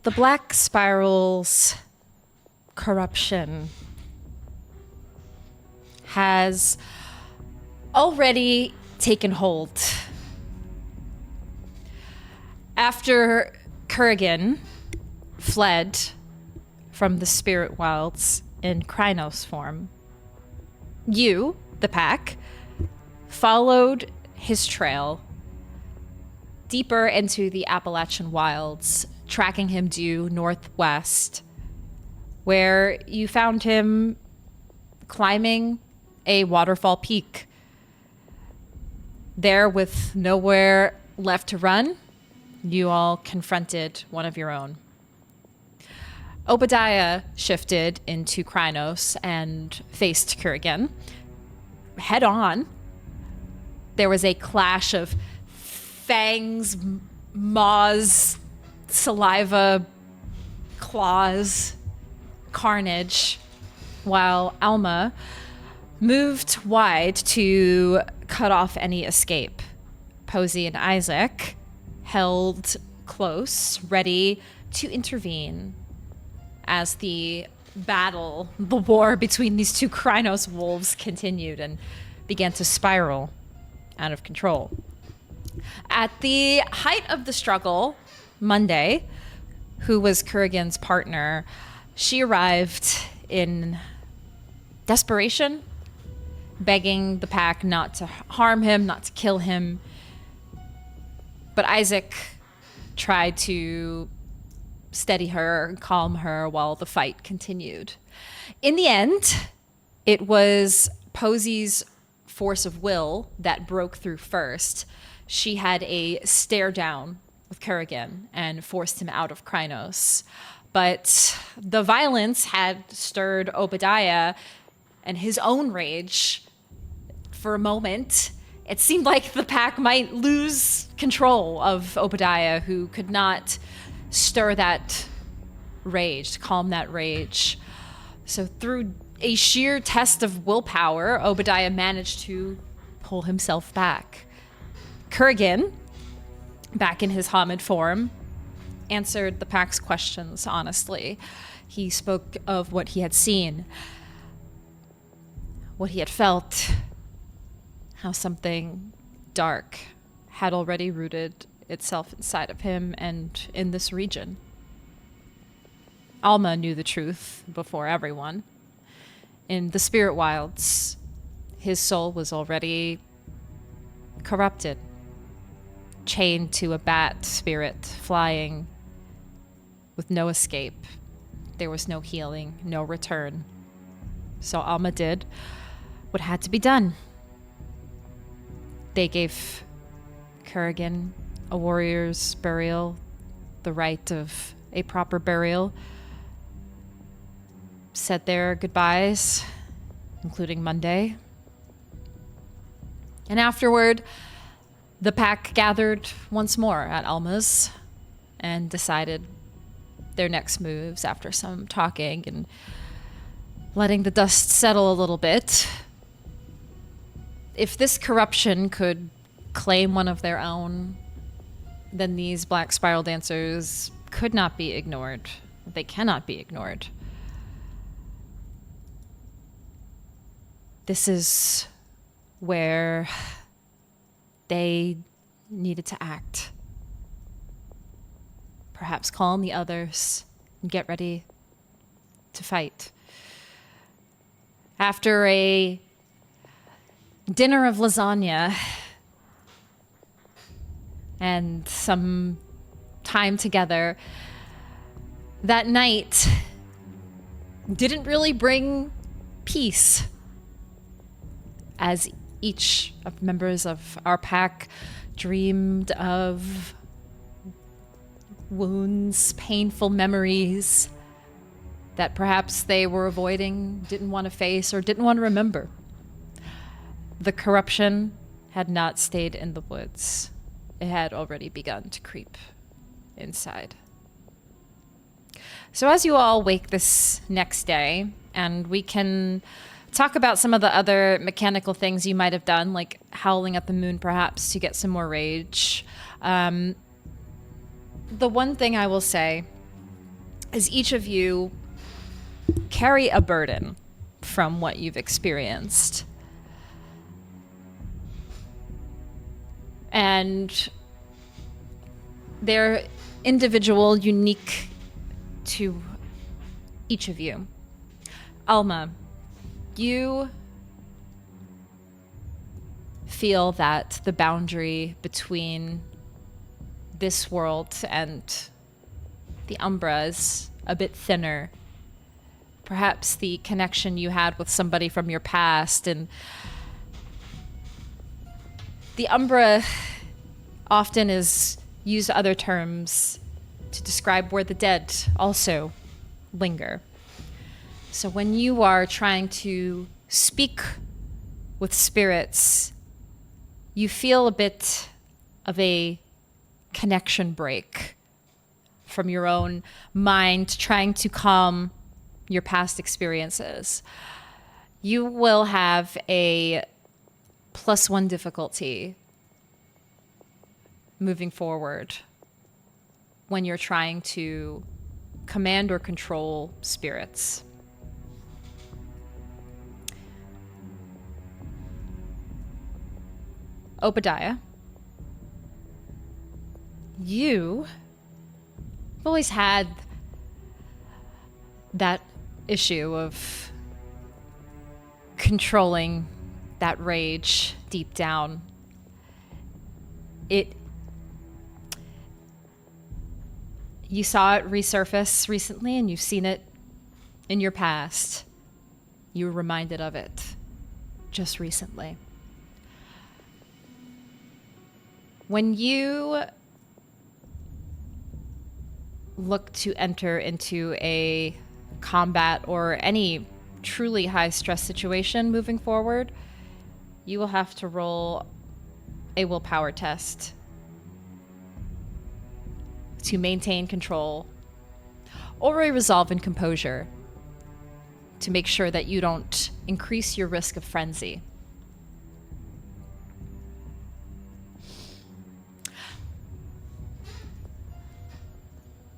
The Black Spiral's corruption has already taken hold. After Kurrian fled from the spirit wilds in Krynos form, you, the pack, followed his trail deeper into the Appalachian wilds, tracking him due northwest, where you found him climbing a waterfall peak. There, with nowhere left to run, you all confronted one of your own. Obadiah shifted into Krynos and faced Kurrian head on. There was a clash of fangs, maws, saliva, claws, carnage, while Alma moved wide to cut off any escape. Posy and Issac held close, ready to intervene as the battle, the war between these two Krynos wolves continued and began to spiral out of control. At the height of the struggle, Monday, who was Kurrigan's partner, she arrived in desperation, begging the pack not to harm him, not to kill him. But Issac tried to steady her and calm her while the fight continued. In the end, it was Posy's force of will that broke through first. She had a stare down with Kurrian and forced him out of Krynos. But the violence had stirred Obadiah and his own rage. For a moment, it seemed like the pack might lose control of Obadiah, who could not stir that rage, calm that rage. So through a sheer test of willpower, Obadiah managed to pull himself back. Kurrian, back in his Hamid form, answered the pack's questions honestly. He spoke of what he had seen, what he had felt, how something dark had already rooted itself inside of him and in this region. Alma knew the truth before everyone. In the spirit wilds, his soul was already corrupted, chained to a bat spirit, flying with no escape. There was no healing, no return. So Alma did what had to be done. They gave Kurrian a warrior's burial, the right of a proper burial, said their goodbyes, including Monday. And afterward, the pack gathered once more at Alma's and decided their next moves after some talking and letting the dust settle a little bit. If this corruption could claim one of their own, then these Black Spiral dancers could not be ignored. They cannot be ignored. This is where they needed to act. Perhaps call on the others and get ready to fight. After a dinner of lasagna and some time together, that night didn't really bring peace, as each of the members of our pack dreamed of wounds, painful memories that perhaps they were avoiding, didn't want to face, or didn't want to remember. The corruption had not stayed in the woods. It had already begun to creep inside. So as you all wake this next day, and we can talk about some of the other mechanical things you might have done, like howling at the moon perhaps to get some more rage. The one thing I will say as each of you carry a burden from what you've experienced. And they're individual, unique to each of you. Alma, you feel that the boundary between this world and the Umbra is a bit thinner. Perhaps the connection you had with somebody from your past, and the Umbra often is used other terms to describe where the dead also linger. So when you are trying to speak with spirits, you feel a bit of a connection break from your own mind trying to calm your past experiences. You will have a +1 difficulty moving forward when you're trying to command or control spirits. Obadiah, you've always had that issue of controlling that rage deep down. You saw it resurface recently, and you've seen it in your past. You were reminded of it just recently. When you look to enter into a combat or any truly high stress situation moving forward, you will have to roll a willpower test to maintain control, or a resolve and composure to make sure that you don't increase your risk of frenzy.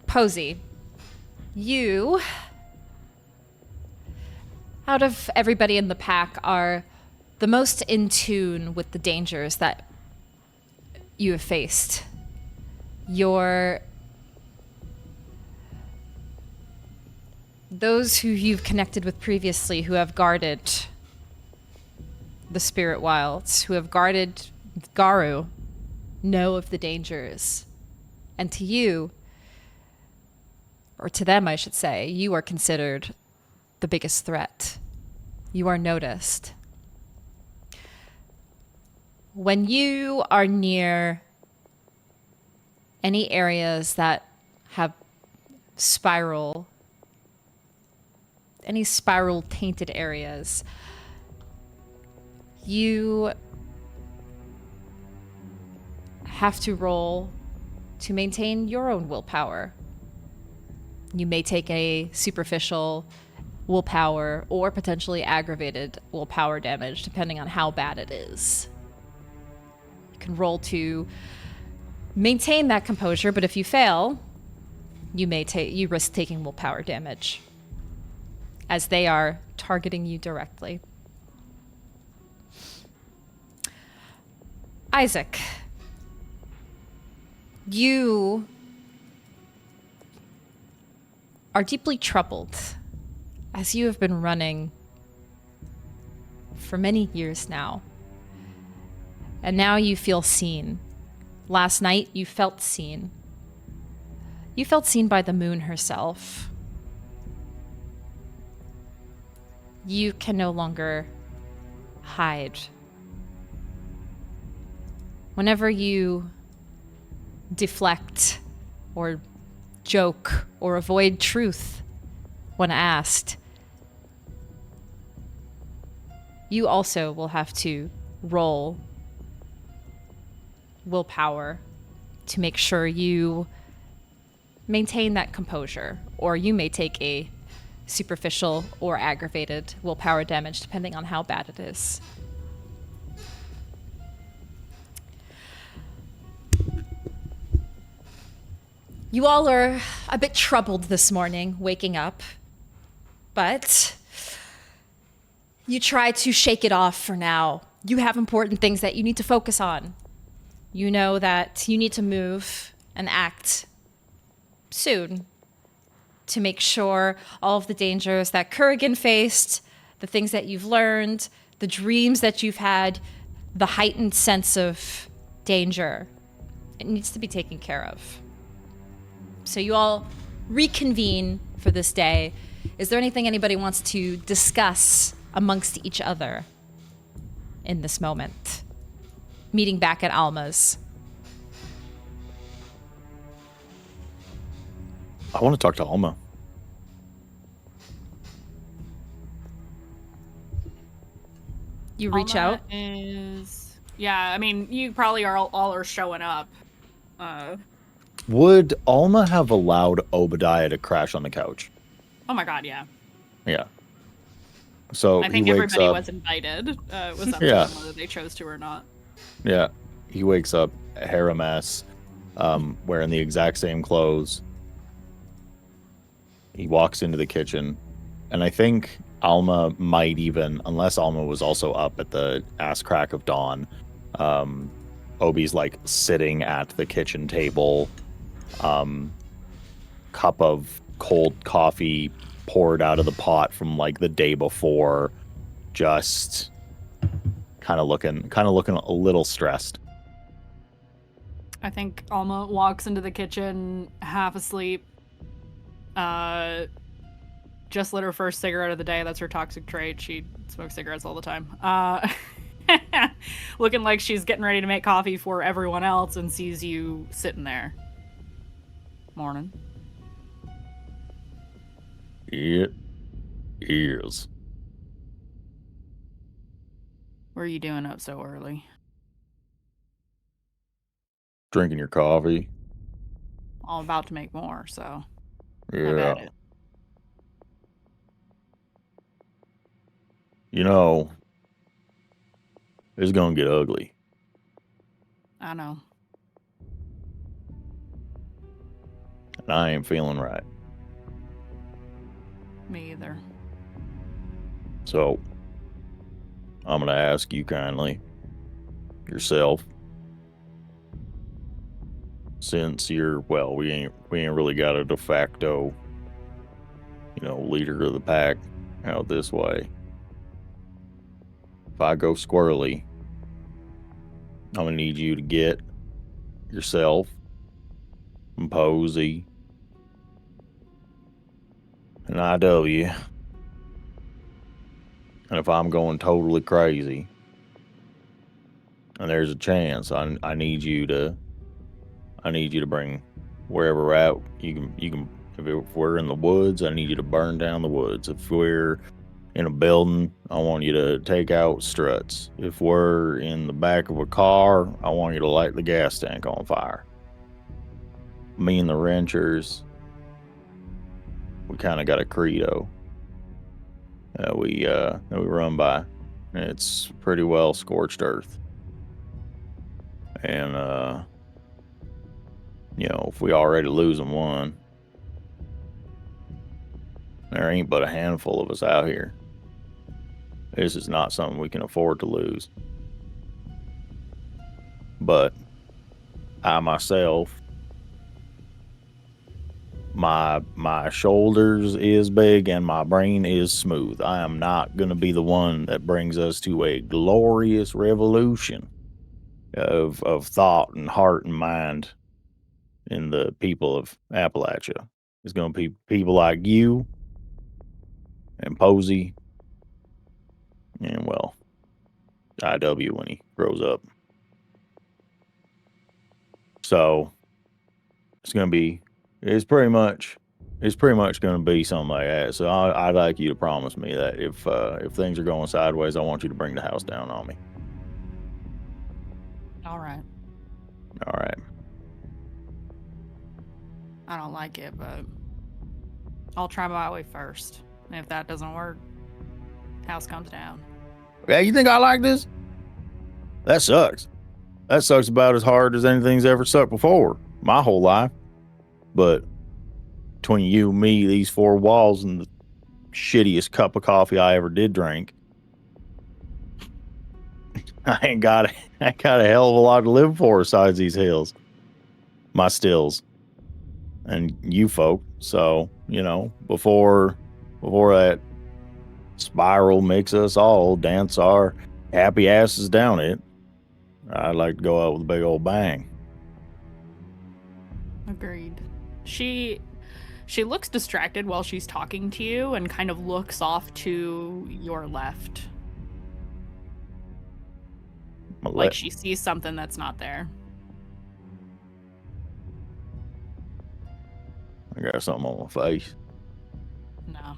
Posy, you, out of everybody in the pack, are the most in tune with the dangers that you have faced. Those who you've connected with previously, who have guarded the spirit wilds, who have guarded Garou, know of the dangers. And to you, or to them I should say, you are considered the biggest threat. You are noticed. When you are near any areas that have any spiral tainted areas, you have to roll to maintain your own willpower. You may take a superficial willpower or potentially aggravated willpower damage, depending on how bad it is. You can roll to maintain that composure, but if you fail, you risk taking willpower damage, as they are targeting you directly. Issac, you are deeply troubled, as you have been running for many years now. And now you feel seen. Last night you felt seen. You felt seen by the moon herself. You can no longer hide. Whenever you deflect or joke or avoid truth when asked, you also will have to roll willpower to make sure you maintain that composure, or you may take a superficial or aggravated willpower damage depending on how bad it is. You all are a bit troubled this morning, waking up. But you try to shake it off for now. You have important things that you need to focus on. You know that you need to move and act soon to make sure all of the dangers that Kurrian faced, the things that you've learned, the dreams that you've had, the heightened sense of danger, it needs to be taken care of. So you all reconvene for this day. Is there anything anybody wants to discuss amongst each other in this moment? Meeting back at Alma's. I want to talk to Alma. You reach Alma out? Yeah, I mean, you probably all are showing up. Would Alma have allowed Obadiah to crash on the couch? Oh my god, yeah. Yeah. So I think he wakes everybody up. was invited. It was up to Yeah. them whether they chose to or not. Yeah. He wakes up, hair a mess, wearing the exact same clothes. He walks into the kitchen, and I think Alma might even, unless Alma was also up at the ass crack of dawn, Obi's like sitting at the kitchen table, cup of cold coffee poured out of the pot from like the day before, just kind of looking a little stressed. I think Alma walks into the kitchen half asleep. Just lit her first cigarette of the day. That's her toxic trait. She smokes cigarettes all the time. Looking like she's getting ready to make coffee for everyone else and sees you sitting there. Morning. It is. What are you doing up so early? Drinking your coffee. I'm about to make more, so Yeah. have at it. You know, it's gonna get ugly. I know. And I ain't feeling right. Me either. So, I'm gonna ask you kindly, yourself, since you're, well, we ain't really got a de facto, leader of the pack out this way. If I go squirrely, I'm gonna need you to get yourself and Posy and IW. And if I'm going totally crazy, and there's a chance, I need you to bring wherever we're at. You can. If we're in the woods, I need you to burn down the woods. If we're in a building, I want you to take out struts. If we're in the back of a car, I want you to light the gas tank on fire. Me and the ranchers, we kind of got a credo that we run by. It's pretty well scorched earth. And if we already losing one, there ain't but a handful of us out here. This is not something we can afford to lose. But I myself, my shoulders is big and my brain is smooth. I am not going to be the one that brings us to a glorious revolution of thought and heart and mind in the people of Appalachia. It's going to be people like you and Posy and, well, IW when he grows up. So it's pretty much going to be something like that. So I'd like you to promise me that if things are going sideways, I want you to bring the house down on me. All right. All right. I don't like it, but I'll try my way first. And if that doesn't work, house comes down. Yeah, you think I like this? That sucks. That sucks about as hard as anything's ever sucked before. My whole life. but between you, me, these four walls, and the shittiest cup of coffee I ever did drink, I got a hell of a lot to live for besides these hills, my stills, and you folk. So, you know, before that spiral makes us all dance our happy asses down it, I'd like to go out with a big old bang. Agreed. She looks distracted while she's talking to you and kind of looks off to your left. Like she sees something that's not there. I got something on my face. No.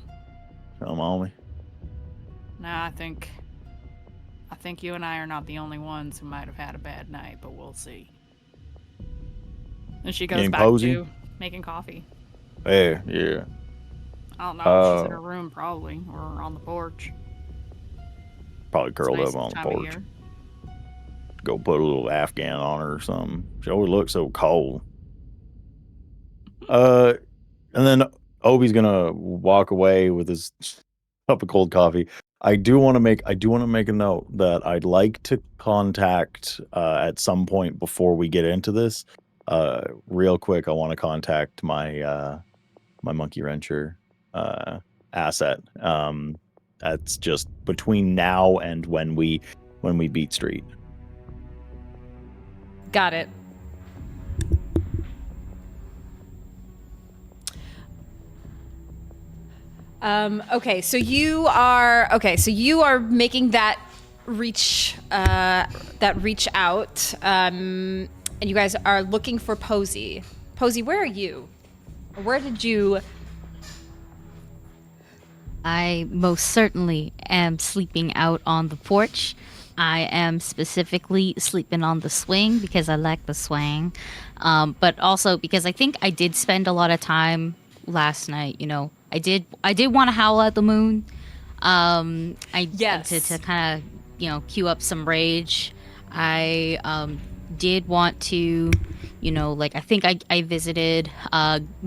Something on me. Nah, I think you and I are not the only ones who might have had a bad night, but we'll see. And she goes back Posy? to making coffee. Yeah. I don't know. She's in her room probably, or on the porch. Probably It's curled nice up on this the time of porch. year. Go put a little Afghan on her or something. She always looks so cold. And then Obi's gonna walk away with his cup of cold coffee. I do want to make a note that I'd like to contact at some point before we get into this. Real quick, I want to contact my my monkey wrencher asset. That's just between now and when we beat Street. Got it. Okay, so you are making that reach out, and you guys are looking for Posy. Posy, where are you? Where did you? I most certainly am sleeping out on the porch. I am specifically sleeping on the swing because I like the swing, but also because I think I did spend a lot of time last night. You know, I did want to howl at the moon. Yes. To kind of cue up some rage. I did want to, I think I visited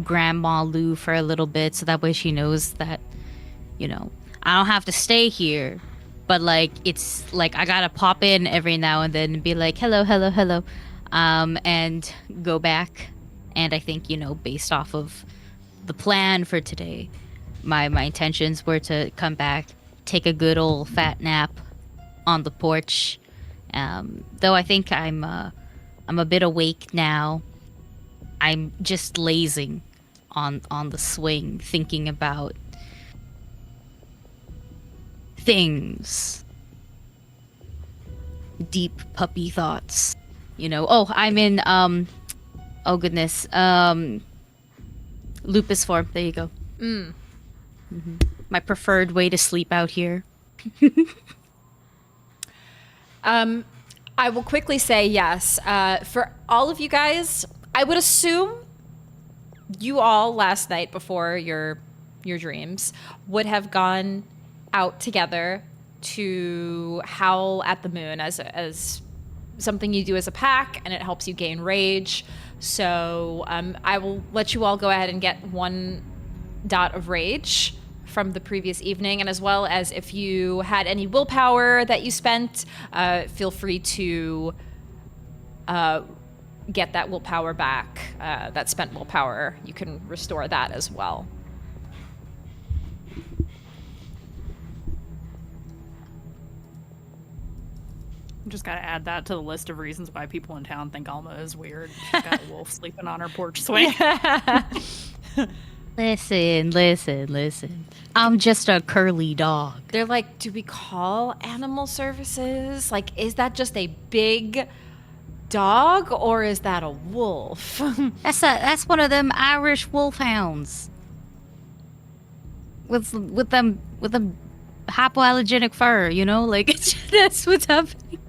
Grandma Lou for a little bit, so that way she knows that I don't have to stay here. But, it's, I gotta pop in every now and then and be like, hello, and go back. And I think, based off of the plan for today, my intentions were to come back, take a good old fat nap on the porch. Though I think I'm a bit awake now. I'm just lazing on the swing, thinking about things. Deep puppy thoughts. I'm in oh goodness. Lupus form. There you go. Mm-hmm. My preferred way to sleep out here. I will quickly say yes. For all of you guys, I would assume you all last night before your dreams would have gone out together to howl at the moon as something you do as a pack, and it helps you gain rage. So I will let you all go ahead and get 1 dot of rage from the previous evening, and as well as if you had any willpower that you spent, feel free to get that willpower back, that spent willpower. You can restore that as well. Just gotta add that to the list of reasons why people in town think Alma is weird. She's got a wolf sleeping on her porch swing. Listen. I'm just a curly dog. They're like, do we call animal services? Like, is that just a big dog or is that a wolf? That's one of them Irish wolfhounds. With them hypoallergenic fur, that's what's happening.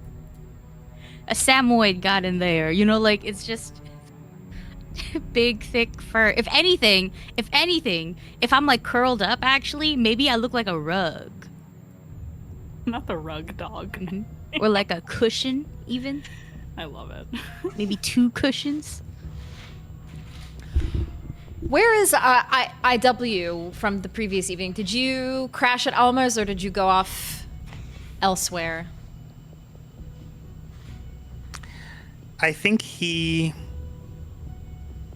A Samoyed got in there, it's just big, thick fur. If anything, if I'm curled up, actually, maybe I look like a rug. Not the rug dog. Or like a cushion, even. I love it. Maybe 2 cushions. Where is IW from the previous evening? Did you crash at Alma's or did you go off elsewhere? I think he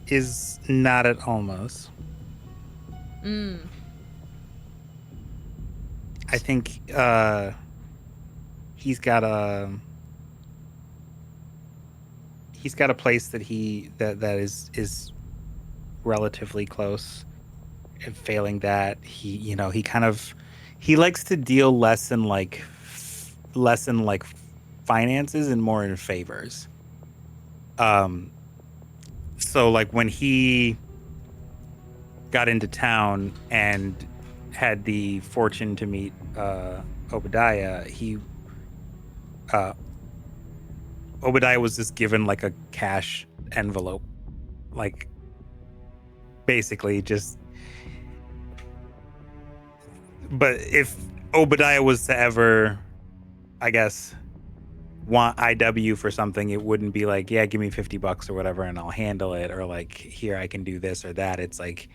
is not at Alma's. I think he's got a place that that is relatively close. And failing that, he likes to deal less in like finances and more in favors. So like when he got into town and had the fortune to meet Obadiah, Obadiah was just given like a cash envelope, like basically just. But if Obadiah was to ever, I guess, want IW for something, it wouldn't be like, yeah, give me $50 or whatever and I'll handle it, or like, here, I can do this or that. It's like,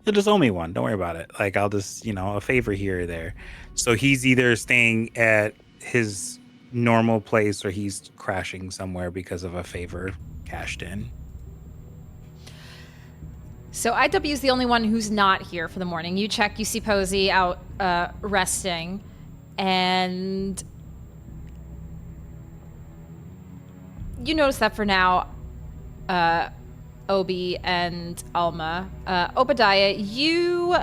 you'll just owe me one, don't worry about it, like I'll just, a favor here or there. So he's either staying at his normal place or he's crashing somewhere because of a favor cashed in. So IW is the only one who's not here for the morning. You check, you see Posy out resting, and you notice that for now, Obi and Alma, Obadiah, you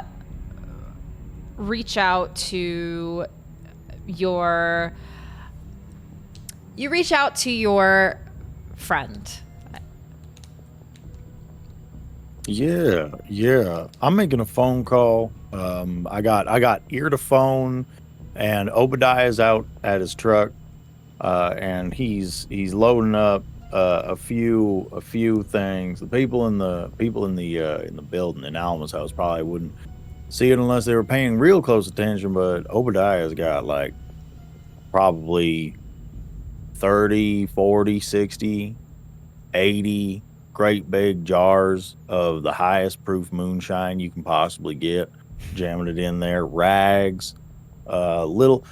reach out to your friend. Yeah. I'm making a phone call. I got ear to phone, and Obadiah's out at his truck, and he's loading up a few things. The people in the building in Alma's house probably wouldn't see it unless they were paying real close attention. But Obadiah's got like probably 30, 40, 60, 80 great big jars of the highest proof moonshine you can possibly get, jamming it in there, rags, little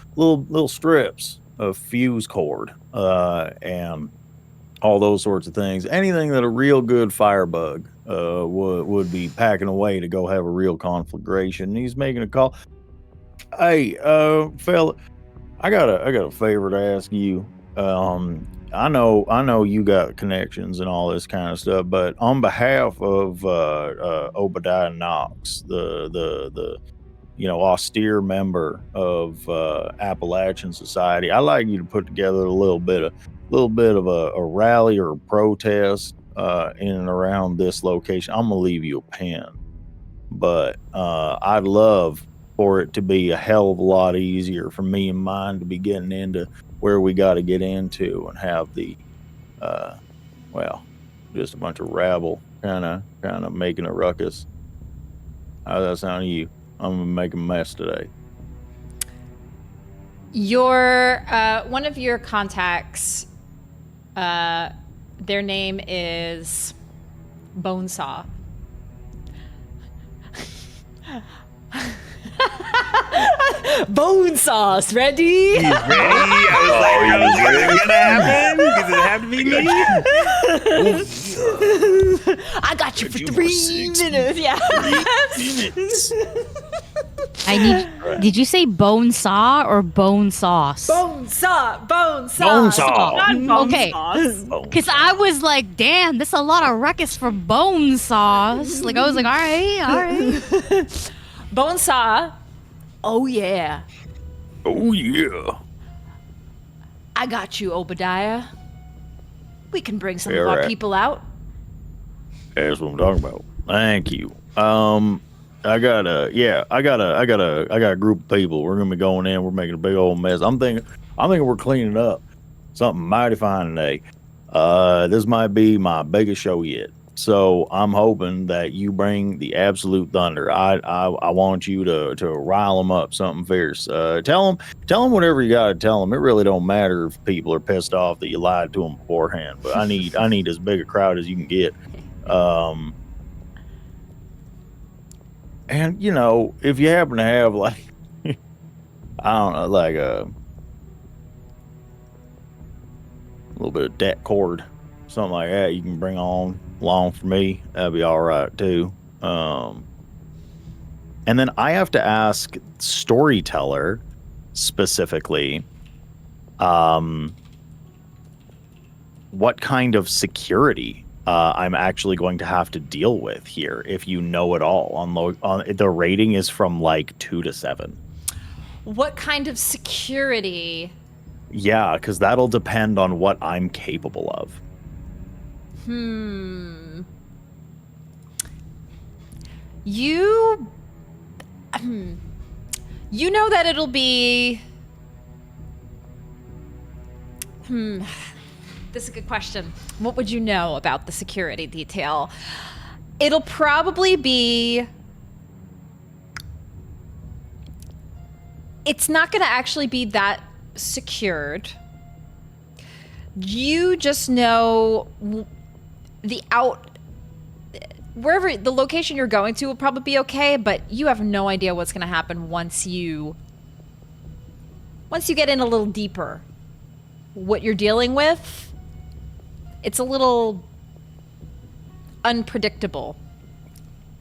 strips of fuse cord, and all those sorts of things. Anything that a real good firebug would be packing away to go have a real conflagration. And he's making a call. Hey, fella, I got a favor to ask you. I know you got connections and all this kind of stuff, but on behalf of Obadiah Knox, the austere member of Appalachian Society, I'd like you to put together a little bit of a rally or a protest in and around this location. I'm gonna leave you a pen, but I'd love for it to be a hell of a lot easier for me and mine to be getting into where we got to get into and have the just a bunch of rabble kind of making a ruckus. How's that sound to you? I'm gonna make a mess today. Your one of your contacts, their name is Bonesaw. Bone sauce, ready? He's ready. I was like, is it gonna happen? Does it have to be me? I got you for 3 minutes. Yeah. 3 minutes. Did you say bone saw or bone sauce? Bone saw. Bone saw. Not bone Okay. sauce. Because I was like, damn, this is a lot of ruckus for bone sauce. Like, I was like, all right. Bone saw. Oh yeah. Oh yeah. I got you, Obadiah. We can bring some Yeah, of our right. people out. That's what I'm talking about. Thank you. I got a group of people. We're gonna be going in. We're making a big old mess. I'm thinking we're cleaning up something mighty fine today. This might be my biggest show yet. So I'm hoping that you bring the absolute thunder. I want you to rile them up something fierce. Tell them whatever you got to tell them. It really don't matter if people are pissed off that you lied to them beforehand. But I need as big a crowd as you can get. And, you know, if you happen to have, like, I don't know, like a little bit of debt cord, something like that, you can bring along for me. That'd be all right, too. And then I have to ask Storyteller specifically, what kind of security I'm actually going to have to deal with here, if you know it all. On the rating is from like 2 to 7. What kind of security? Yeah, because that'll depend on what I'm capable of. You know that it'll be... This is a good question. What would you know about the security detail? It'll probably be... It's not going to actually be that secured. You just know wherever the location you're going to will probably be okay, but you have no idea what's going to happen once you get in a little deeper. What you're dealing with, it's a little unpredictable.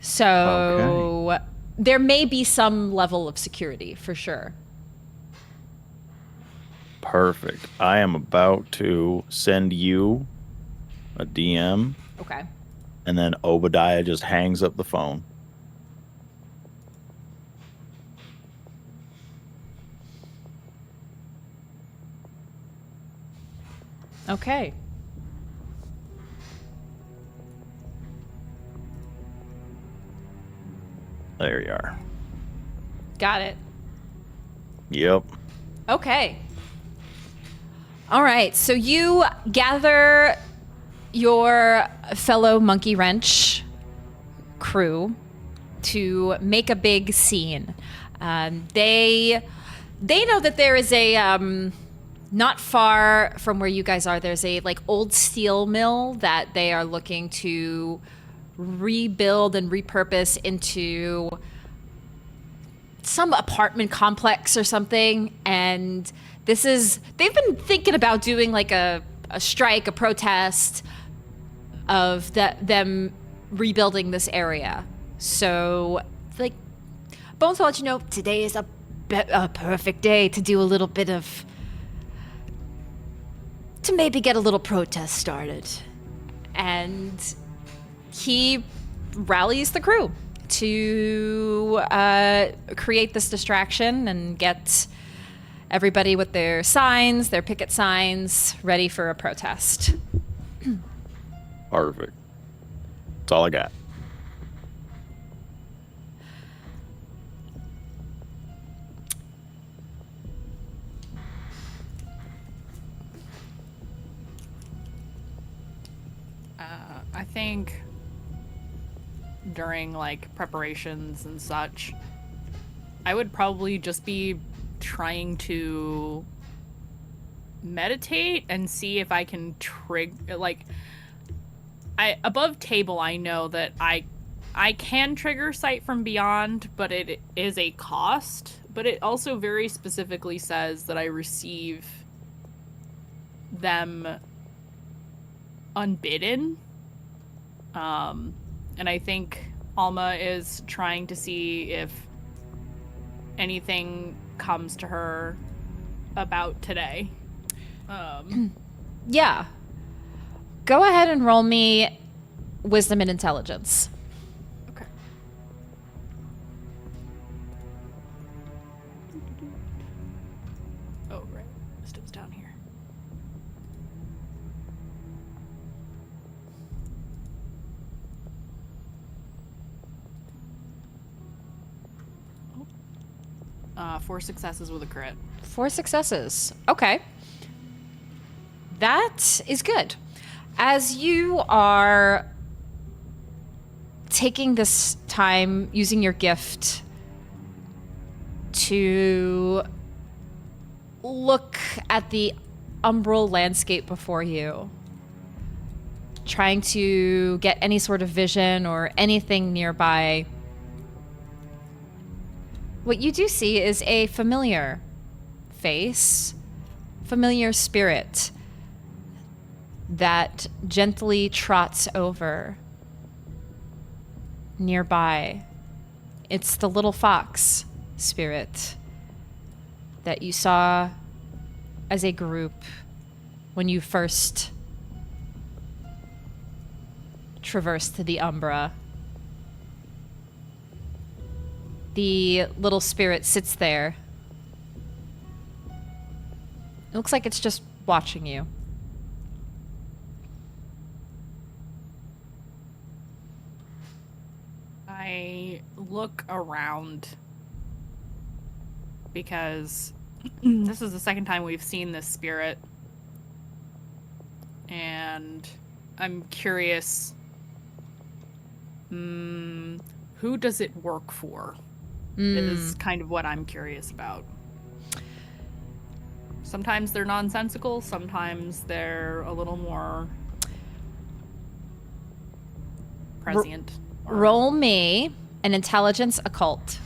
So there may be some level of security for sure. Perfect. I am about to send you a DM. Okay. And then Obadiah just hangs up the phone. Okay. There you are. Got it. Yep. Okay. All right. So you gather your fellow Monkey Wrench crew to make a big scene. They know that there is a not far from where you guys are. There's a like old steel mill that they are looking to rebuild and repurpose into some apartment complex or something. And they've been thinking about doing like a strike, a protest of them rebuilding this area. So like Bones will let you know today is a perfect day to do a little bit of, to maybe get a little protest started. And he rallies the crew to create this distraction and get everybody with their signs, their picket signs, ready for a protest. Perfect. That's all I got. I think during like preparations and such, I would probably just be trying to meditate and see if I can trigger, like, above table I know that I can trigger sight from beyond, but it is a cost. But it also very specifically says that I receive them unbidden. And I think Alma is trying to see if anything comes to her about today. Yeah. Go ahead and roll me wisdom and intelligence. Okay. Oh, right. Wisdom's down here. Oh. 4 successes with a crit. 4 successes. Okay. That is good. As you are taking this time, using your gift to look at the umbral landscape before you, trying to get any sort of vision or anything nearby, What you do see is a familiar face, familiar spirit that gently trots over nearby. It's the little fox spirit that you saw as a group when you first traversed the Umbra. The little spirit sits there. It looks like it's just watching you. I look around because this is the second time we've seen this spirit. And I'm curious, who does it work for? Is kind of what I'm curious about. Sometimes they're nonsensical, sometimes they're a little more prescient. Roll me an intelligence occult.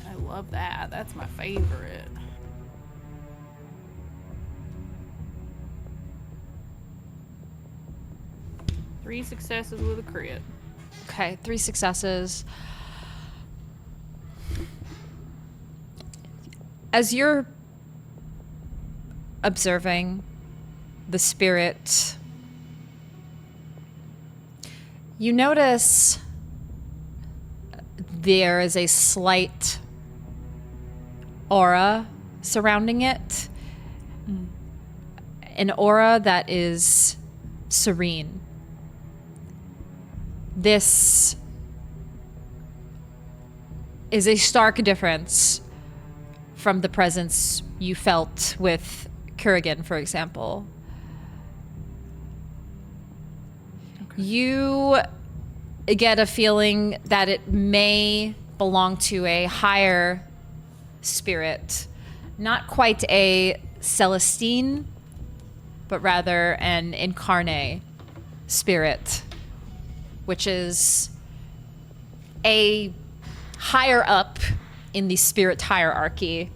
I love that. That's my favorite. Three successes with a crit. Okay, 3 successes. As you're observing the spirit, you notice there is a slight aura surrounding it. An aura that is serene. This is a stark difference from the presence you felt with Kurrian, for example. Okay. You get a feeling that it may belong to a higher spirit, not quite a Celestine, but rather an incarnate spirit, which is a higher up in the spirit hierarchy.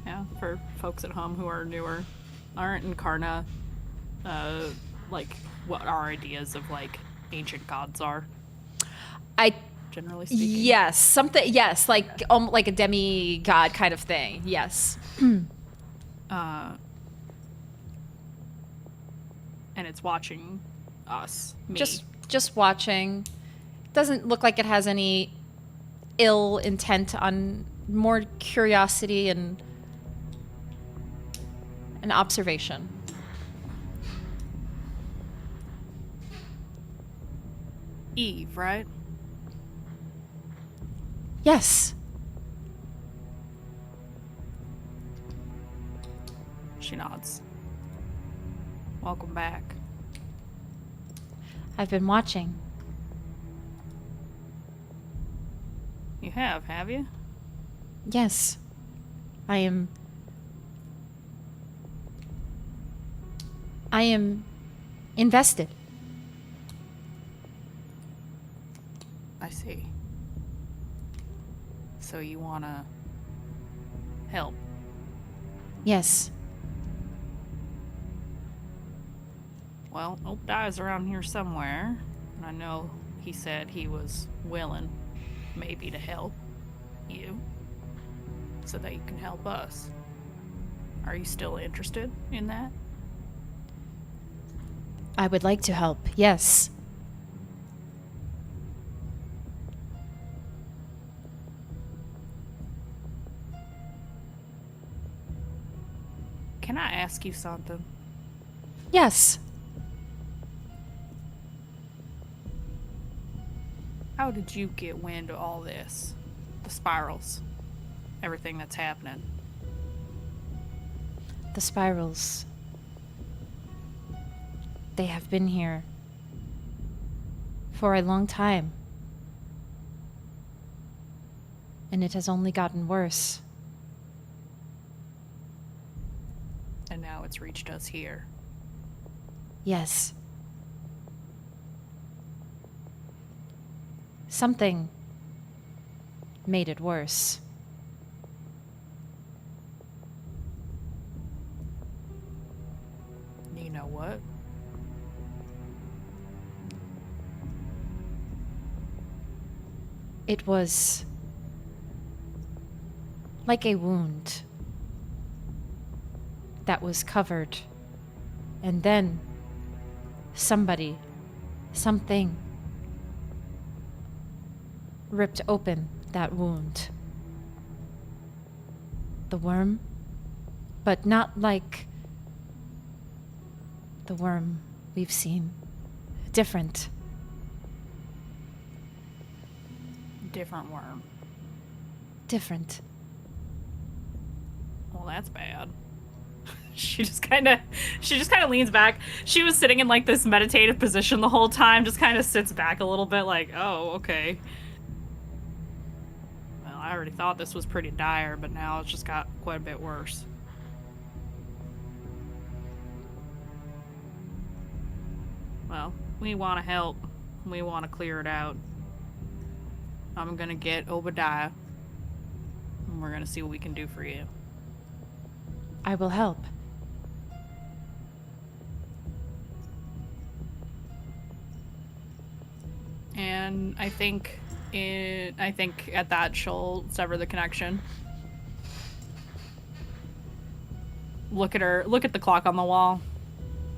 Yeah, for folks at home who are newer, aren't Incarna like what our ideas of like ancient gods are? Generally speaking. Yes, something. Yes, like a demigod kind of thing. Yes. And it's watching us. Me. Just watching. Doesn't look like it has any ill intent, on more curiosity and an observation. Eve, right? Yes. She nods. Welcome back. I've been watching. You have you? Yes. I am invested. I see. So you wanna help? Yes. Well, Obadiah's around here somewhere, and I know he said he was willing, maybe, to help you, so that you can help us. Are you still interested in that? I would like to help. Yes. Can I ask you something? Yes. How did you get wind of all this? The spirals. Everything that's happening. The spirals. They have been here for a long time. And it has only gotten worse. And now it's reached us here. Yes. Something made it worse. You know what? It was like a wound that was covered, and then something ripped open that wound. The worm, but not like the worm we've seen. Different. Different worm. Different. Well, that's bad. She just kind of leans back. She was sitting in like this meditative position the whole time, just kind of sits back a little bit like, oh, okay. Well, I already thought this was pretty dire, but now it's just got quite a bit worse. Well, we want to help. We want to clear it out. I'm gonna get Obadiah, and we're gonna see what we can do for you. I will help. And I think at that she'll sever the connection. Look at the clock on the wall.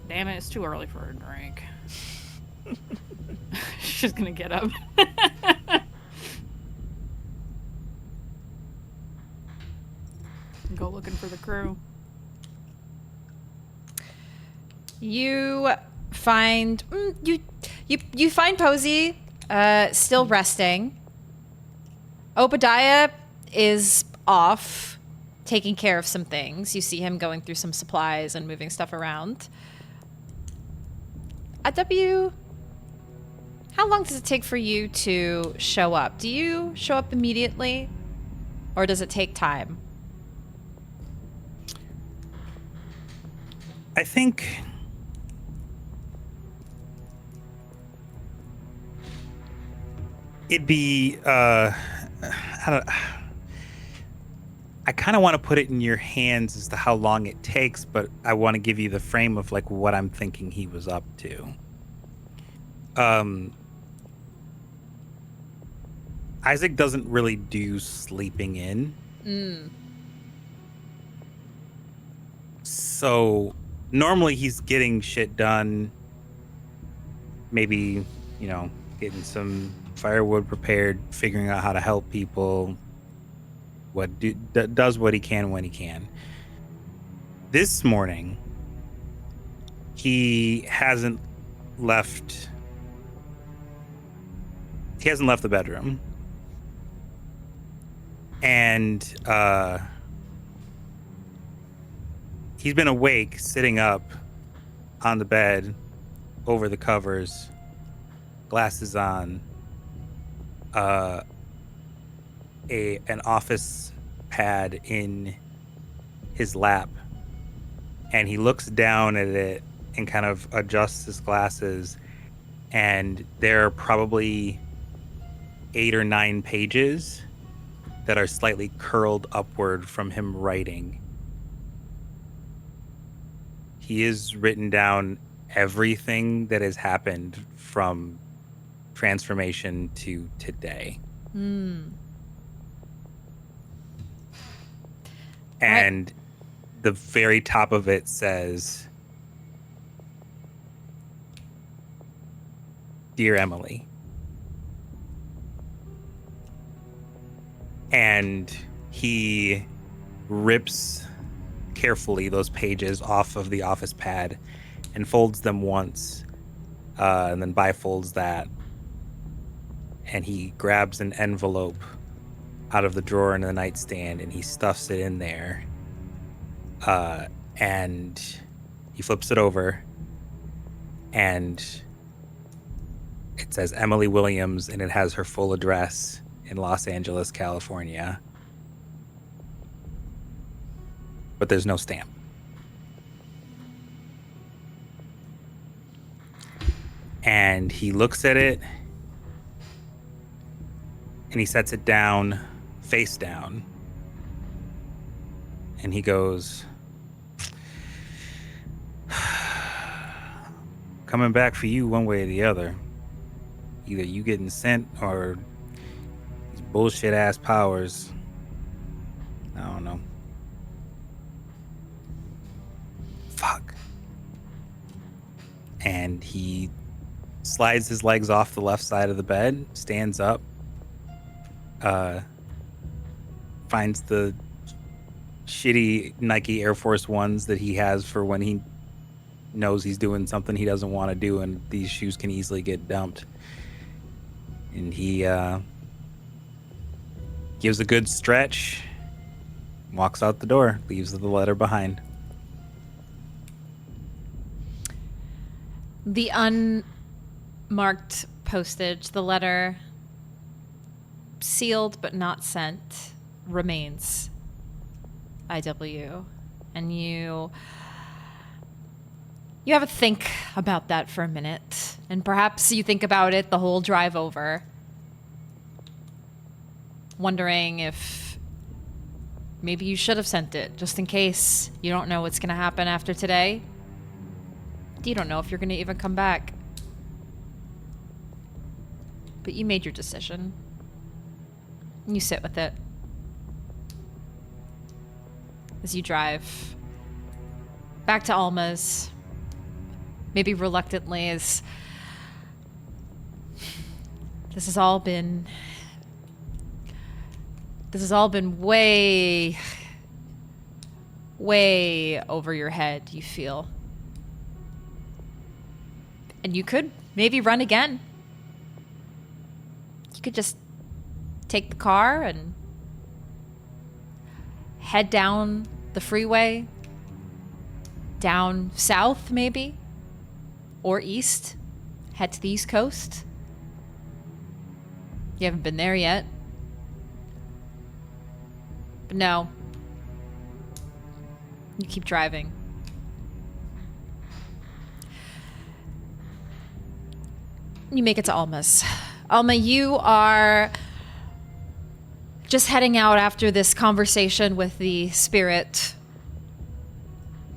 Damn it, it's too early for a drink. She's gonna get up. Go looking for the crew. You find you find Posy still resting. Obadiah is off taking care of some things. You see him going through some supplies and moving stuff around. How long does it take for you to show up? Do you show up immediately, or does it take time? I think it'd be I kind of want to put it in your hands as to how long it takes, but I want to give you the frame of like what I'm thinking he was up to. Issac doesn't really do sleeping in. So normally he's getting shit done, maybe, getting some firewood prepared, figuring out how to help people, does what he can when he can. This morning, he hasn't left the bedroom. And he's been awake, sitting up on the bed, over the covers, glasses on, an office pad in his lap, and he looks down at it and kind of adjusts his glasses, and there are probably 8 or 9 pages that are slightly curled upward from him writing. He has written down everything that has happened from transformation to today. And the very top of it says, "Dear Emily." And he rips carefully those pages off of the office pad and folds them once, and then bifolds that. And he grabs an envelope out of the drawer in the nightstand and he stuffs it in there. And he flips it over and it says Emily Williams, and it has her full address in Los Angeles, California. But there's no stamp. And he looks at it And he sets it down, face down. And he goes, coming back for you one way or the other. Either you getting sent or these bullshit ass powers. I don't know. Fuck. And he slides his legs off the left side of the bed, stands up, finds the shitty Nike Air Force Ones that he has for when he knows he's doing something he doesn't want to do, and these shoes can easily get dumped. And he gives a good stretch, walks out the door, leaves the letter behind. The unmarked postage, the letter sealed but not sent, remains IW. And you have a think about that for a minute. And perhaps you think about it the whole drive over. Wondering if maybe you should have sent it, just in case. You don't know what's going to happen after today. You don't know if you're going to even come back. But you made your decision. And you sit with it. As you drive back to Alma's, maybe reluctantly, as this has all been way over your head, you feel. And you could maybe run again. You could just take the car and head down the freeway, down south maybe, or east, head to the East Coast. You haven't been there yet. But no. You keep driving. You make it to Alma's. Alma, you are just heading out after this conversation with the spirit,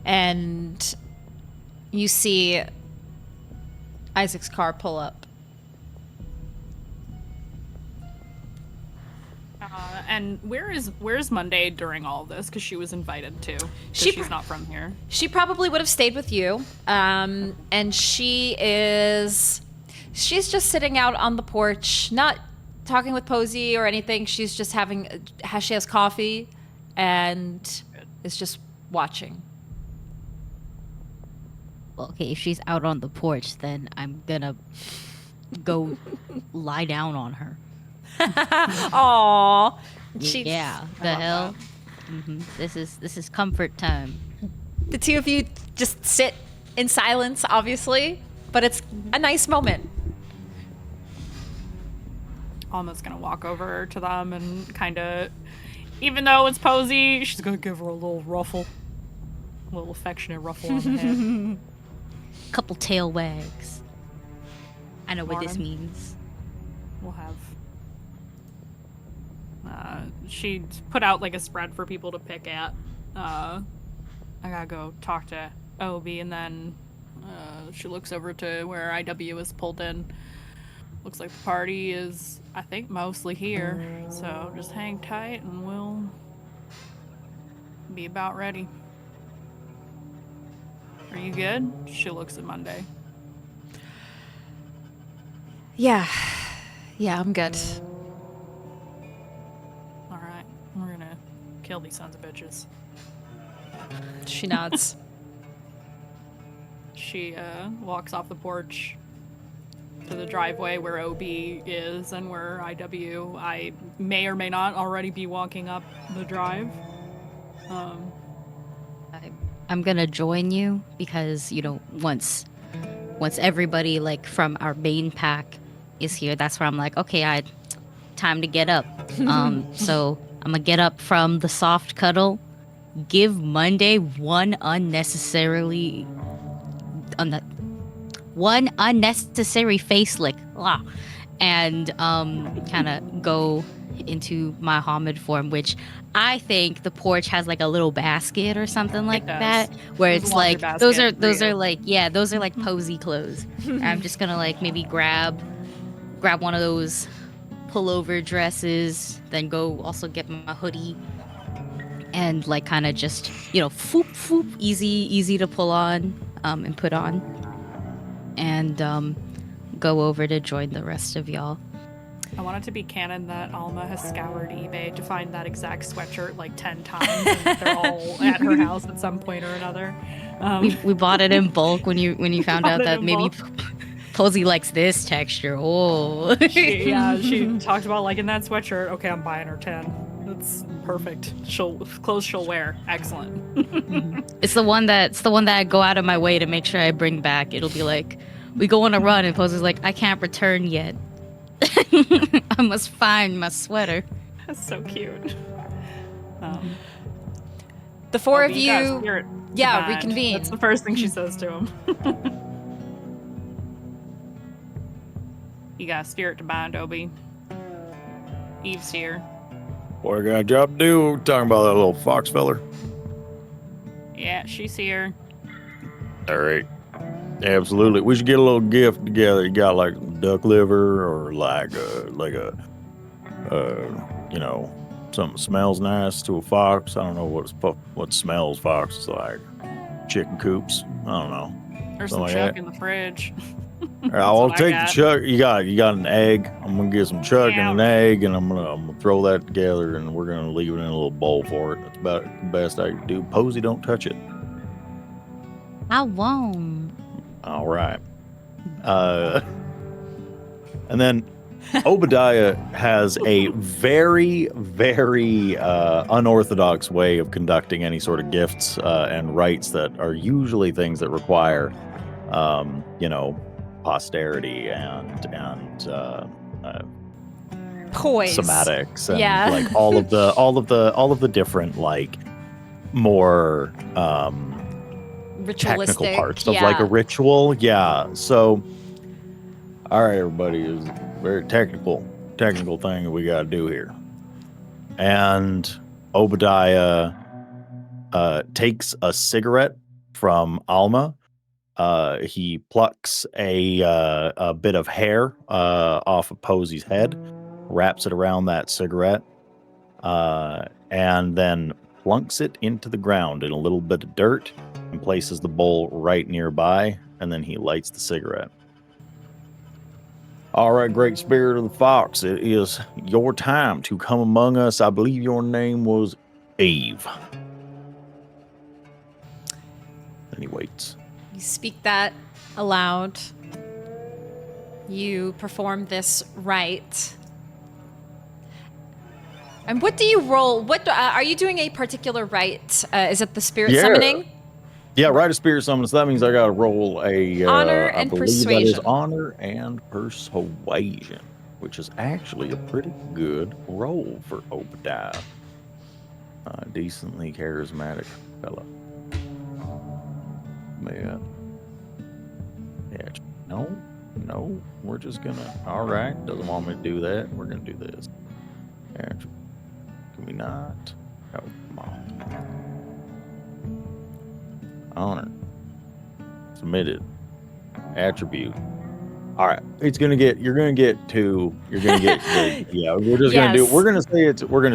and you see Issac's car pull up. And where's Monday during all this? Because she was invited too. She's not from here. She probably would have stayed with you. And she's just sitting out on the porch, not talking with Posy or anything. She's just she has coffee and is just watching. Well, okay, if she's out on the porch, then I'm gonna go lie down on her. Aww. Yeah, the hell. This is comfort time. The two of you just sit in silence, obviously, but it's a nice moment. Alma's gonna walk over to them and kind of, even though it's Posy, she's gonna give her a little ruffle, a little affectionate ruffle on the head. Couple tail wags. I know what this Morning. means. We'll have. She put out like a spread for people to pick at. I gotta go talk to Obi, and then she looks over to where IW is pulled in. Looks like the party is, I think, mostly here. So just hang tight and we'll be about ready. Are you good? She looks at Monday. Yeah, I'm good. Alright, we're gonna kill these sons of bitches. She nods. She walks off the porch to the driveway where OB is and where I may or may not already be walking up the drive. I'm gonna join you because, you know, once everybody like from our main pack is here, that's where I'm like, okay, time to get up. So I'm gonna get up from the soft cuddle, give Monday one unnecessary face lick, and kind of go into my Hamid form, which I think the porch has like a little basket or something like that, where There's it's a laundry like those basket are for you. those are like Posy clothes. I'm just gonna like maybe grab one of those pullover dresses, then go also get my hoodie, and like kind of just foop foop, easy to pull on and put on, and go over to join the rest of y'all. I want it to be canon that Alma has scoured eBay to find that exact sweatshirt like 10 times, and they're all at her house at some point or another. We bought it in bulk when you found out that maybe Posy likes this texture. Oh, she talked about liking that sweatshirt. Okay, I'm buying her 10. That's perfect. Clothes she'll wear. Excellent. It's the one that I go out of my way to make sure I bring back. It'll be like, we go on a run, and Posy's like, I can't return yet. I must find my sweater. That's so cute. The four of you guys, you, combined. reconvene. That's the first thing she says to him. You got a spirit to bind, Obi. Eve's here. Boy, I got a job to do. Talking about that little fox feller. Yeah, she's here. All right. Absolutely. We should get a little gift together. You got like duck liver or like a something smells nice to a fox. I don't know what smells foxes like. Chicken coops. I don't know. There's Something some like chuck that. in the fridge. I'll what I take got. the chuck. You got an egg. I'm gonna get some chuck Yeah. and an egg, and I'm gonna throw that together, and we're gonna leave it in a little bowl for it. That's about the best I can do. Posy, don't touch it. I won't. All right. And then Obadiah has a very, very unorthodox way of conducting any sort of gifts and rites that are usually things that require, posterity and Poise. somatics and Yeah. like all of the different like more Ritualistic. technical parts of like a ritual. Yeah. So, all right, everybody, is a very technical thing that we got to do here. And Obadiah takes a cigarette from Alma. He plucks a bit of hair off of Posy's head, wraps it around that cigarette, and then plunks it into the ground in a little bit of dirt and places the bowl right nearby, and then he lights the cigarette. All right, great spirit of the fox, it is your time to come among us. I believe your name was Eve. And he waits. You speak that aloud. You perform this rite. And what do you roll? What are you doing? A particular rite? Is it the spirit summoning? Yeah, right. A spirit summon. So that means I got to roll a Honor I and believe persuasion. That is honor and persuasion, which is actually a pretty good roll for Obadiah. Decently charismatic fella. Yeah. No. We're just gonna. All right. Doesn't want me to do that. We're gonna do this. Can we not? Oh, come on. Honor. Submitted. Attribute. All right. You're gonna get 2. You're gonna get yeah, we're just gonna do. We're gonna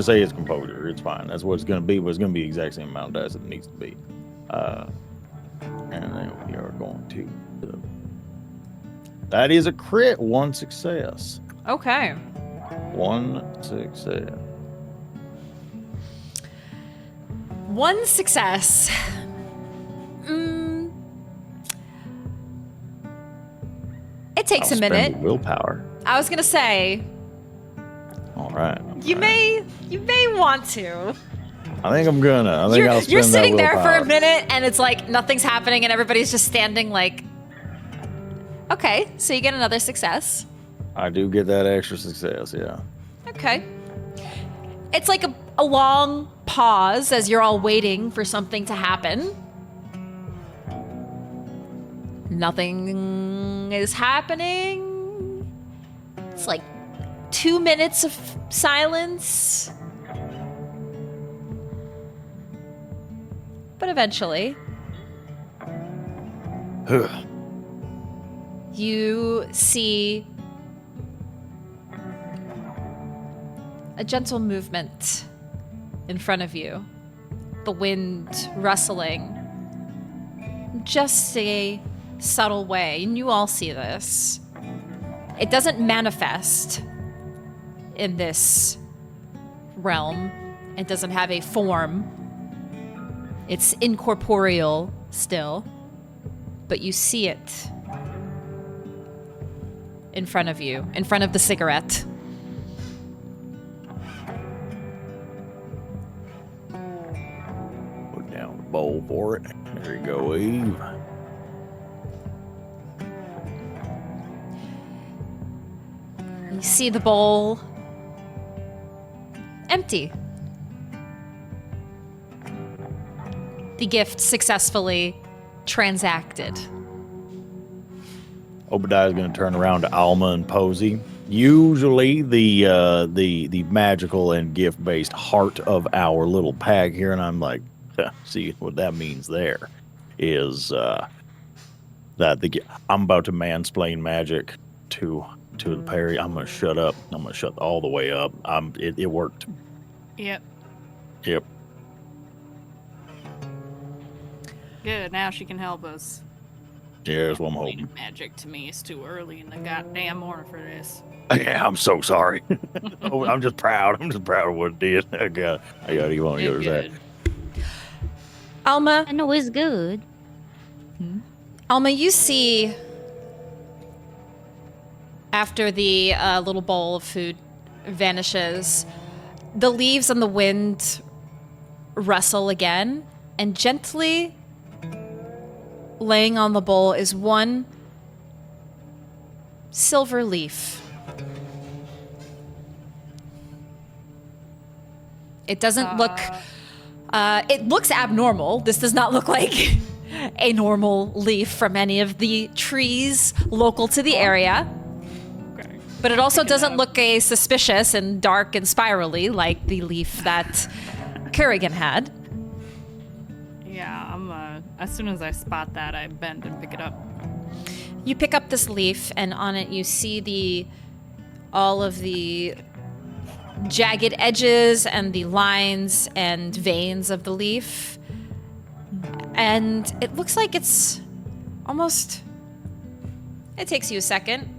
say it's composure. It's fine. That's what it's gonna be, but it's gonna be the exact same amount of dice that it needs to be. And then we are going to that is a crit. 1 success. Okay. 1 success. 1 success. It takes I'll a minute. spend willpower. I was gonna say All right. you may want to. I think I'm gonna. I'll spend You're sitting that there for a willpower. minute and it's like nothing's happening and everybody's just standing like. Okay, so you get another success. I do get that extra success. Yeah. Okay. It's like a long pause as you're all waiting for something to happen. Nothing is happening. It's like 2 minutes of silence. But eventually, you see a gentle movement in front of you. The wind rustling. Just a subtle way, and you all see this. It doesn't manifest in this realm. It doesn't have a form. It's incorporeal still, but you see it in front of you, in front of the cigarette. Put down the bowl for it. There you go, Eve. You see the bowl empty. The gift successfully transacted. Obadiah's going to turn around to Alma and Posy. Usually the magical and gift-based heart of our little pack here, and I'm like, see what that means there is that I'm about to mansplain magic to the parry. I'm going to shut up. I'm going to shut all the way up. It worked. Yep. Yep. Good, now she can help us. Yeah, that's what I'm hoping. Magic to me is too early in the goddamn morning for this. Yeah, I'm so sorry. Oh, I'm just proud. I'm just proud of what it did. I got you on the other side. Alma, I know it's good. Alma, you see after the little bowl of food vanishes, the leaves on the wind rustle again, and gently laying on the bowl is one silver leaf. It doesn't look... it looks abnormal. This does not look like a normal leaf from any of the trees local to the area. Okay. But it also doesn't look suspicious and dark and spirally like the leaf that Kurrian had. Yeah, as soon as I spot that, I bend and pick it up. You pick up this leaf, and on it you see all of the jagged edges and the lines and veins of the leaf. And it looks like it's almost... It takes you a second.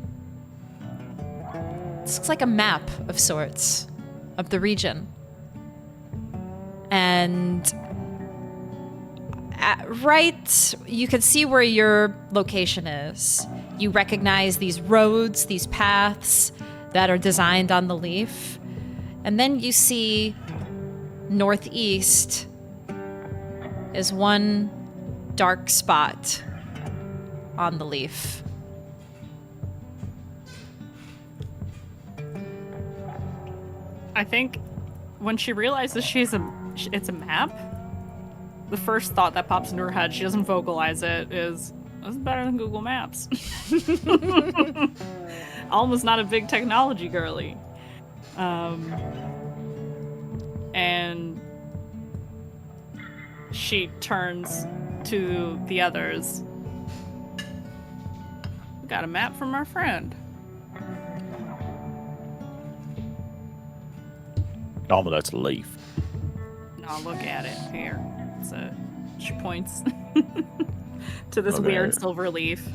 This looks like a map of sorts of the region. And right, you can see where your location is. You recognize these roads, these paths that are designed on the leaf. And then you see northeast is one dark spot on the leaf. I think when she realizes it's a map, the first thought that pops into her head, she doesn't vocalize it, is, this is better than Google Maps. Alma's not a big technology girly. And she turns to the others. We got a map from our friend. Alma, that's a leaf. No, look at it here. She points to this Okay. weird silver leaf.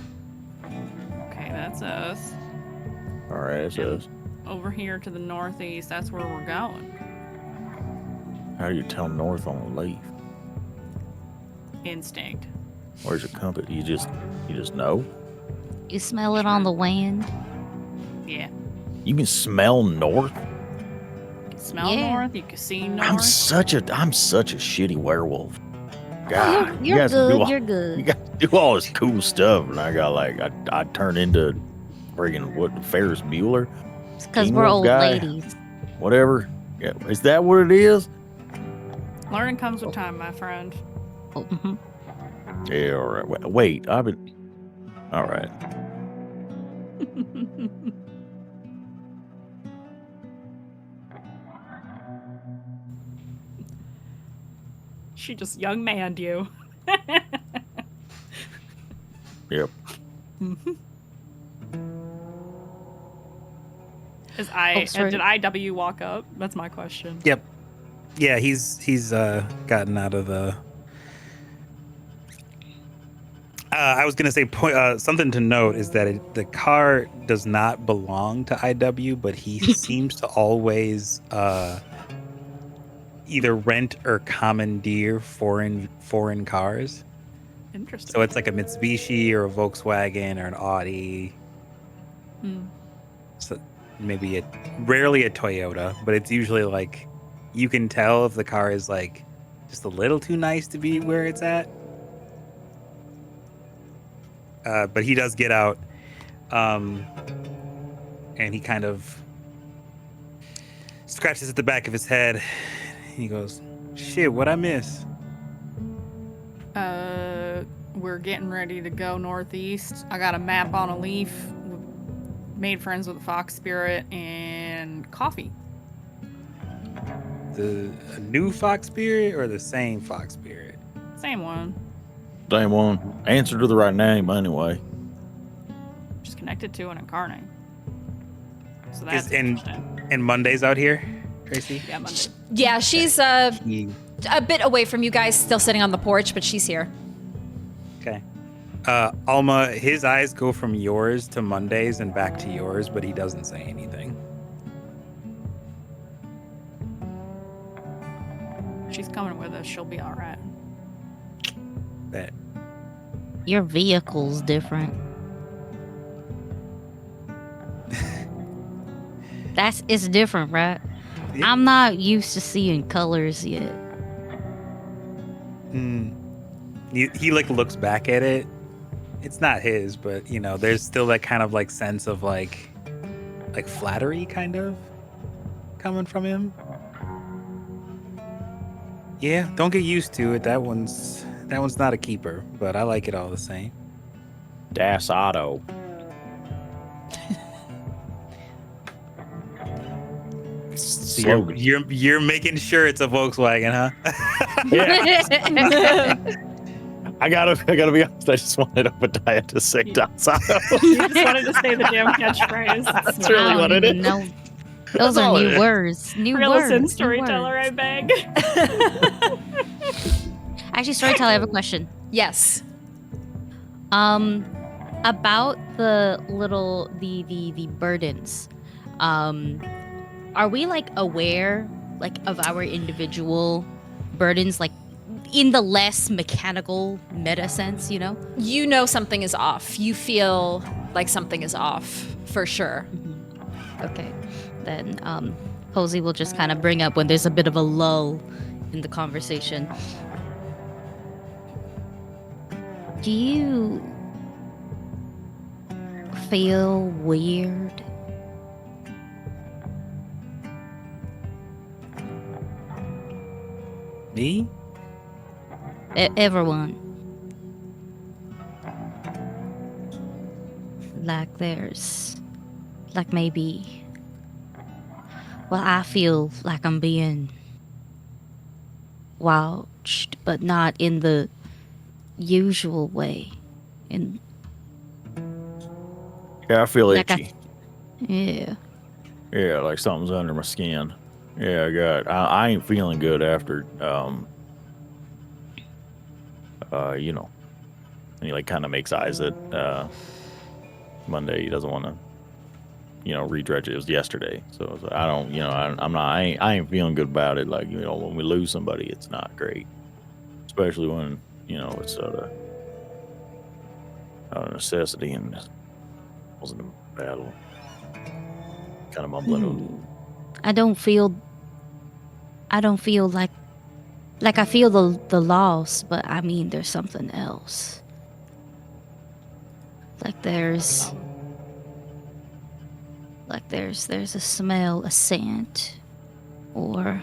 Okay, that's us. All right, it says. Over here to the northeast, that's where we're going. How do you tell north on a leaf? Instinct. Where's your compass? You just know? You smell it on the wind. Yeah. You can smell north? You can smell Yeah. north, you can see north. I'm such a shitty werewolf. God, you You're guys good. do all, You're you good. guys do all this cool stuff, and I got I turn into friggin' what, Ferris Bueller? It's because Teen we're Wolf old guy? ladies. Whatever. Yeah, is that what it is? Learning comes with time, my friend. Oh, mhm. Yeah, all right. Wait, I've been. All right. She just young manned you. Yep. Did IW walk up? That's my question. Yep. Yeah, he's gotten out of the. I was gonna say something to note is that the car does not belong to IW, but he seems to always either rent or commandeer foreign cars. Interesting. So it's like a Mitsubishi or a Volkswagen or an Audi. So maybe rarely a Toyota, but it's usually like you can tell if the car is like just a little too nice to be where it's at. But he does get out, and he kind of scratches at the back of his head. And he goes, "Shit, what'd I miss?" We're getting ready to go northeast. I got a map on a leaf. Made friends with a fox spirit and coffee. A new fox spirit or the same fox spirit? Same one. Same one. Answer to the right name, anyway. Just connected to an incarnate. So that's and Monday's out here, Tracy? yeah, Monday. Yeah, she's a bit away from you guys, still sitting on the porch, but she's here. Okay. Alma, his eyes go from yours to Monday's and back to yours, but he doesn't say anything. She's coming with us. She'll be all right. Bet. Your vehicle's different. It's different, right? Yeah. I'm not used to seeing colors yet. He like looks back at it. It's not his, but there's still that kind of like sense of like flattery kind of coming from him. Yeah, don't get used to it. That one's not a keeper, but I like it all the same. Das Auto. So you're making sure it's a Volkswagen, huh? Yeah. I gotta be honest. I just wanted Obadiah to say Das Auto. You just wanted to say the damn catchphridge. That's really what it is. No, those are new words. New words. Listen, new Storyteller, words. I beg. Actually, Storyteller, I have a question. Yes. About the burdens. Are we like aware of our individual burdens, like in the less mechanical meta sense, You know something is off. You feel like something is off for sure. Okay. Then Posy will just kind of bring up when there's a bit of a lull in the conversation. Do you feel weird? Me? Everyone. Like there's maybe, well, I feel like I'm being watched, but not in the usual way. Yeah, I feel Like itchy. Yeah. Yeah, like something's under my skin. Yeah, I ain't feeling good after and he like kind of makes eyes at Monday. He doesn't want to redredge it. It was yesterday, so I don't, I ain't feeling good about it. Like, when we lose somebody, it's not great, especially when it's a necessity and it wasn't a battle. Kind of mumbling. I don't feel like I feel the loss, but I mean there's something else. There's a smell, a scent, or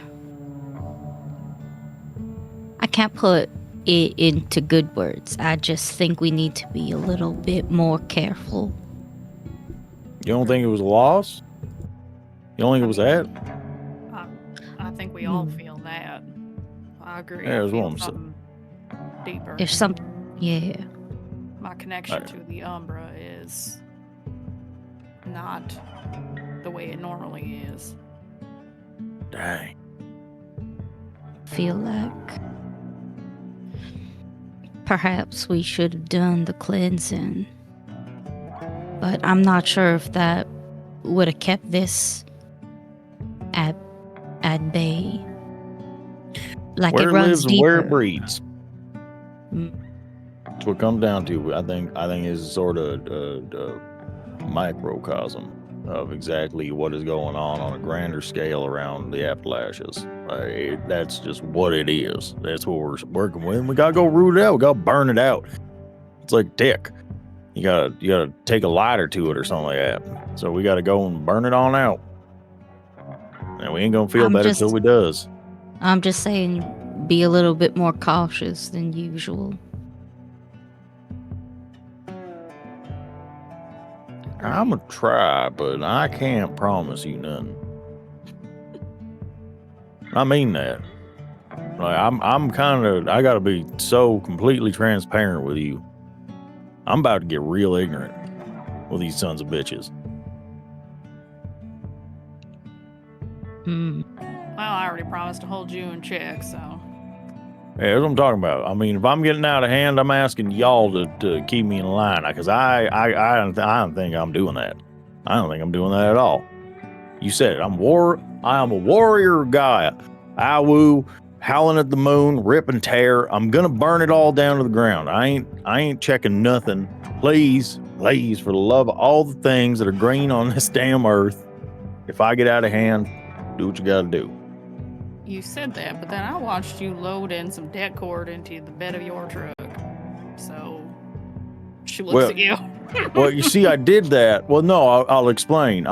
I can't put it into good words. I just think we need to be a little bit more careful. You don't think it was a loss? You don't think it was that? I think we all feel that. I agree. Yeah, I that's feel what I'm saying. something deeper. There's some, yeah. My connection to the Umbra is not the way it normally is. Dang. Feel like perhaps we should have done the cleansing, but I'm not sure if that would have kept this at bay. Like Where it it runs lives and deeper. where it breeds. Mm. That's what it comes down to. I think is sort of the microcosm of exactly what is going on a grander scale around the Appalachians. That's just what it is. That's what we're working with. We gotta go root it out. We gotta burn it out. It's like dick. You gotta take a lighter to it or something like that. So we gotta go and burn it on out. And we ain't gonna feel better till we does. I'm just saying, be a little bit more cautious than usual. I'm gonna try, but I can't promise you nothing. I mean that. Like I'm kind of. I gotta be so completely transparent with you. I'm about to get real ignorant with these sons of bitches. Hmm. Well, I already promised to hold you in check, so. Yeah, that's what I'm talking about. I mean, if I'm getting out of hand, I'm asking y'all to keep me in line, because I don't think I'm doing that. I don't think I'm doing that at all. You said it. I am a warrior of Gaia. Awu, howling at the moon, rip and tear. I'm gonna burn it all down to the ground. I ain't checking nothing. Please, for the love of all the things that are green on this damn earth, if I get out of hand, do what you gotta do. You said that, but then I watched you load in some deck cord into the bed of your truck. So she looks at you. Well, you see, I did that. Well, no, I'll explain.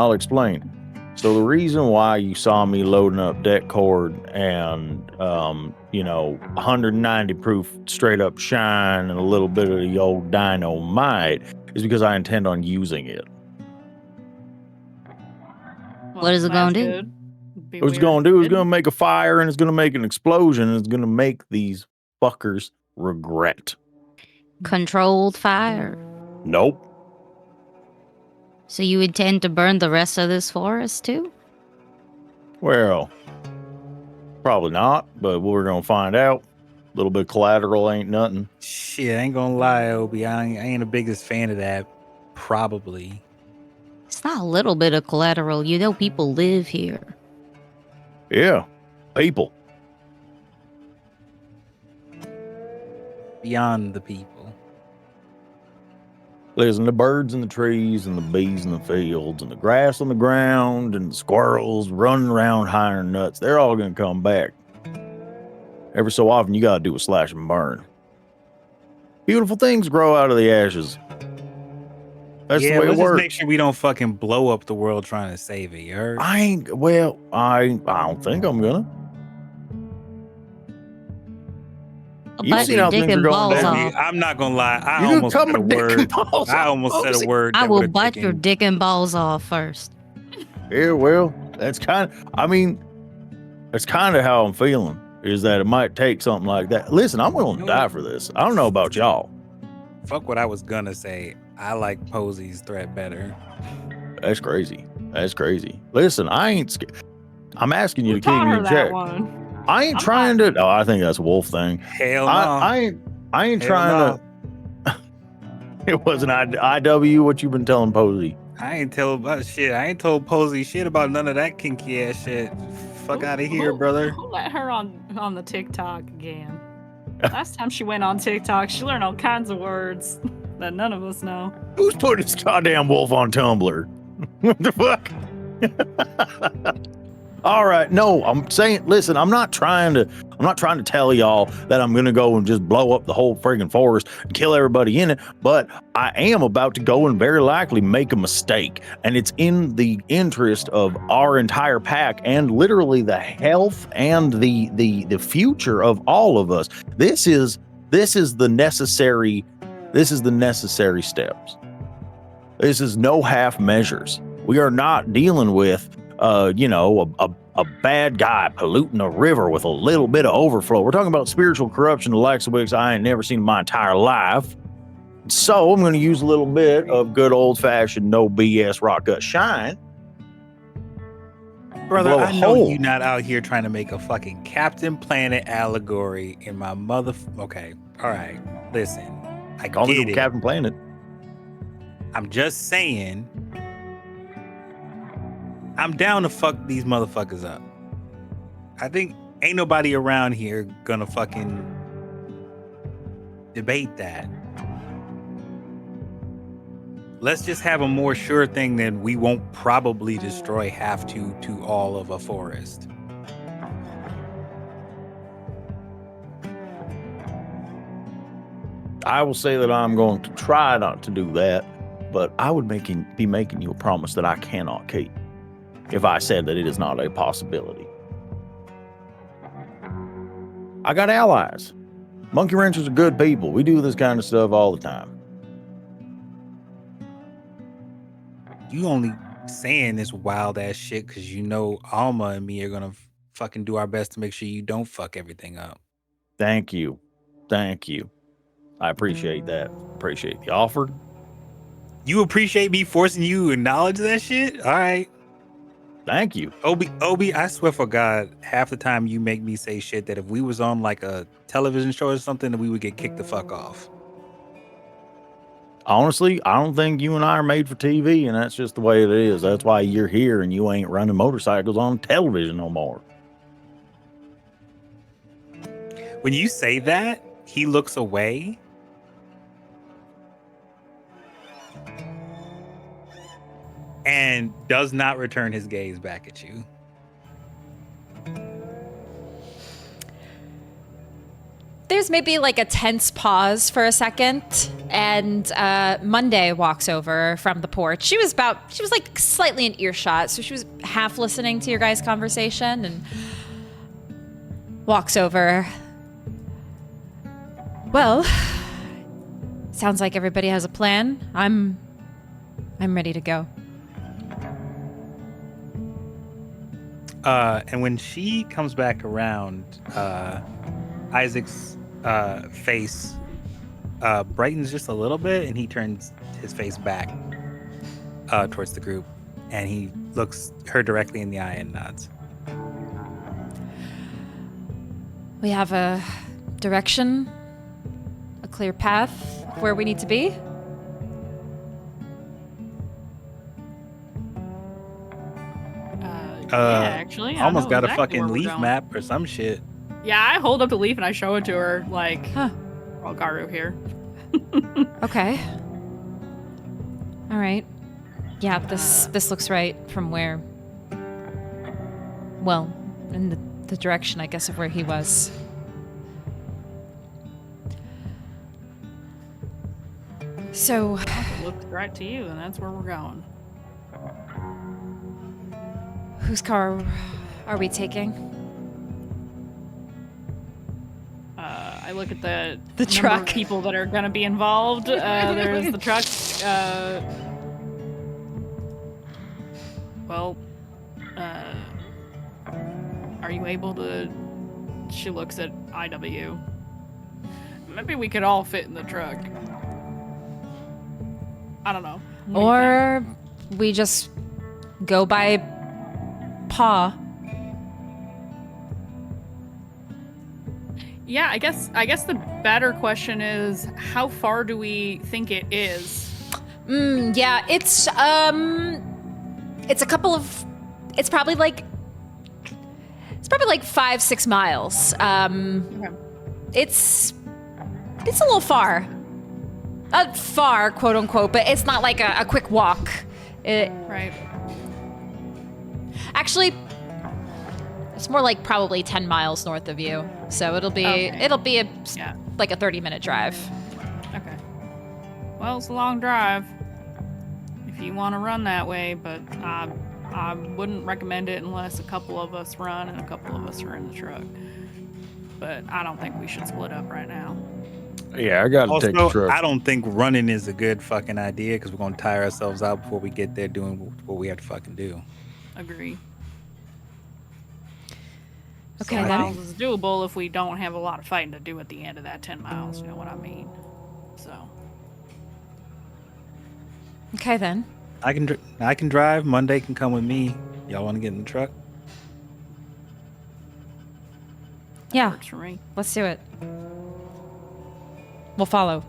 So the reason why you saw me loading up deck cord and 190 proof straight up shine and a little bit of the old dynamite is because I intend on using it. Well, What is it gonna do? good. What it's going to do is going to make a fire and it's going to make an explosion and it's going to make these fuckers regret. Controlled fire. Nope. So you intend to burn the rest of this forest too? Well, probably not, but we're going to find out. A little bit of collateral ain't nothing. Shit, I ain't gonna lie, Obi. I ain't the biggest fan of that. Probably. It's not a little bit of collateral. You know people live here. Yeah, people. Beyond the people. Listen, the birds in the trees and the bees in the fields and the grass on the ground and the squirrels running around hiring nuts, they're all going to come back. Every so often, you got to do a slash and burn. Beautiful things grow out of the ashes. That's the way it let's works. just make sure we don't fucking blow up the world trying to save it, you heard? I don't think I'm gonna. Bite your dick and balls down. off. I'm not gonna lie. I You almost cut said a my dick word. and balls I off, almost said Posy. a word. I that will would've bite taken- your dick and balls off first. Yeah, well, that's kind of how I'm feeling. Is that it might take something like that. Listen, I'm willing to die for this. I don't know about y'all. Fuck what I was gonna say. I like Posy's threat better. That's crazy. Listen, I ain't scared. I'm asking you to keep me in check. One. I ain't I'm trying to. Oh, I think that's a wolf thing. Hell no. I ain't Hell trying to. It wasn't IW. What you been telling Posy? I ain't told Posy shit about none of that kinky ass shit. Fuck out of here, brother. Who let her on the TikTok again? Last time she went on TikTok, she learned all kinds of words that none of us know. Who's putting this goddamn wolf on Tumblr? What the fuck? All right, no, I'm saying, listen, I'm not trying to tell y'all that I'm gonna go and just blow up the whole friggin' forest and kill everybody in it, but I am about to go and very likely make a mistake, and it's in the interest of our entire pack and literally the health and the future of all of us. This is the necessary steps. This is no half measures. We are not dealing with a a bad guy polluting a river with a little bit of overflow. We're talking about spiritual corruption, the likes of which I ain't never seen in my entire life. So I'm going to use a little bit of good old-fashioned no BS rock gut shine. Brother, blow a I know hole. you not out here trying to make a fucking Captain Planet allegory in my Okay, all right. Listen, I Call me get it. Captain Planet. I'm just saying, I'm down to fuck these motherfuckers up. I think ain't nobody around here gonna fucking debate that. Let's just have a more sure thing that we won't probably destroy half to all of a forest. I will say that I'm going to try not to do that, but I would be making you a promise that I cannot keep if I said that it is not a possibility. I got allies. Monkey Wrenchers are good people. We do this kind of stuff all the time. You only saying this wild ass shit because you know Alma and me are gonna fucking do our best to make sure you don't fuck everything up. Thank you. Thank you. I appreciate that. Appreciate the offer. You appreciate me forcing you to acknowledge that shit? All right. Thank you. Obi, I swear for God, half the time you make me say shit that if we was on like a television show or something, that we would get kicked the fuck off. Honestly, I don't think you and I are made for TV, and that's just the way it is. That's why you're here and you ain't running motorcycles on television no more. When you say that, he looks away. And does not return his gaze back at you. There's maybe like a tense pause for a second, and Monday walks over from the porch. She was like slightly in earshot, so she was half listening to your guys' conversation, and walks over. Well, sounds like everybody has a plan. I'm ready to go. And when she comes back around, Isaac's face brightens just a little bit, and he turns his face back towards the group, and he looks her directly in the eye and nods. We have a direction, a clear path where we need to be. Yeah, actually, I Almost know got exactly a fucking where we're leaf going. map or some shit. Yeah, I hold up the leaf and I show it to her, like, Huh. well, Garou here. Okay. All right. Yeah, this looks right from where. Well, in the direction, I guess, of where he was. So, If it looks right to you, then that's where we're going. whose car are we taking? I look at the number truck. of people that are going to be involved. There's the truck. Well, are you able to? She looks at IW. Maybe we could all fit in the truck. I don't know. What do you Or we just go by paw. Yeah, I guess the better question is, how far do we think it is? Yeah, it's a couple of, it's probably like 5-6 miles. Okay. It's a little far. Far, quote unquote, but it's not like a quick walk. Right. Actually, it's more like probably 10 miles north of you. So it'll be Okay. Yeah. like a 30-minute drive. Okay. Well, it's a long drive if you want to run that way, but I wouldn't recommend it unless a couple of us run and a couple of us are in the truck. But I don't think we should split up right now. Yeah, I got to take the Also, truck. I don't think running is a good fucking idea because we're gonna tire ourselves out before we get there doing what we have to fucking do. Agree. Okay, 10 then. miles is doable if we don't have a lot of fighting to do at the end of that 10 miles, you know what I mean? So. Okay, then. I can drive. Monday can come with me. Y'all want to get in the truck? Yeah, Works for me. let's do it. We'll follow.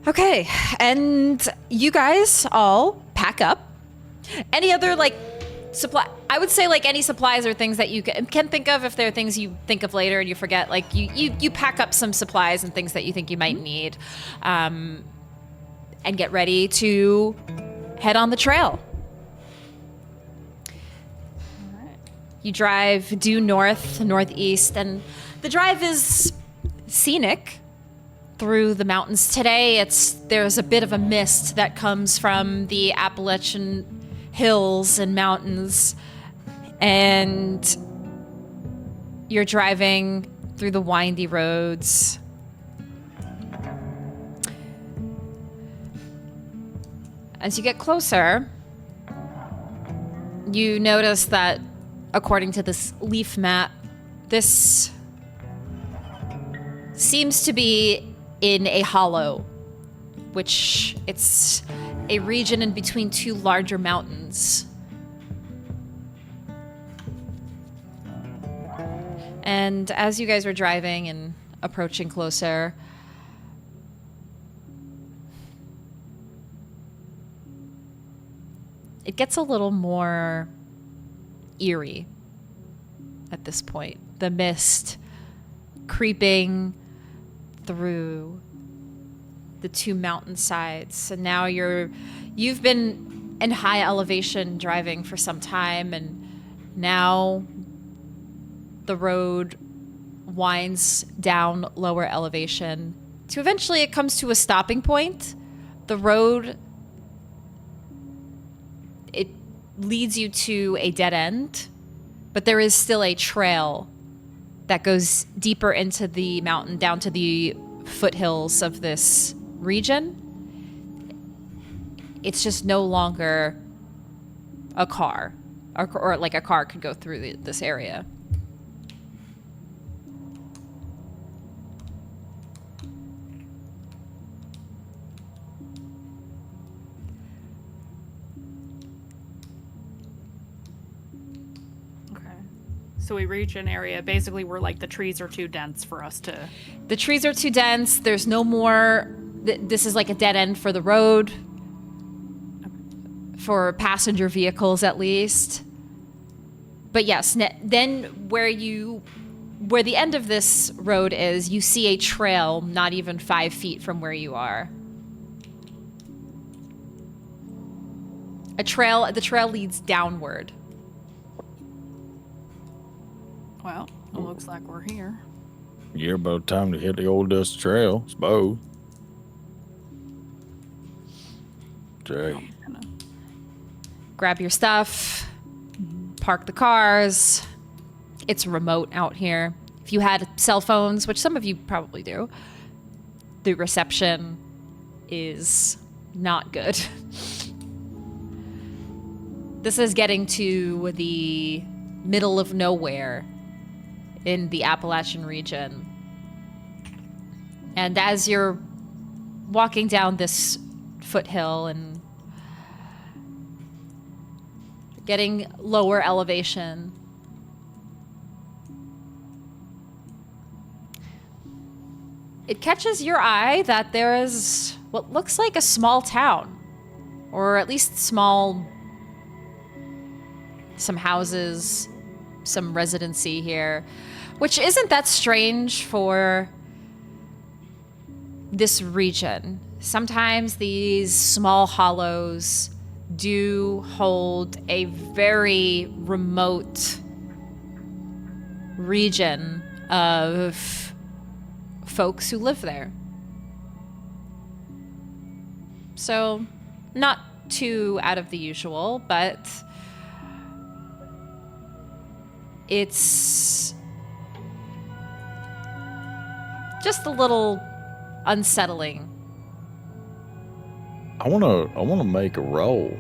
Okay, and you guys all pack up. Any other, like, supply? I would say, like, any supplies or things that you can think of. If there are things you think of later and you forget, like, you pack up some supplies and things that you think you might need, and get ready to head on the trail. You drive due north, northeast, and the drive is scenic through the mountains. Today, there's a bit of a mist that comes from the Appalachian hills and mountains, and you're driving through the windy roads. As you get closer, you notice that, according to this leaf map, this seems to be in a hollow, which it's a region in between two larger mountains. And as you guys were driving and approaching closer, it gets a little more eerie at this point. The mist creeping through the two mountainsides, and now you've been in high elevation driving for some time, and now the road winds down lower elevation to eventually it comes to a stopping point. The road, it leads you to a dead end, but there is still a trail that goes deeper into the mountain, down to the foothills of this region. It's just no longer a car, or like a car could go through this area. So we reach an area basically where like the trees are too dense for us to. The trees are too dense. There's no more. This is like a dead end for the road, for passenger vehicles at least. But yes, then where the end of this road is, you see a trail not even 5 feet from where you are. The trail leads downward. Well, it looks like we're here. Yeah, about time to hit the old dust trail, suppose. Jay. Grab your stuff, park the cars. It's remote out here. If you had cell phones, which some of you probably do, the reception is not good. This is getting to the middle of nowhere in the Appalachian region. And as you're walking down this foothill and getting lower elevation, it catches your eye that there is what looks like a small town, or at least some houses, some residency here, which isn't that strange for this region. Sometimes these small hollows do hold a very remote region of folks who live there. So, not too out of the usual, but it's just a little unsettling. I wanna make a roll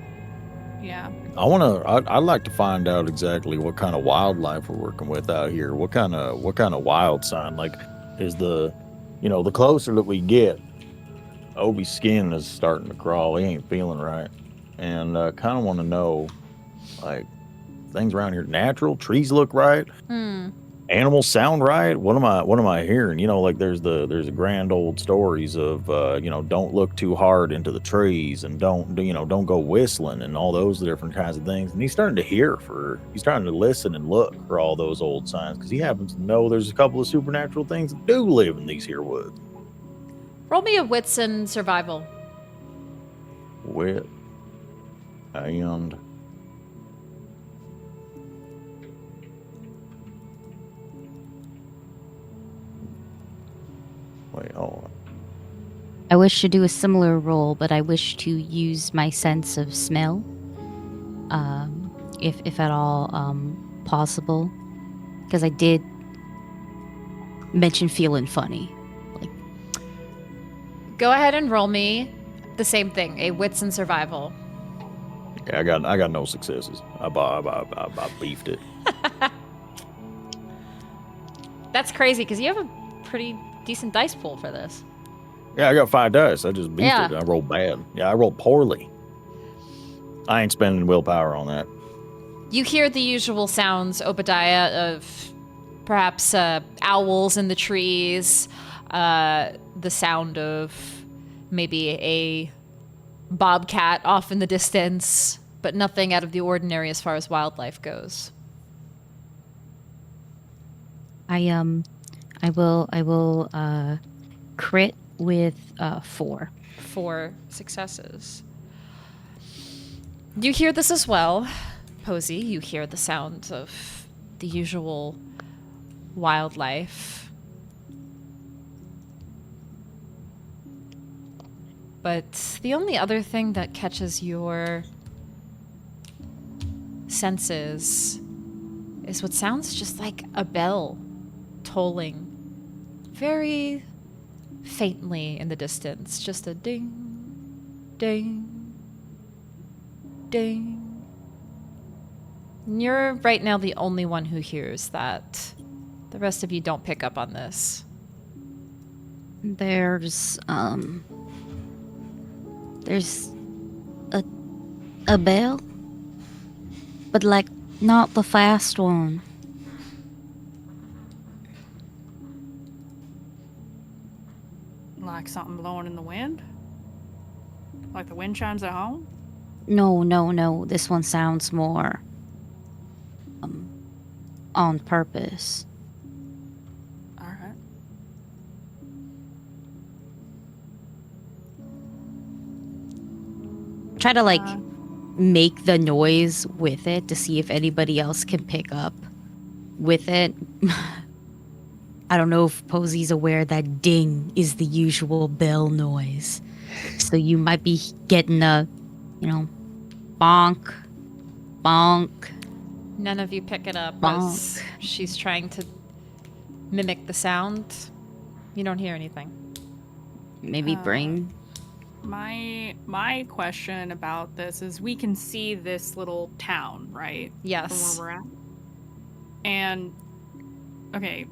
Yeah. I'd like to find out exactly what kind of wildlife we're working with out here. What kind of wild sign? Like, is the closer that we get, Obi's skin is starting to crawl. He ain't feeling right, and kind of want to know, like, things around here natural. Trees look right. Animals sound right. What am I hearing? Like there's a grand old stories of don't look too hard into the trees and don't go whistling and all those different kinds of things. And he's starting to listen and look for all those old signs because he happens to know there's a couple of supernatural things that do live in these here woods. Roll me a wits and survival. Wit and wait, hold on. I wish to do a similar roll, but I wish to use my sense of smell, if at all possible, because I did mention feeling funny. Go ahead and roll me the same thing, a wits and survival. Yeah, I got no successes. I beefed it. That's crazy because you have a pretty decent dice pool for this. Yeah, I got 5 dice. I just beefed Yeah. it. I rolled bad. Yeah, I rolled poorly. I ain't spending willpower on that. You hear the usual sounds, Obadiah, of perhaps owls in the trees, the sound of maybe a bobcat off in the distance, but nothing out of the ordinary as far as wildlife goes. I will crit with 4. 4 successes. You hear this as well, Posy. You hear the sounds of the usual wildlife. But the only other thing that catches your senses is what sounds just like a bell tolling very faintly in the distance. Just a ding, ding, ding. And you're right now the only one who hears that. The rest of you don't pick up on this. There's a bell, but like not the fast one. Like something blowing in the wind? Like the wind chimes at home? No. This one sounds more on purpose. All right. Try to make the noise with it to see if anybody else can pick up with it. I don't know if Posy's aware that ding is the usual bell noise. So you might be getting a, bonk, bonk. None of you pick it up Bonk. as she's trying to mimic the sound. You don't hear anything. Maybe bring. My question about this is we can see this little town, right? Yes. From where we're at. And okay,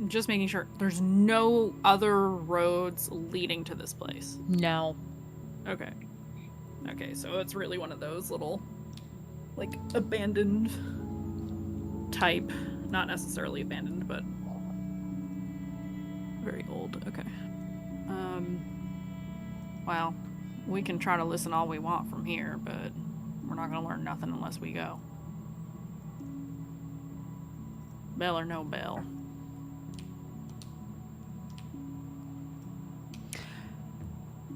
just making sure there's no other roads leading to this place. No. Okay. Okay, so it's really one of those little abandoned type, not necessarily abandoned, but very old. Okay. Well, we can try to listen all we want from here, but we're not going to learn nothing unless we go. Bell or no bell.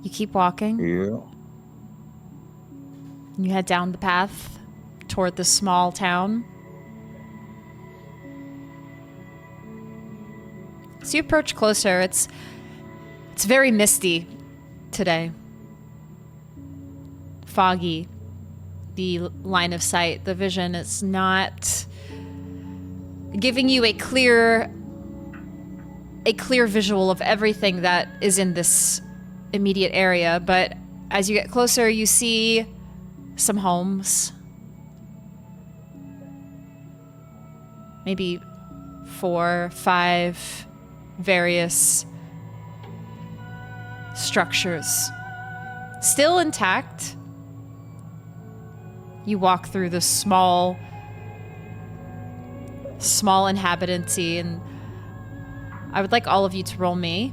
You keep walking. Yeah. You head down the path toward the small town. So you approach closer. It's very misty today. Foggy. The line of sight, the vision, is not giving you a clear visual of everything that is in this immediate area. But as you get closer, you see some homes. Maybe 4, 5 various structures. Still intact. You walk through the small inhabitancy, and I would like all of you to roll me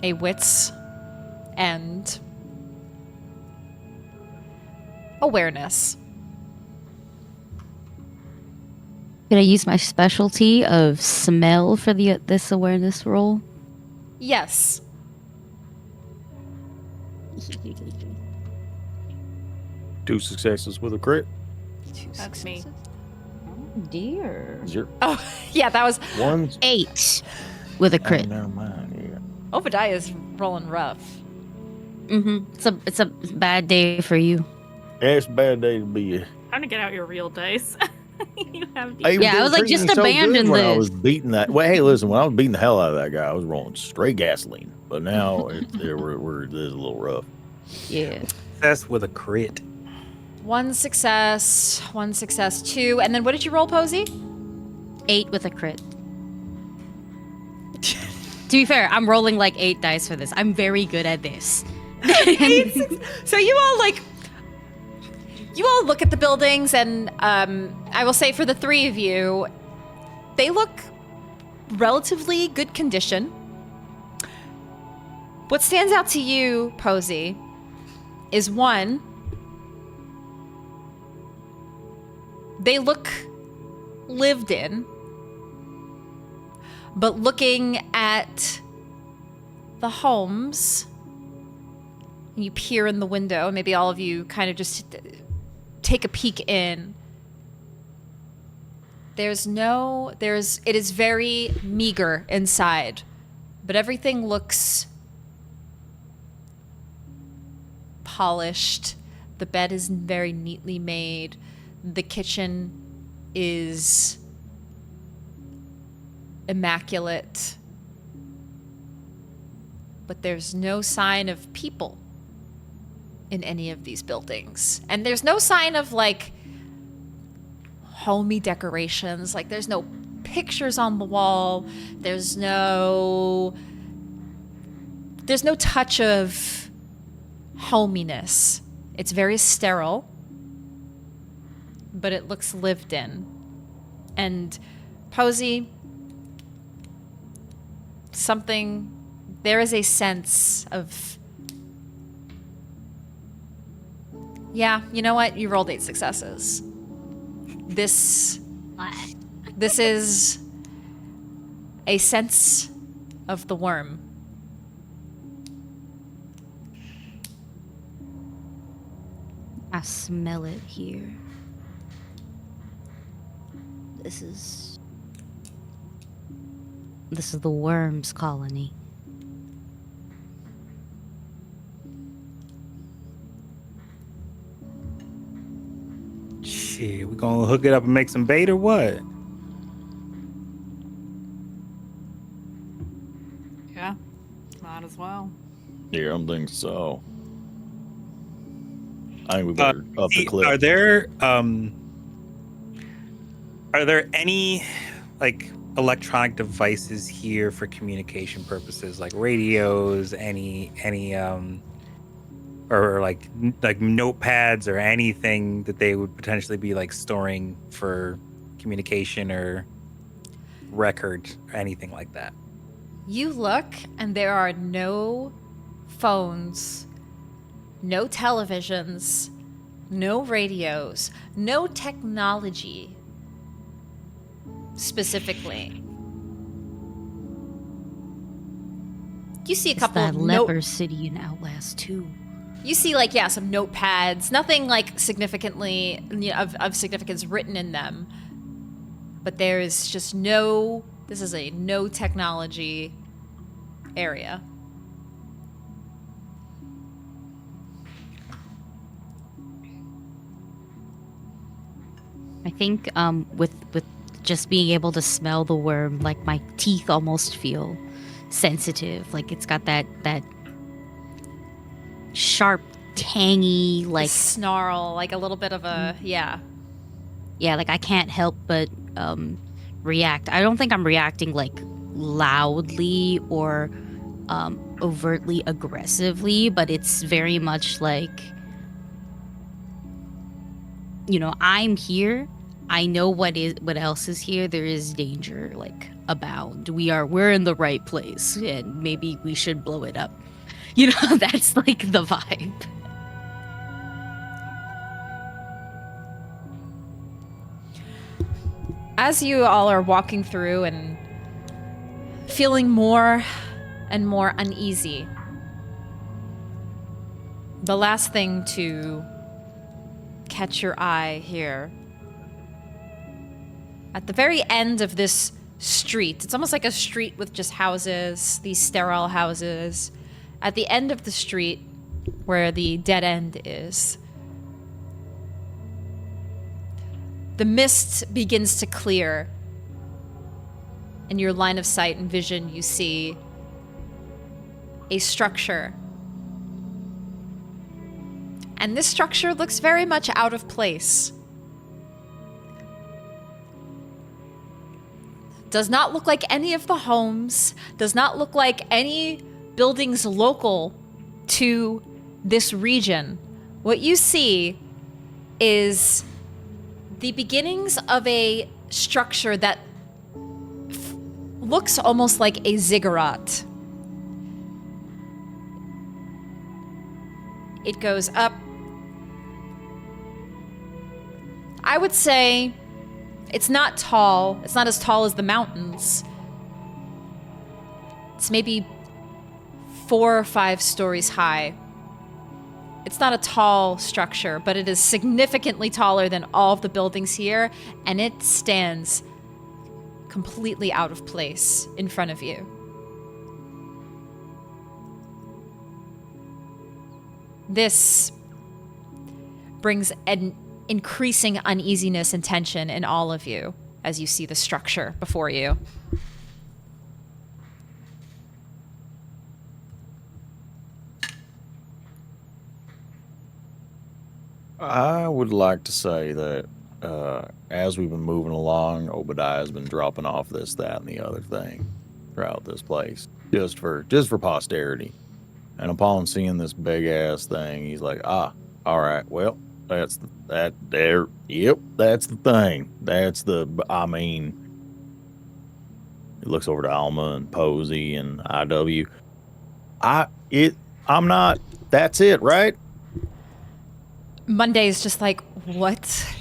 a wits and awareness. Could I use my specialty of smell for this awareness roll? Yes. Two successes with a crit. That's me. Dear. Zero. Oh, yeah, that was 1. 8 with a Oh, crit. never mind. Yeah. Obadiah's rolling rough. It's a bad day for you. Yeah, it's a bad day to be a. Time to get out your real dice. You have Hey, these. Yeah, I was like, treating just me so good abandon when I this. was beating that. Well, hey, listen, when I was beating the hell out of that guy, I was rolling straight gasoline. But now it's a little rough. Yeah. Success with a crit. 1 success, 2, and then what did you roll, Posy? 8 with a crit. To be fair, I'm rolling like 8 dice for this. I'm very good at this. So you all look at the buildings, and I will say for the 3 of you, they look relatively good condition. What stands out to you, Posy, is 1, they look lived in, but looking at the homes, you peer in the window, and maybe all of you kind of just take a peek in. It is very meager inside, but everything looks polished. The bed is very neatly made. The kitchen is immaculate. But there's no sign of people in any of these buildings. And there's no sign of, like, homey decorations. Like, there's no pictures on the wall. There's no touch of hominess. It's very sterile, but it looks lived in. And Posy, there is a sense of, yeah, you know what? You rolled 8 successes. This is a sense of the worm. I smell it here. This is the worm's colony. Shit, we gonna hook it up and make some bait or what? Yeah, might as well. Yeah, I'm thinking so. I think we better up the clip. Are there any like electronic devices here for communication purposes, like radios, any or like notepads or anything that they would potentially be like storing for communication or record or anything like that? You look, and there are no phones, no televisions, no radios, no technology specifically. You see a It's couple that of leper city in Outlast 2. You see, like, yeah, some notepads, nothing like significantly of significance written in them. But there is just this is a no technology area. I think with just being able to smell the worm, like my teeth almost feel sensitive. Like it's got that sharp tangy, like snarl, like a little bit of a yeah. yeah, like I can't help but react. I don't think I'm reacting like loudly or overtly aggressively, but it's very much like, you know, I'm here. I know what else is here. There is danger, like, abound. We're in the right place, and maybe we should blow it up. You know, that's like the vibe. As you all are walking through and feeling more and more uneasy, the last thing to catch your eye here, at the very end of this street, it's almost like a street with just houses, these sterile houses. At the end of the street, where the dead end is, the mist begins to clear. In your line of sight and vision, you see a structure. And this structure looks very much out of place. Does not look like any of the homes, does not look like any buildings local to this region. What you see is the beginnings of a structure that looks almost like a ziggurat. It goes up. I would say it's not tall. It's not as tall as the mountains. It's maybe 4 or 5 stories high. It's not a tall structure, but it is significantly taller than all of the buildings here, and it stands completely out of place in front of you. This brings an increasing uneasiness and tension in all of you as you see the structure before you. I would like to say that as we've been moving along, Obadiah's been dropping off this, that, and the other thing throughout this place, just for posterity. And upon seeing this big ass thing, he's like, all right, well, that's the thing. He looks over to Alma and Posy and IW. That's it, right? Monday's just like, what?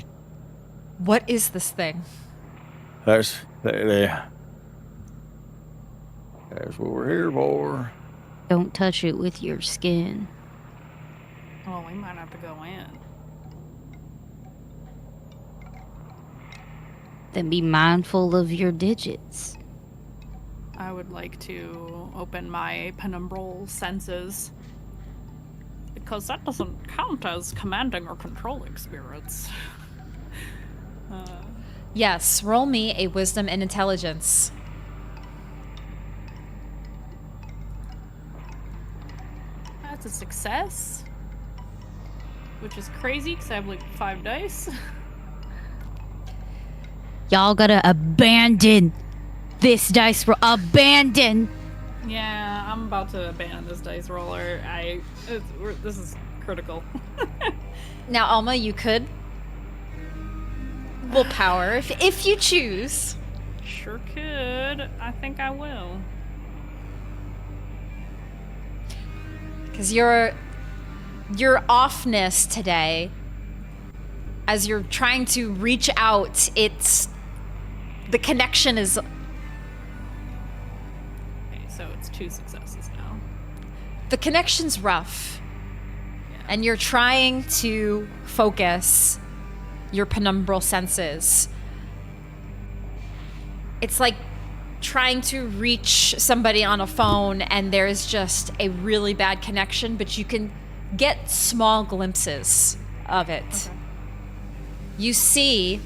What is this thing? That's what we're here for. Don't touch it with your skin. Well, we might have to go in. Then be mindful of your digits. I would like to open my penumbral senses. Because that doesn't count as commanding or controlling spirits. Yes, roll me a wisdom and intelligence. That's a success. Which is crazy because I have like 5 dice. Y'all gotta abandon this dice roll. Abandon! Yeah, I'm about to abandon this dice roller. This is critical. Now, Alma, you could willpower if you choose. Sure could. I think I will. Because your offness today, as you're trying to reach out, the connection is. Okay, so it's 2 successes now. The connection's rough, Yeah. and you're trying to focus your penumbral senses. It's like trying to reach somebody on a phone and there's just a really bad connection, but you can get small glimpses of it. Okay. You see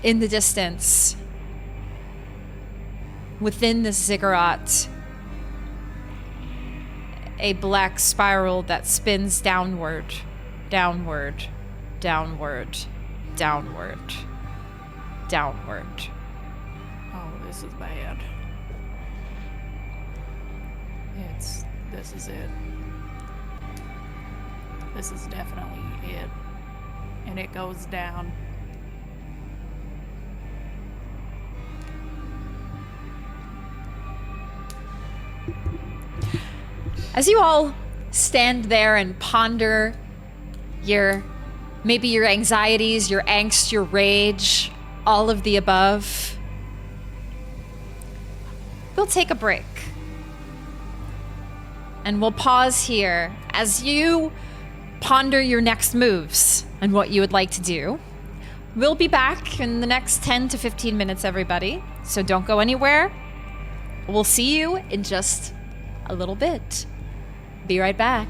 in the distance, within the ziggurat, a black spiral that spins downward, downward, downward, downward, downward. Oh, this is bad. This is it. This is definitely it. And it goes down. As you all stand there and ponder maybe your anxieties, your angst, your rage, all of the above, we'll take a break. And we'll pause here as you ponder your next moves and what you would like to do. We'll be back in the next 10 to 15 minutes, everybody. So don't go anywhere. We'll see you in just a little bit. Be right back.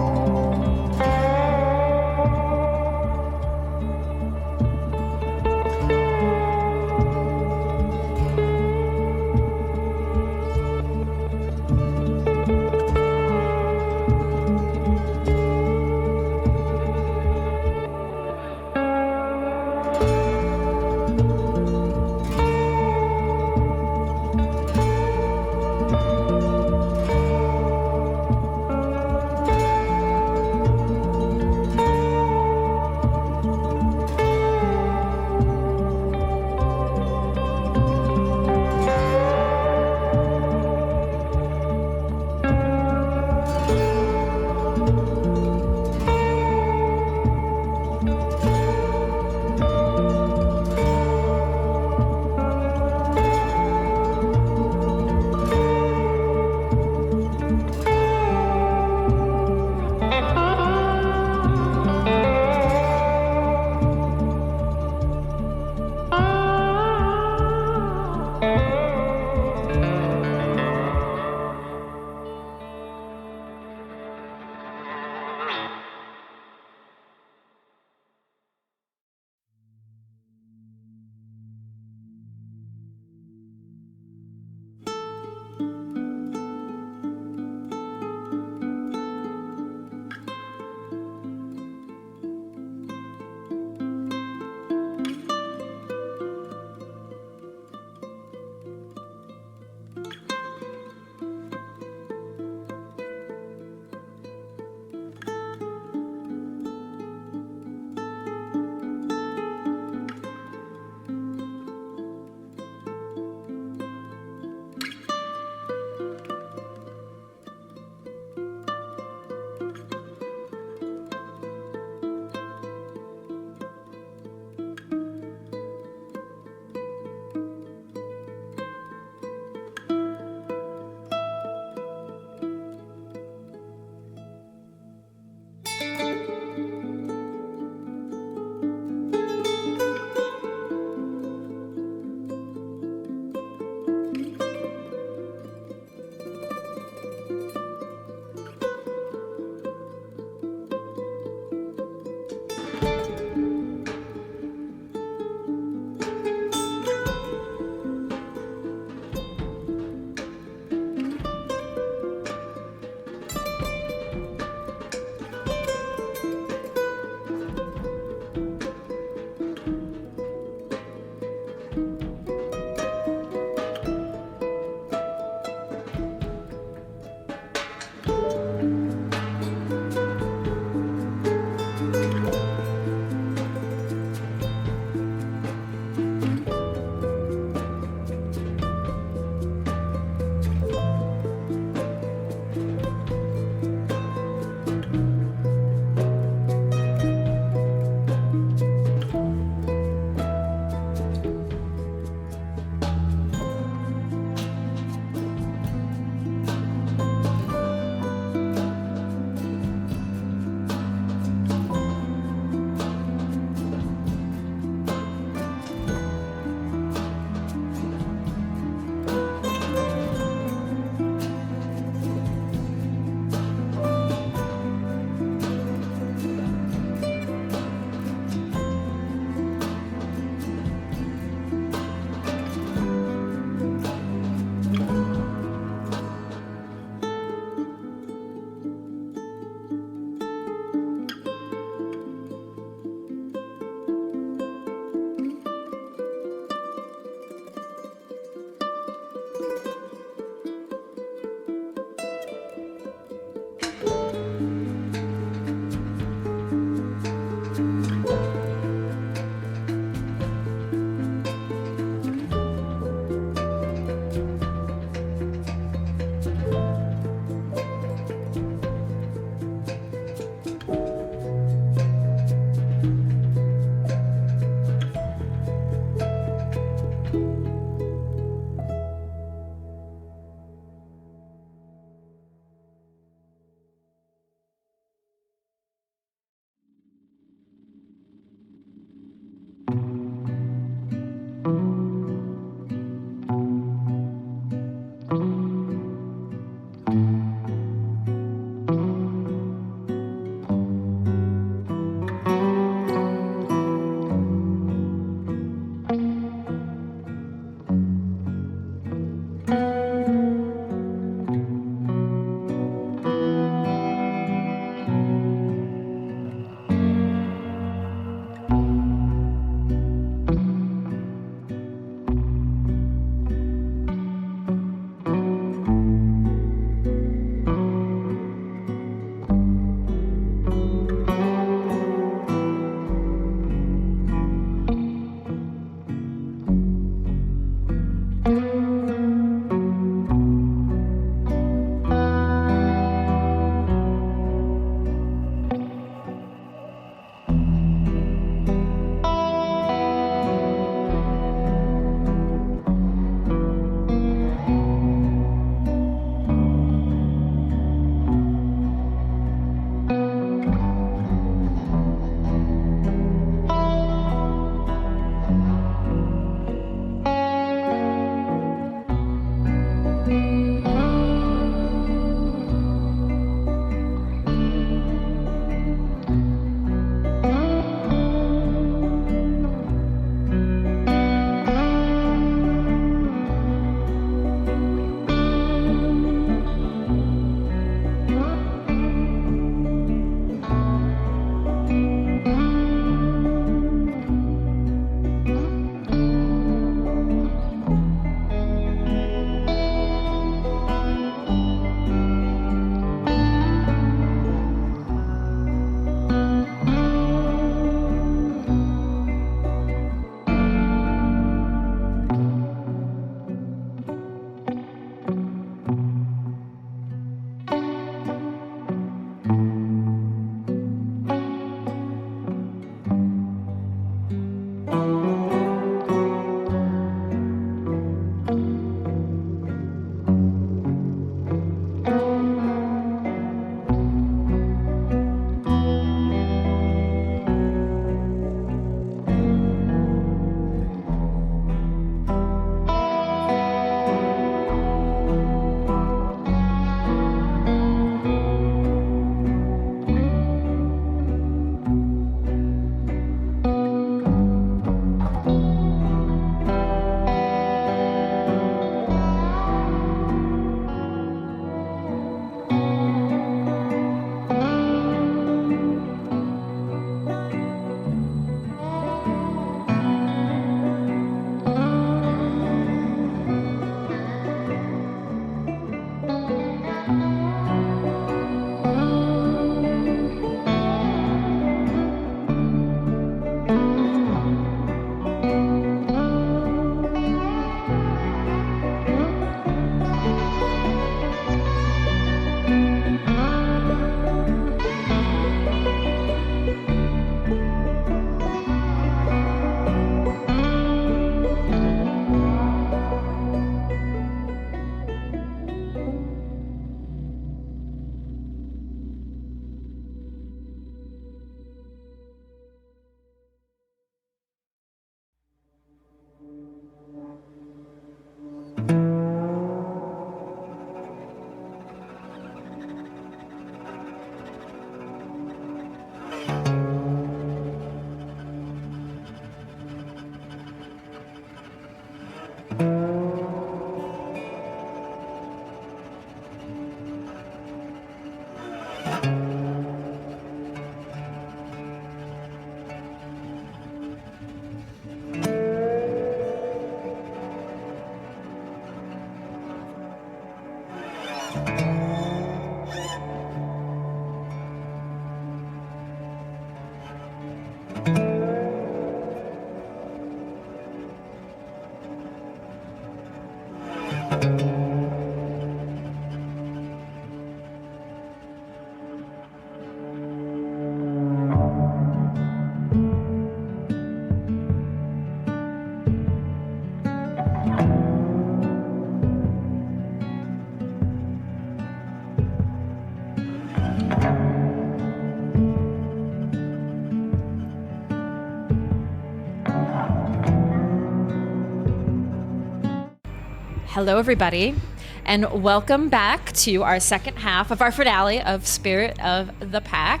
Hello, everybody, and welcome back to our second half of our finale of Spirit of the Pack.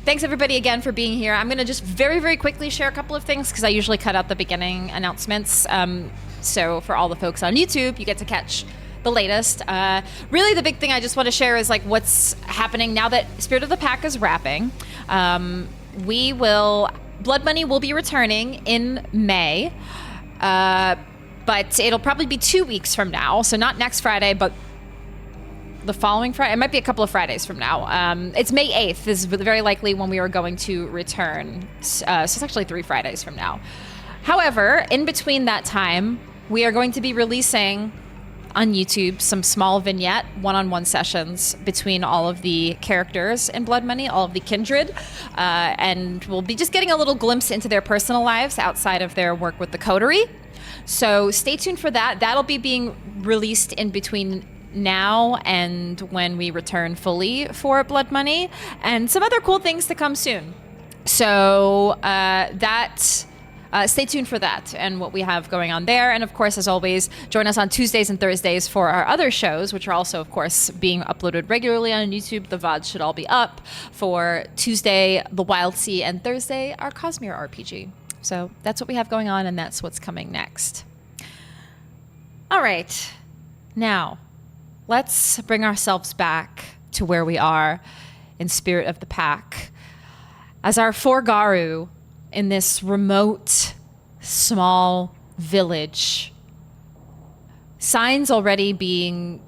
Thanks, everybody, again for being here. I'm going to just very, very quickly share a couple of things because I usually cut out the beginning announcements. So for all the folks on YouTube, you get to catch the latest. Really, the big thing I just want to share is like what's happening now that Spirit of the Pack is wrapping. Blood Money will be returning in May, but it'll probably be 2 weeks from now. So not next Friday, but the following Friday. It might be a couple of Fridays from now. It's May 8th is very likely when we are going to return. So it's actually 3 Fridays from now. However, in between that time, we are going to be releasing on YouTube some small vignette one-on-one sessions between all of the characters in Blood Money, all of the kindred, and we'll be just getting a little glimpse into their personal lives outside of their work with the coterie. So stay tuned for that. That'll be being released in between now and when we return fully for Blood Money, and some other cool things to come soon. So stay tuned for that and what we have going on there. And of course, as always, join us on Tuesdays and Thursdays for our other shows, which are also, of course, being uploaded regularly on YouTube. The VODs should all be up for Tuesday, The Wild Sea, and Thursday, our Cosmere RPG. So that's what we have going on, and that's what's coming next. All right. Now, let's bring ourselves back to where we are in Spirit of the Pack. As our 4 Garou in this remote, small village, signs already being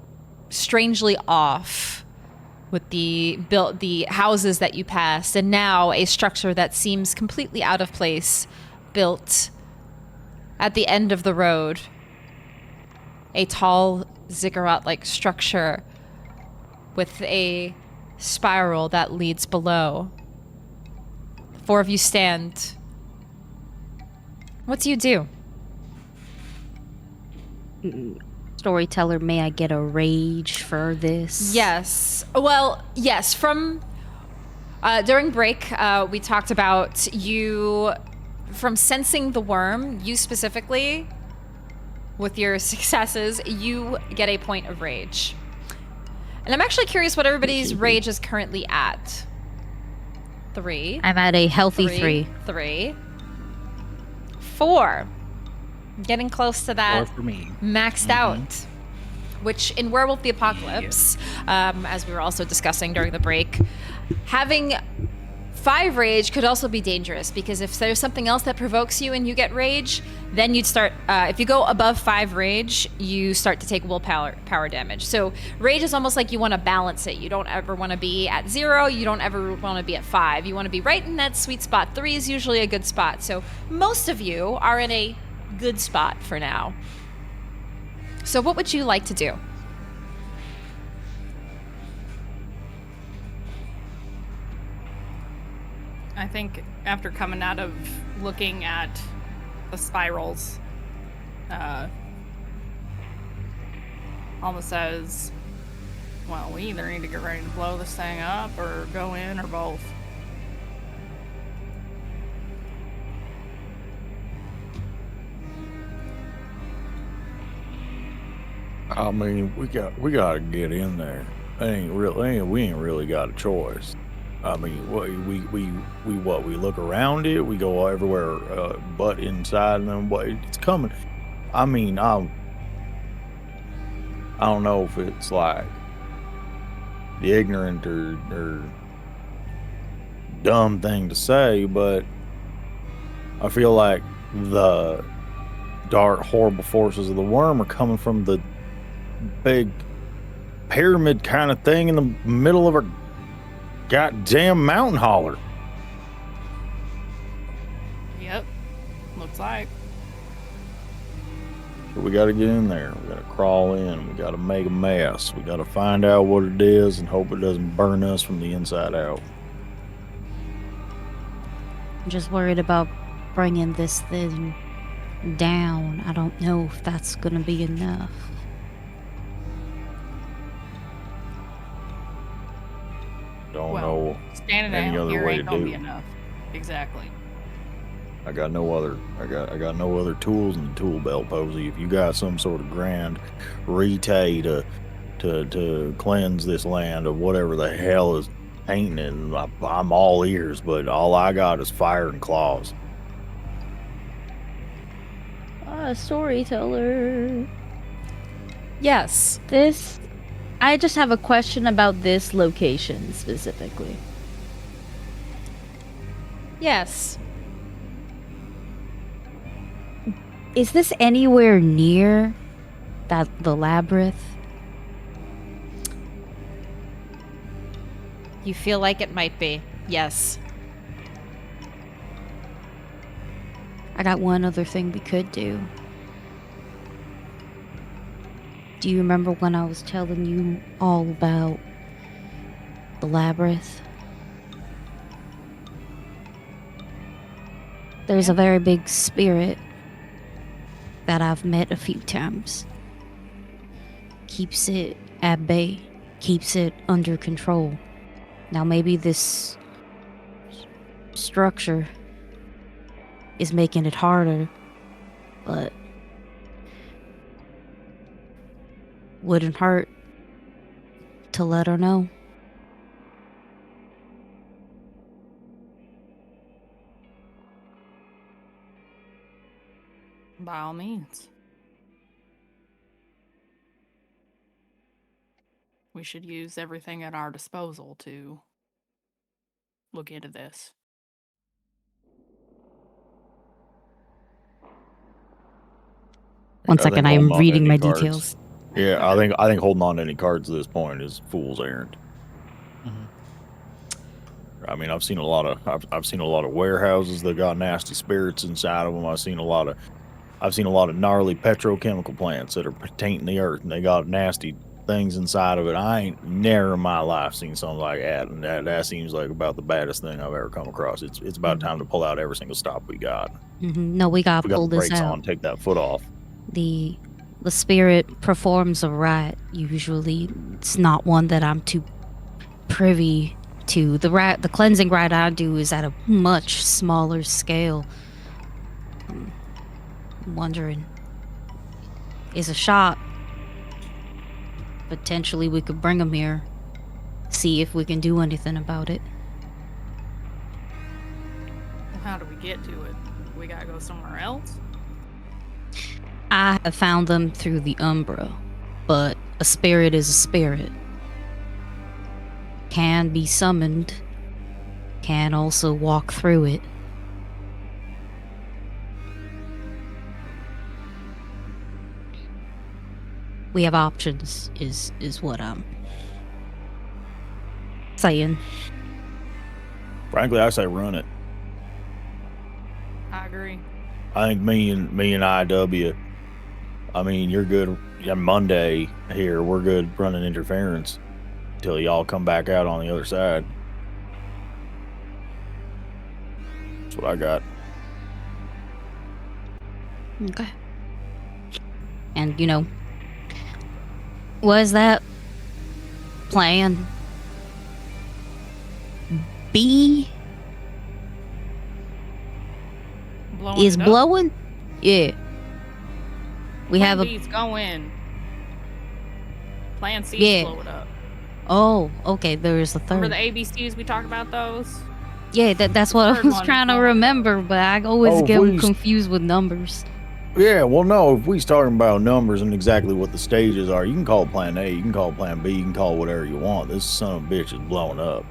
strangely off with the houses that you passed, and now a structure that seems completely out of place, built at the end of the road. A tall ziggurat-like structure with a spiral that leads below. The 4 of you stand. What do you do? Storyteller, may I get a rage for this? Yes. Well, yes. From during break, we talked about you from sensing the worm. You specifically, with your successes, you get a point of rage. And I'm actually curious what everybody's rage is currently at. 3. I'm at a healthy 3. 3. 4. Getting close to that. 4 for me. Maxed out. Which in Werewolf the Apocalypse, as we were also discussing during the break, having 5 rage could also be dangerous, because if there's something else that provokes you and you get rage, then you'd start, if you go above 5 rage, you start to take willpower damage. So rage is almost like you want to balance it. You don't ever want to be at 0. You don't ever want to be at 5. You want to be right in that sweet spot. 3 is usually a good spot. So most of you are in a good spot for now. So what would you like to do? I think after coming out of looking at the spirals, Alma says, well, we either need to get ready to blow this thing up or go in, or both. I mean, we gotta get in there. We ain't really got a choice. I mean, we look around it. We go everywhere, but inside them. It's coming. I mean, I don't know if it's like the ignorant or dumb thing to say, but I feel like the dark, horrible forces of the worm are coming from the big pyramid kind of thing in the middle of a goddamn mountain holler. Yep, looks like. But we gotta get in there. We gotta crawl in. We gotta make a mess. We gotta find out what it is and hope it doesn't burn us from the inside out. I'm just worried about bringing this thing down. I don't know if that's gonna be enough. Don't know Standing any out other here way ain't to gonna do be it. enough. Exactly. I got no other tools in the tool belt, Posy. If you got some sort of grand retay to cleanse this land of whatever the hell is painting it, I'm all ears, but all I got is fire and claws. Storyteller. Yes. I just have a question about this location specifically. Yes. Is this anywhere near the labyrinth? You feel like it might be. Yes. I got one other thing we could do. Do you remember when I was telling you all about the labyrinth? There's a very big spirit that I've met a few times. Keeps it at bay, keeps it under control. Now maybe this structure is making it harder, but wouldn't hurt to let her know. By all means. We should use everything at our disposal to look into this. One I think second, I am holding on to reading any my cards- details. Yeah, I think holding on to any cards at this point is fool's errand. I mean, I've seen a lot of warehouses that got nasty spirits inside of them. I've seen a lot of gnarly petrochemical plants that are tainting the earth, and they got nasty things inside of it. I ain't never in my life seen something like that, and that seems like about the baddest thing I've ever come across. It's about time to pull out every single stop we got. No, we gotta We got pull the this brakes out. on, take that foot off. The spirit performs a rite. Usually, it's not one that I'm too privy to. The cleansing rite I do is at a much smaller scale. I'm wondering, is a shot. Potentially, we could bring him here, see if we can do anything about it. Well, how do we get to it? We gotta go somewhere else? I have found them through the Umbra, but a spirit is a spirit. Can be summoned, can also walk through it. We have options, is what I'm saying. Frankly, I say run it. I agree. I think me and IW. I mean, you're good. Yeah, Monday here, we're good running interference until y'all come back out on the other side. That's what I got. Okay. And, was that plan B Blowing is it up? blowing? Yeah. We have Plan a... B's go in. Plan C Yeah. blow it up. Oh, okay, there is a Remember third. the ABCs we talked about those? Yeah, that's what I Third was one trying to blowing remember, but I always Oh, get please. confused with numbers. Yeah, well, no, if we talking about numbers and exactly what the stages are, you can call plan A, you can call plan B, you can call whatever you want. This son of a bitch is blowing up.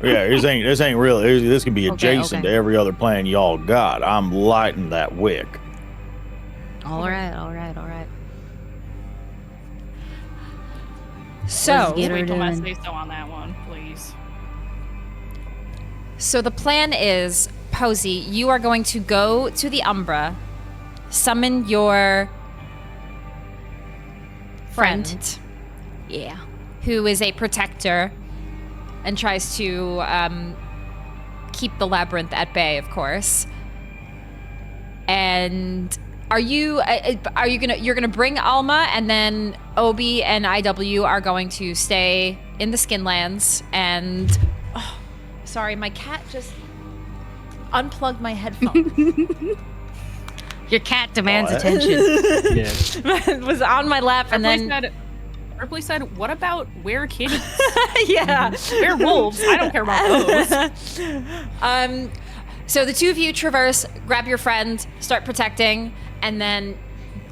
Yeah, this ain't real. This can be adjacent okay. to every other plan y'all got. I'm lighting that wick. All right. So, get her Wait till I doing. say so on that one, please. so the plan is, Posy, you are going to go to the Umbra, summon your friend, Yeah. who is a protector, and tries to keep the labyrinth at bay, of course. And you're gonna bring Alma, and then Obi and IW are going to stay in the Skinlands. And sorry, my cat just unplugged my headphone. Your cat demands Oh, attention. Yeah. It was on my lap, and then Ripley said, "What about were-kitties? yeah, Werewolves? I don't care about those." So the two of you traverse, grab your friend, start protecting, and then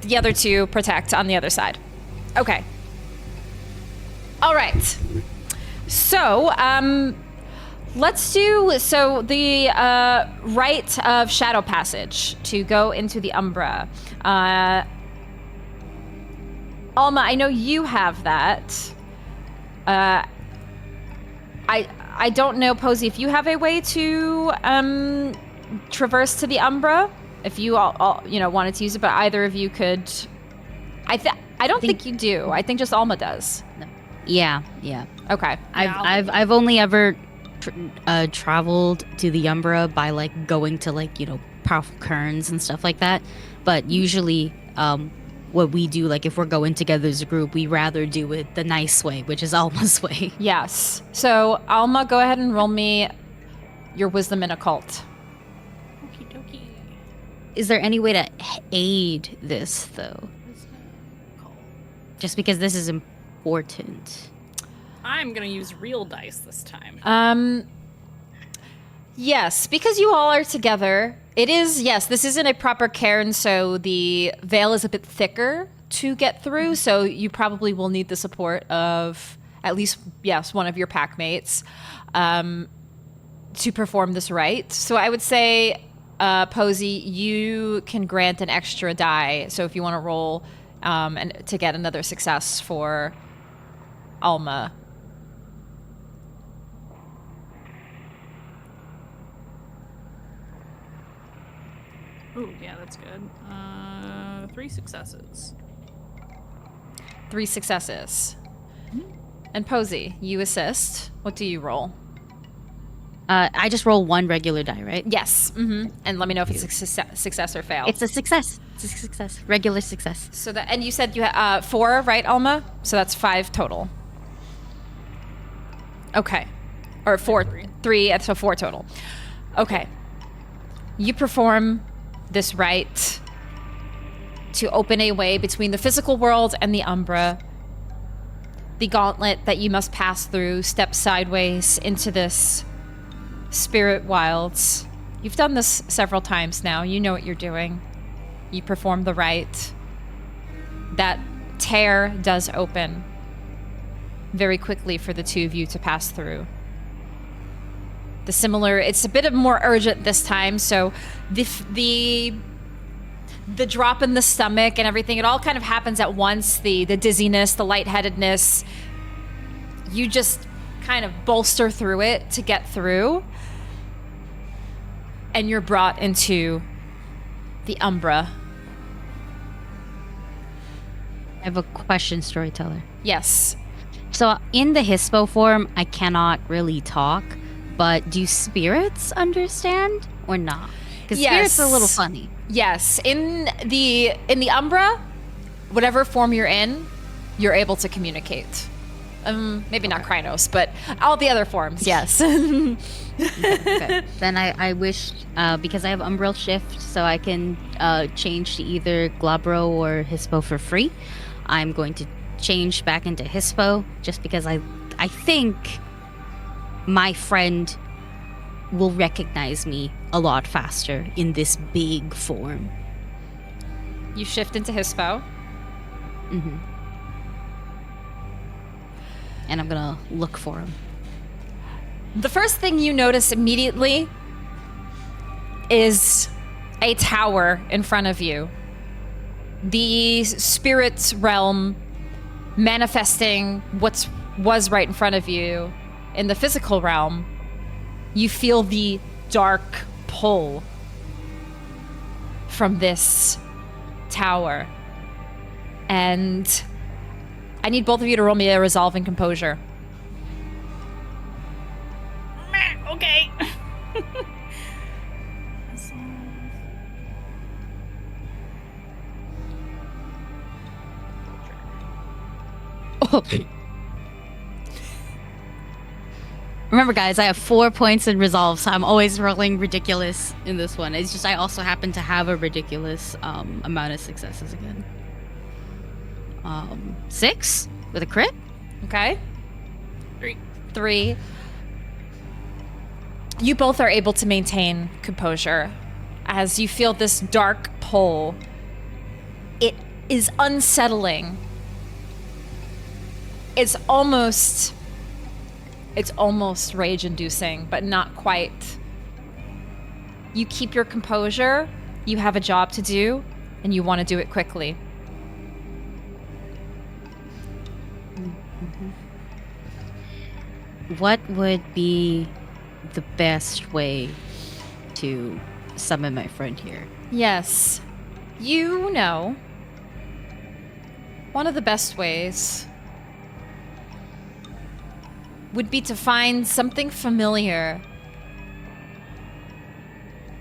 the other two protect on the other side. Okay. All right. So, let's do the rite of shadow passage to go into the Umbra. Alma, I know you have that. I don't know, Posy, if you have a way to traverse to the Umbra. If you all wanted to use it, but either of you could. I don't think you do. I think just Alma does. No. Yeah. Okay. I've only ever traveled to the Umbra by like going to like powerful cairns and stuff like that. But usually, what we do, like if we're going together as a group, we rather do it the nice way, which is Alma's way. Yes. So Alma, go ahead and roll me your wisdom in occult. Okie dokie. Is there any way to aid this though? Just because this is important. I'm gonna use real dice this time. Yes, because you all are together. It is, yes, this isn't a proper cairn, so the veil is a bit thicker to get through, so you probably will need the support of at least, yes, one of your pack mates to perform this rite. So I would say, Posy, you can grant an extra die, so if you want to roll and to get another success for Alma. Ooh, yeah, that's good. 3 successes. 3 successes. And Posy, you assist. What do you roll? I just roll one regular die, right? Yes. Mm-hmm. And let me know if it's a success or fail. It's a success. It's a success. Regular success. So that, and you said you had 4, right, Alma? So that's 5 total. Okay. Or 4, 3, so 4 total. Okay. You perform this rite to open a way between the physical world and the Umbra. The gauntlet that you must pass through steps sideways into this spirit wilds. You've done this several times now. You know what you're doing. You perform the rite. That tear does open very quickly for the two of you to pass through. It's a bit more urgent this time, so the drop in the stomach and everything, it all kind of happens at once. The dizziness, the lightheadedness, you just kind of bolster through it to get through, and you're brought into the Umbra. I have a question, Storyteller. Yes. So in the Hispo form, I cannot really talk, but do spirits understand or not? Because spirits are a little funny. Yes. In the Umbra, whatever form you're in, you're able to communicate. Maybe not Krynos, but all the other forms, yes. Okay. Then I wish, because I have Umbral Shift, so I can change to either Glabro or Hispo for free. I'm going to change back into Hispo, just because I think my friend will recognize me a lot faster in this big form. You shift into Hispo. Mm-hmm. And I'm gonna look for him. The first thing you notice immediately is a tower in front of you. The spirit's realm manifesting what was right in front of you. In the physical realm, you feel the dark pull from this tower. And I need both of you to roll me a resolve and composure. Okay. Remember, guys, I have 4 points in resolve, so I'm always rolling ridiculous in this one. It's just I also happen to have a ridiculous amount of successes again. 6 with a crit. Okay. 3. 3. You both are able to maintain composure as you feel this dark pull. It is unsettling. It's almost rage-inducing, but not quite. You keep your composure, you have a job to do, and you want to do it quickly. What would be the best way to summon my friend here? Yes. You know, one of the best ways would be to find something familiar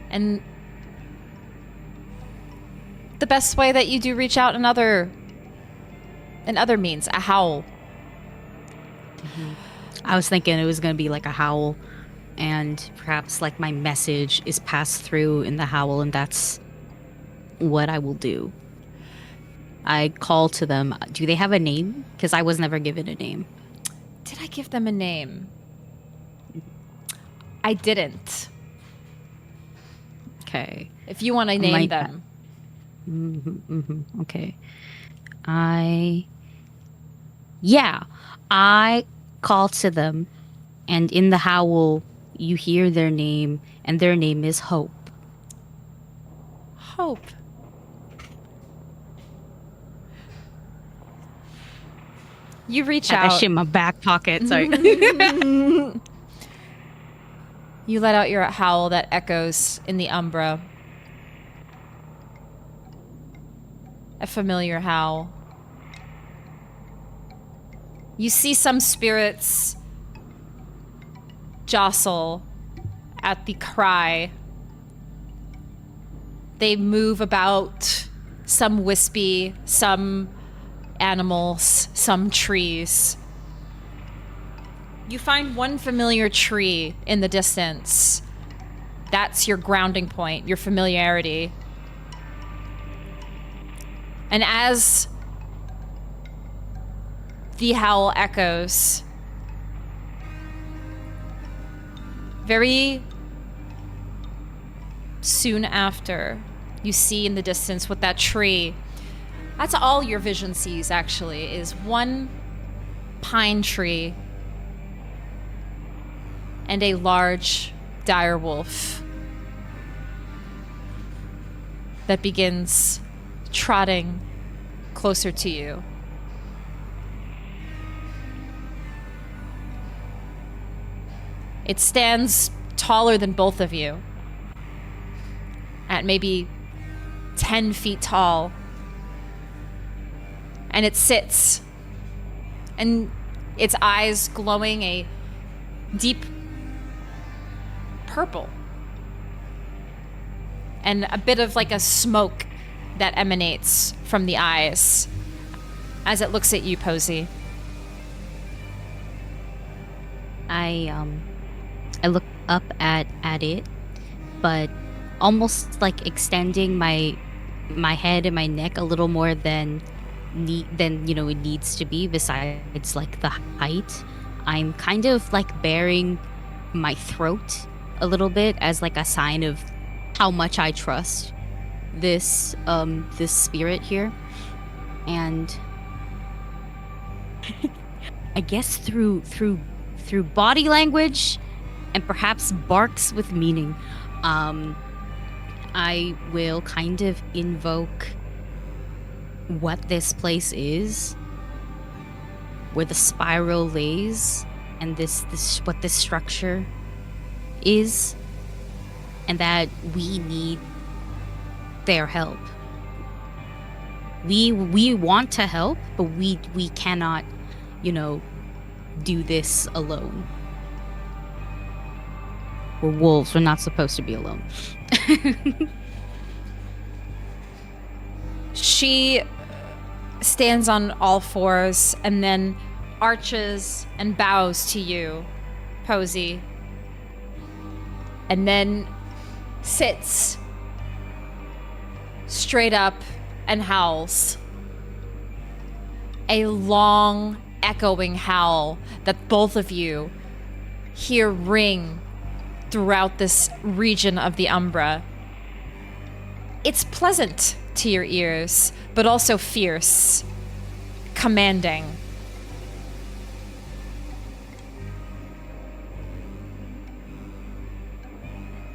and the best way that you do reach out in other means, a howl. I was thinking it was going to be like a howl, and perhaps like my message is passed through in the howl, and that's what I will do. I call to them. Do they have a name? Because I was never given a name. Did I give them a name? I didn't. Okay. If you want to name them. Okay. I call to them, and in the howl, you hear their name, and their name is Hope. Hope. You reach Had out. that shit in my back pocket. Sorry. You let out your howl that echoes in the umbra. A familiar howl. You see some spirits jostle at the cry. They move about, some wispy, some animals, some trees. You find one familiar tree in the distance. That's your grounding point, your familiarity. And as the howl echoes, very soon after, you see in the distance with that tree, that's all your vision sees actually, is one pine tree and a large dire wolf that begins trotting closer to you. It stands taller than both of you, at maybe 10 feet tall. And it sits, and its eyes glowing a deep purple. And a bit of like a smoke that emanates from the eyes as it looks at you, Posy. I look up at it, but almost like extending my head and my neck a little more than it needs to be. Besides like the height, I'm kind of like baring my throat a little bit as like a sign of how much I trust this spirit here. And I guess through body language and perhaps barks with meaning, I will kind of invoke what this place is, where the spiral lays, and this what this structure is, and that we need their help. We want to help, but we cannot, do this alone. We're wolves. We're not supposed to be alone. She stands on all fours and then arches and bows to you Posy, and then sits straight up and howls. A long, echoing howl that both of you hear ring throughout this region of the Umbra. It's pleasant to your ears, but also fierce, commanding.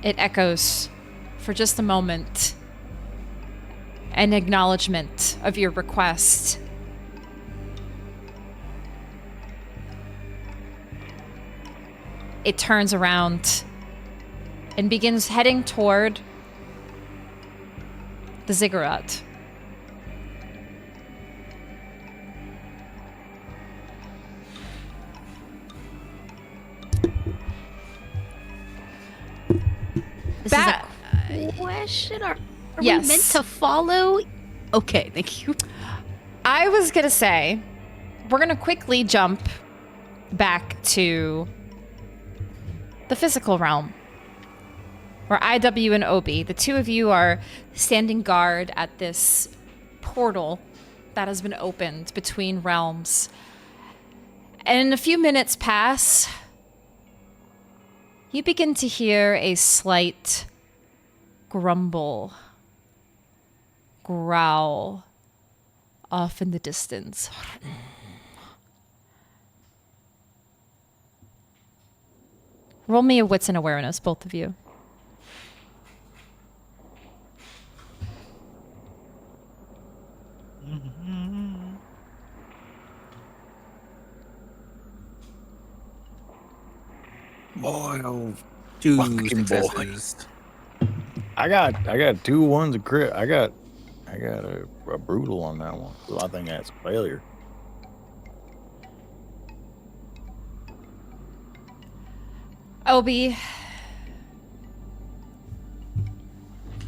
It echoes for just a moment, an acknowledgement of your request. It turns around and begins heading toward the ziggurat. This is a question. Are Yes. we meant to follow? Okay, thank you. I was gonna say, we're gonna quickly jump back to the physical realm, where IW and Obi, the two of you, are standing guard at this portal that has been opened between realms. And a few minutes pass. You begin to hear a slight grumble, growl off in the distance. Roll me a wits and awareness, both of you. Boy, oh, two successes. I got 2 1s a crit. I got a brutal on that one. So I think that's a failure. Obi.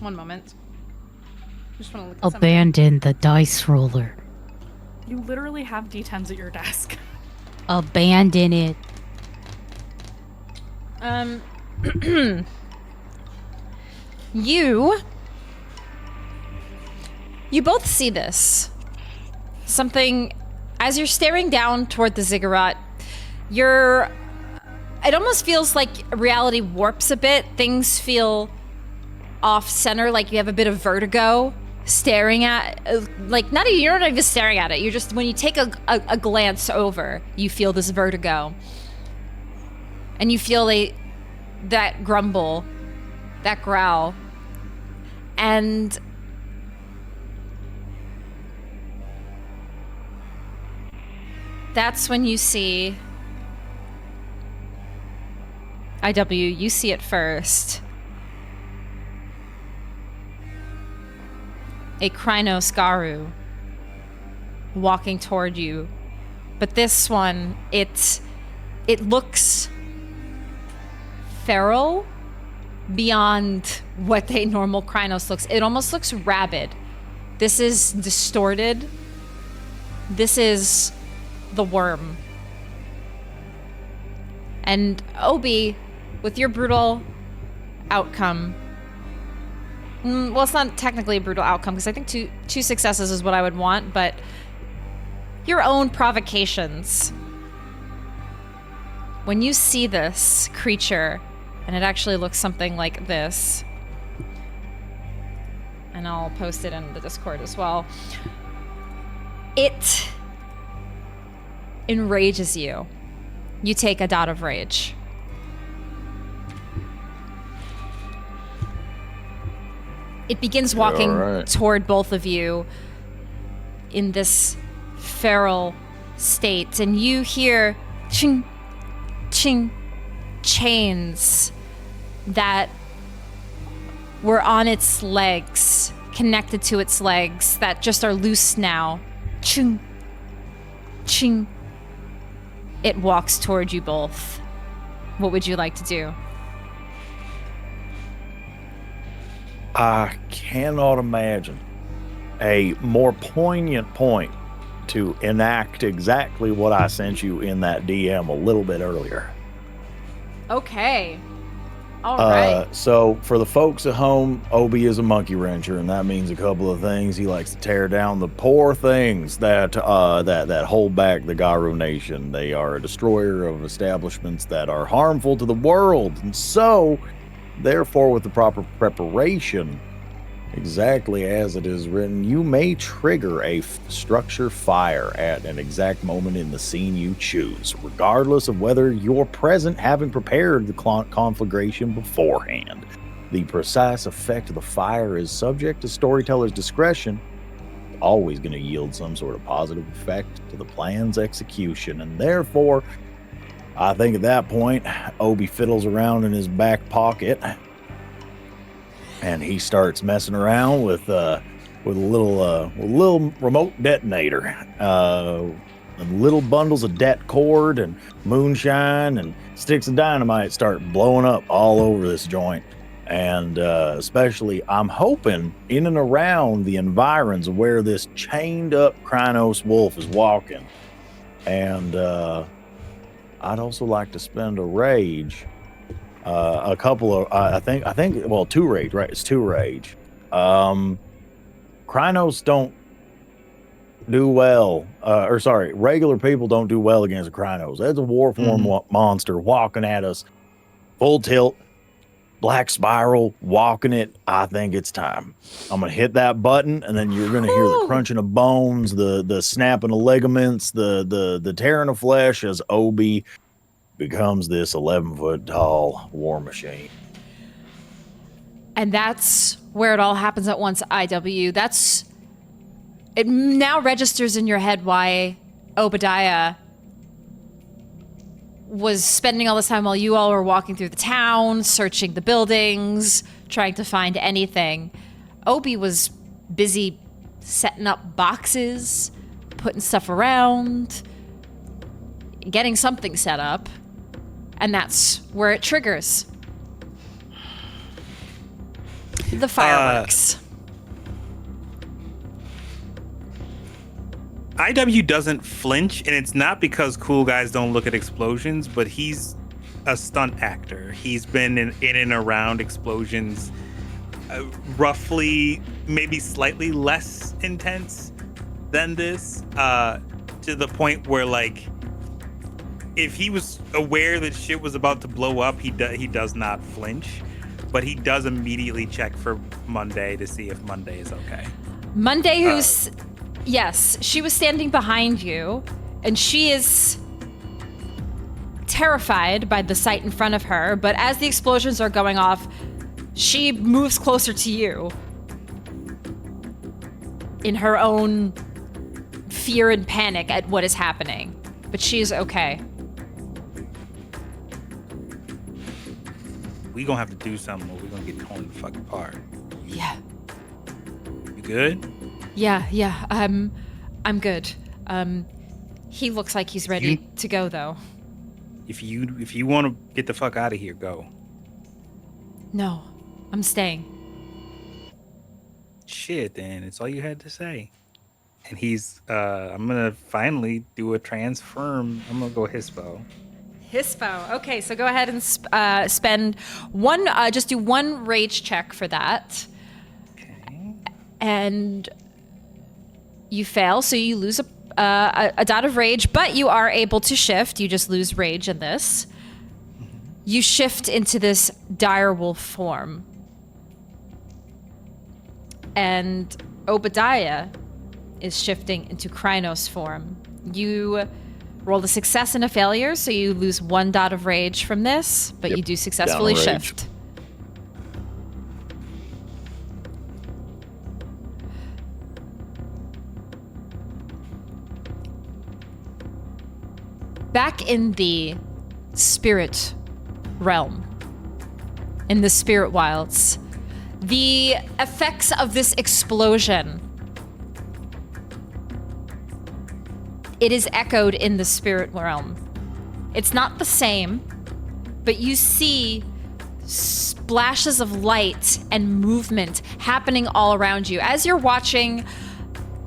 One moment. Just want to look at something. Abandon the dice roller. You literally have D10s at your desk. Abandon it. You both see this. Something, as you're staring down toward the ziggurat, it almost feels like reality warps a bit. Things feel off center, like you have a bit of vertigo staring at, you're not even staring at it. You're just, when you take a glance over, you feel this vertigo. And you feel that grumble, that growl. And that's when you see IW, you see it first. A Krynos Garou walking toward you. But this one, it looks feral beyond what a normal Krynos looks. It almost looks rabid. This is distorted. This is the worm. And Obi, with your brutal outcome, well, it's not technically a brutal outcome because I think two successes is what I would want, but your own provocations. When you see this creature, and it actually looks something like this, and I'll post it in the Discord as well, it enrages you. You take a dot of rage. It begins walking toward both of you in this feral state, and you hear ching, ching, chains that were on its legs, connected to its legs, that just are loose now. Ching, ching. It walks toward you both. What would you like to do? I cannot imagine a more poignant point to enact exactly what I sent you in that DM a little bit earlier. Okay. All right. So for the folks at home, Obi is a monkey wrencher, and that means a couple of things. He likes to tear down the poor things that hold back the Garou nation. They are a destroyer of establishments that are harmful to the world, and so, therefore, with the proper preparation, exactly as it is written, you may trigger a structure fire at an exact moment in the scene you choose, regardless of whether you're present having prepared the conflagration beforehand. The precise effect of the fire is subject to storyteller's discretion, always going to yield some sort of positive effect to the plan's execution, and therefore, I think at that point, Obi fiddles around in his back pocket, and he starts messing around with a little remote detonator, and little bundles of det cord and moonshine and sticks of dynamite start blowing up all over this joint. And especially, I'm hoping in and around the environs of where this chained up Krynos wolf is walking. And I'd also like to spend a rage. A couple of, I think, well, 2 rage, right? It's 2 rage. Krynos don't do well, regular people don't do well against a Krynos. That's a warform monster walking at us, full tilt, black spiral, walking it. I think it's time. I'm going to hit that button, and then you're going to hear the crunching of bones, the snapping of ligaments, the tearing of flesh as Obi becomes this 11-foot tall war machine. And that's where it all happens at once, IW. It now registers in your head why Obadiah was spending all this time while you all were walking through the town, searching the buildings, trying to find anything. Obi was busy setting up boxes, putting stuff around, getting something set up. And that's where it triggers. The fireworks. IW doesn't flinch, and it's not because cool guys don't look at explosions, but he's a stunt actor. He's been in and around explosions, roughly, maybe slightly less intense than this, to the point where, like, if he was aware that shit was about to blow up, he does not flinch, but he does immediately check for Monday to see if Monday is okay. Monday, yes, she was standing behind you, and she is terrified by the sight in front of her, but as the explosions are going off, she moves closer to you in her own fear and panic at what is happening, but she is okay. We gonna have to do something or we're gonna get torn the fuck apart. Yeah. You good? Yeah, I'm good. He looks like he's ready to go, though. If you want to get the fuck out of here, go. No, I'm staying. Shit, then it's all you had to say. And he's, I'm gonna finally do a transform. I'm gonna go Hispo. Hispo. Okay, so go ahead and spend one. Just do 1 rage check for that. Okay. And you fail, so you lose a dot of rage, but you are able to shift. You just lose rage in this. You shift into this direwolf form. And Obadiah is shifting into Krynos form. You rolled a success and a failure, so you lose 1 dot of rage from this, but you do successfully shift. Back in the spirit realm, in the spirit wilds, the effects of this explosion, it is echoed in the spirit realm. It's not the same, but you see splashes of light and movement happening all around you as you're watching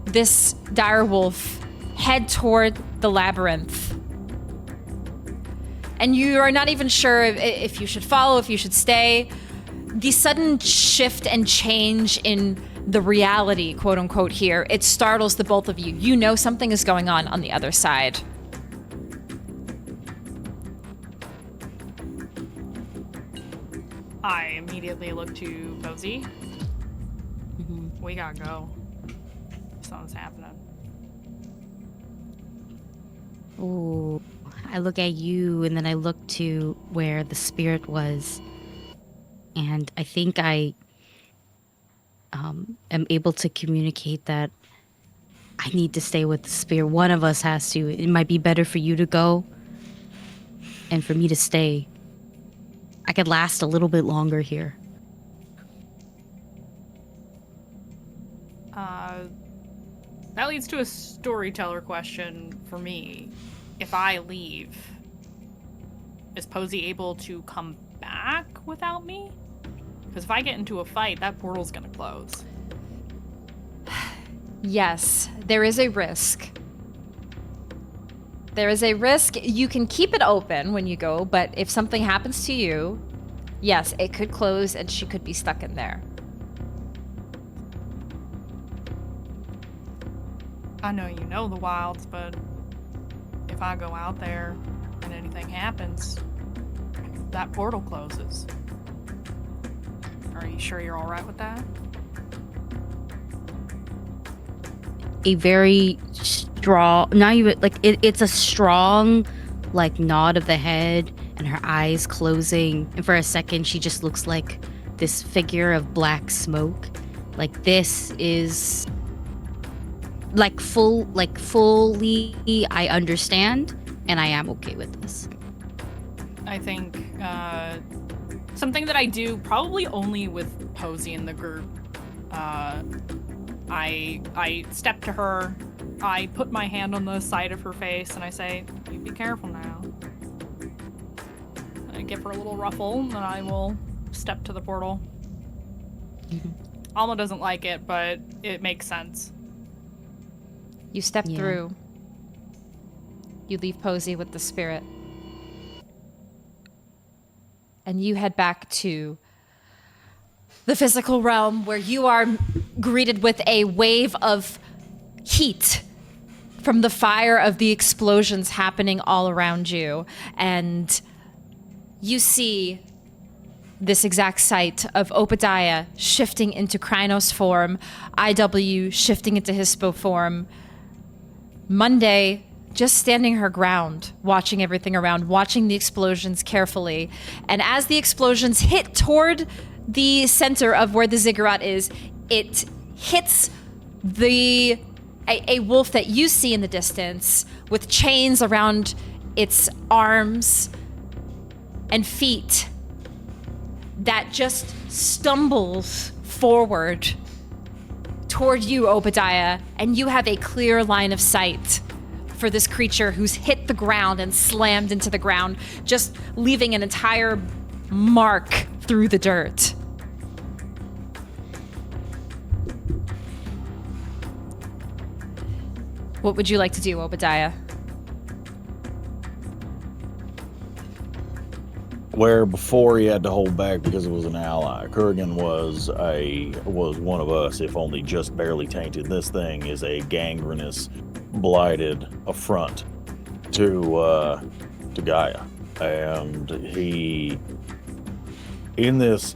this direwolf head toward the labyrinth. and you are not even sure if you should follow, if you should stay. The sudden shift and change in the reality, quote unquote, here, it startles the both of you. You know something is going on the other side. I immediately look to Posy. Mm-hmm. We gotta go. Something's happening. Ooh. I look at you, and then I look to where the spirit was. And I think I am able to communicate that I need to stay with the spirit. One of us has to. It might be better for you to go and for me to stay. I could last a little bit longer here. That leads to a storyteller question for me. If I leave, is Posy able to come back without me? Because if I get into a fight, that portal's gonna close. Yes, there is a risk. There is a risk. You can keep it open when you go, but if something happens to you, yes, it could close and she could be stuck in there. I know you know the wilds, but if I go out there and anything happens, that portal closes. Are you sure you're all right with that? A very strong, not even like it's a strong like nod of the head and her eyes closing, and for a second she just looks like this figure of black smoke. Like this is like fully I understand, and I am okay with this. I think something that I do probably only with Posy in the group. I step to her, I put my hand on the side of her face, and I say, "You be careful now." I give her a little ruffle, and I will step to the portal. Mm-hmm. Alma doesn't like it, but it makes sense. You step Yeah. through. You leave Posy with the spirit. And you head back to the physical realm where you are greeted with a wave of heat from the fire of the explosions happening all around you. And you see this exact sight of Obadiah shifting into Krynos form, IW shifting into Hispo form, Monday just standing her ground, watching everything around, watching the explosions carefully. And as the explosions hit toward the center of where the ziggurat is, it hits a wolf that you see in the distance with chains around its arms and feet that just stumbles forward toward you, Obadiah, and you have a clear line of sight for this creature who's hit the ground and slammed into the ground, just leaving an entire mark through the dirt. What would you like to do, Obadiah? Where before he had to hold back because it was an ally, Kurrian was one of us, if only just barely tainted. This thing is a gangrenous, blighted affront to Gaia, and he in this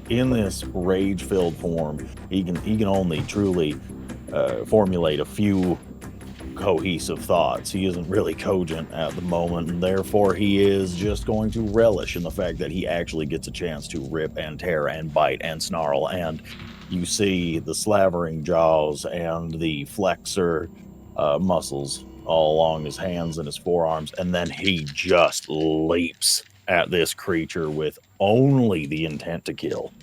rage-filled form, he can only truly formulate a few cohesive thoughts. He isn't really cogent at the moment, and therefore he is just going to relish in the fact that he actually gets a chance to rip and tear and bite and snarl. And you see the slavering jaws and the flexor muscles all along his hands and his forearms, and then he just leaps at this creature with only the intent to kill.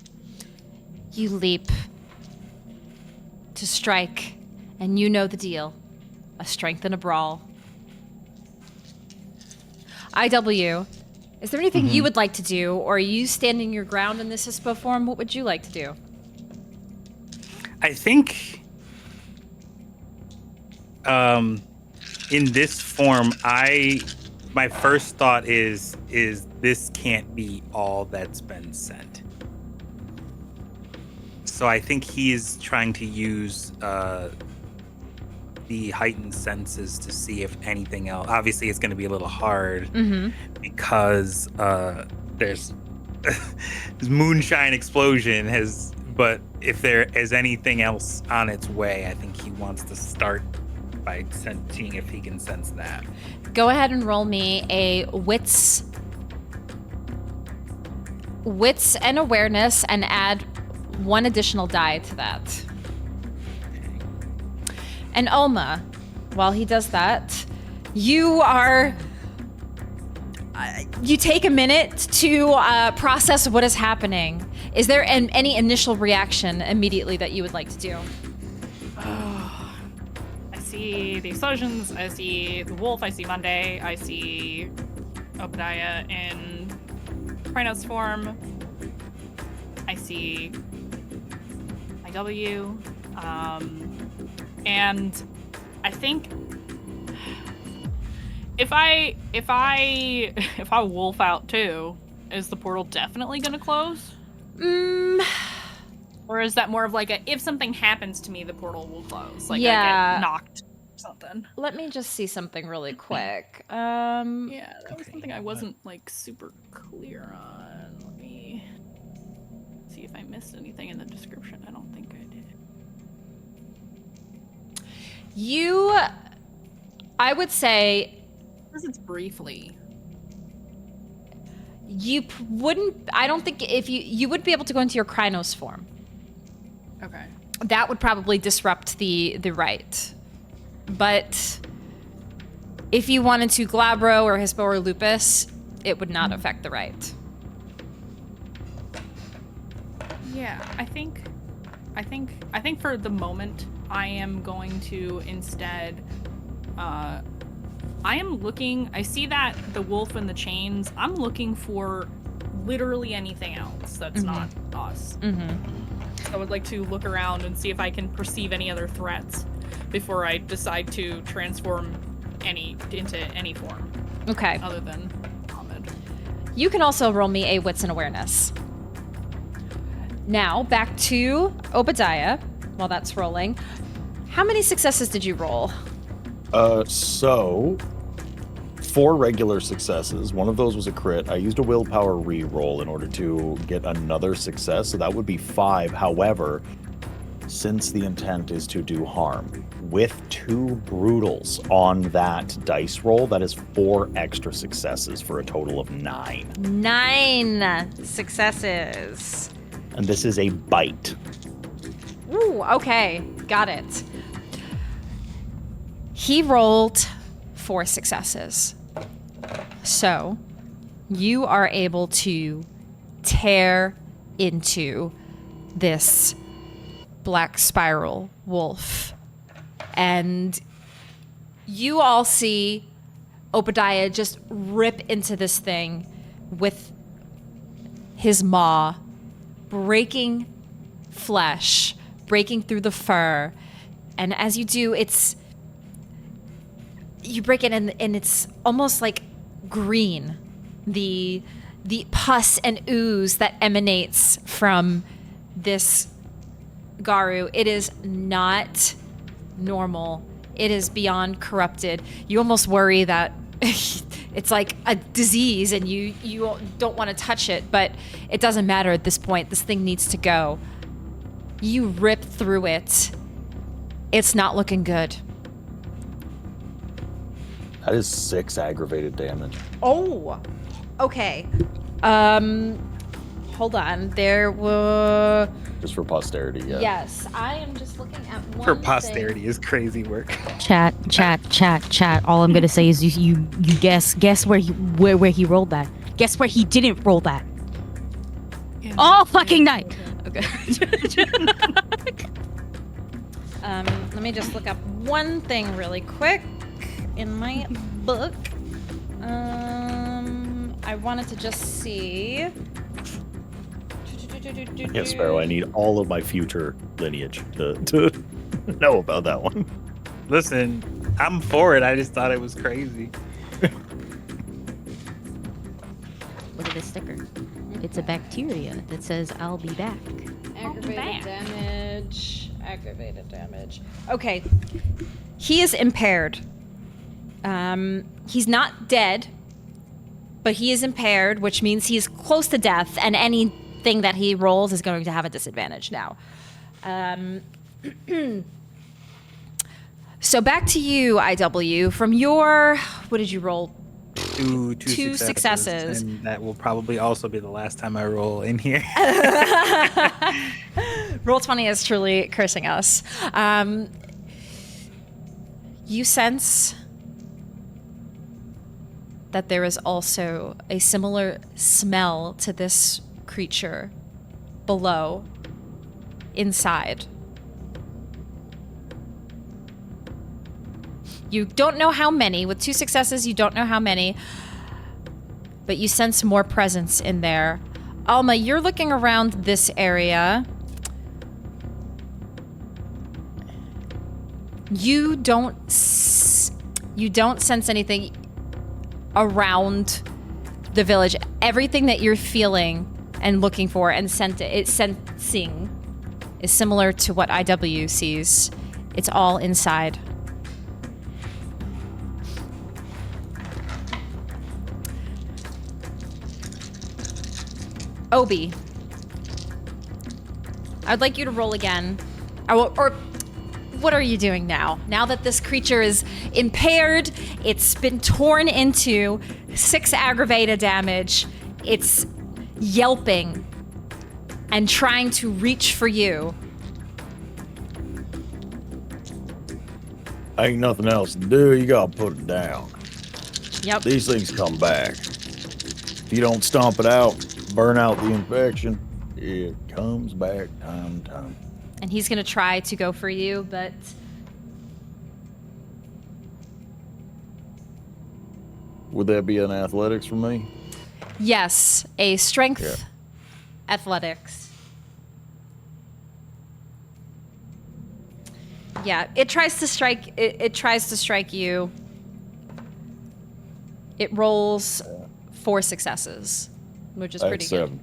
You leap to strike, and you know the deal. A strength and a brawl. IW, is there anything you would like to do, or are you standing your ground in this Hispo form? What would you like to do? I think in this form, I my first thought is this can't be all that's been sent. So I think he's trying to use the heightened senses to see if anything else. Obviously, it's going to be a little hard because there's this moonshine explosion has. But if there is anything else on its way, I think he wants to start by seeing if he can sense that. Go ahead and roll me a wits and awareness and add 1 additional die to that. And Alma, while he does that, you take a minute to process what is happening. Is there any initial reaction immediately that you would like to do? I see the explosions, I see the wolf, I see Monday, I see Obadiah in Krynos form, I see IW, and I think if I wolf out too, is the portal definitely gonna close? Or is that more of like if something happens to me, the portal will close? Like I get knocked or something. Let me just see something really quick. Yeah, that was something I wasn't like super clear on. Let me see if I missed anything in the description. I don't think I did. I would say This is briefly. I don't think if you would be able to go into your Krynos form. Okay. That would probably disrupt the rite. But if you wanted to Glabro or Hispo or Lupus, it would not affect the rite. Yeah, I think for the moment I am going to instead I see that the wolf and the chains. I'm looking for literally anything else that's not us. So I would like to look around and see if I can perceive any other threats before I decide to transform into any form. Okay. Other than Ahmed. You can also roll me a wits and awareness. Now, back to Obadiah, while that's rolling. How many successes did you roll? So 4 regular successes. One of those was a crit. I used a willpower re-roll in order to get another success, so that would be 5. However, since the intent is to do harm, with 2 brutals on that dice roll, that is 4 extra successes for a total of 9. 9 successes. And this is a bite. Ooh, okay. Got it. He rolled 4 successes. So, you are able to tear into this black spiral wolf. And you all see Obadiah just rip into this thing with his maw, breaking flesh, breaking through the fur. And as you do, you break it and it's almost like green. The pus and ooze that emanates from this Garou. It is not normal. It is beyond corrupted. You almost worry that it's like a disease and you don't want to touch it, but it doesn't matter at this point. This thing needs to go. You rip through it. It's not looking good. That is 6 aggravated damage. Oh, okay. Hold on. There were... Just for posterity, yeah. Yes, I am just looking at one For posterity is crazy work. Chat. All I'm gonna say is you guess where he rolled that. Guess where he didn't roll that. All fucking night. Okay. Let me just look up one thing really quick in my book. I wanted to just see. Yes, Sparrow, I need all of my future lineage to know about that one. Listen, I'm for it. I just thought it was crazy. sticker. It's a bacteria that says, "I'll be back." Aggravated damage. Aggravated damage. Okay. He is impaired. He's not dead, but he is impaired, which means he's close to death, and anything that he rolls is going to have a disadvantage now. So back to you, IW. From your, what did you roll? Two successes. And that will probably also be the last time I roll in here. Roll20 is truly cursing us. You sense that there is also a similar smell to this creature below, inside. You don't know how many. With 2 successes, you don't know how many. But you sense more presence in there. Alma, you're looking around this area. You don't sense anything around the village. Everything that you're feeling and looking for and sensing is similar to what IW sees. It's all inside. Obi, I'd like you to roll again. Or what are you doing now? Now that this creature is impaired, it's been torn into 6 aggravated damage. It's yelping and trying to reach for you. Ain't nothing else to do. You gotta put it down. Yep. These things come back. If you don't stomp it out, burn out the infection, it comes back time to time. And he's going to try to go for you, but... Would that be an athletics for me? Yes, a strength athletics. Yeah, it tries to strike. It tries to strike you. It rolls 4 successes, which is pretty good. 7.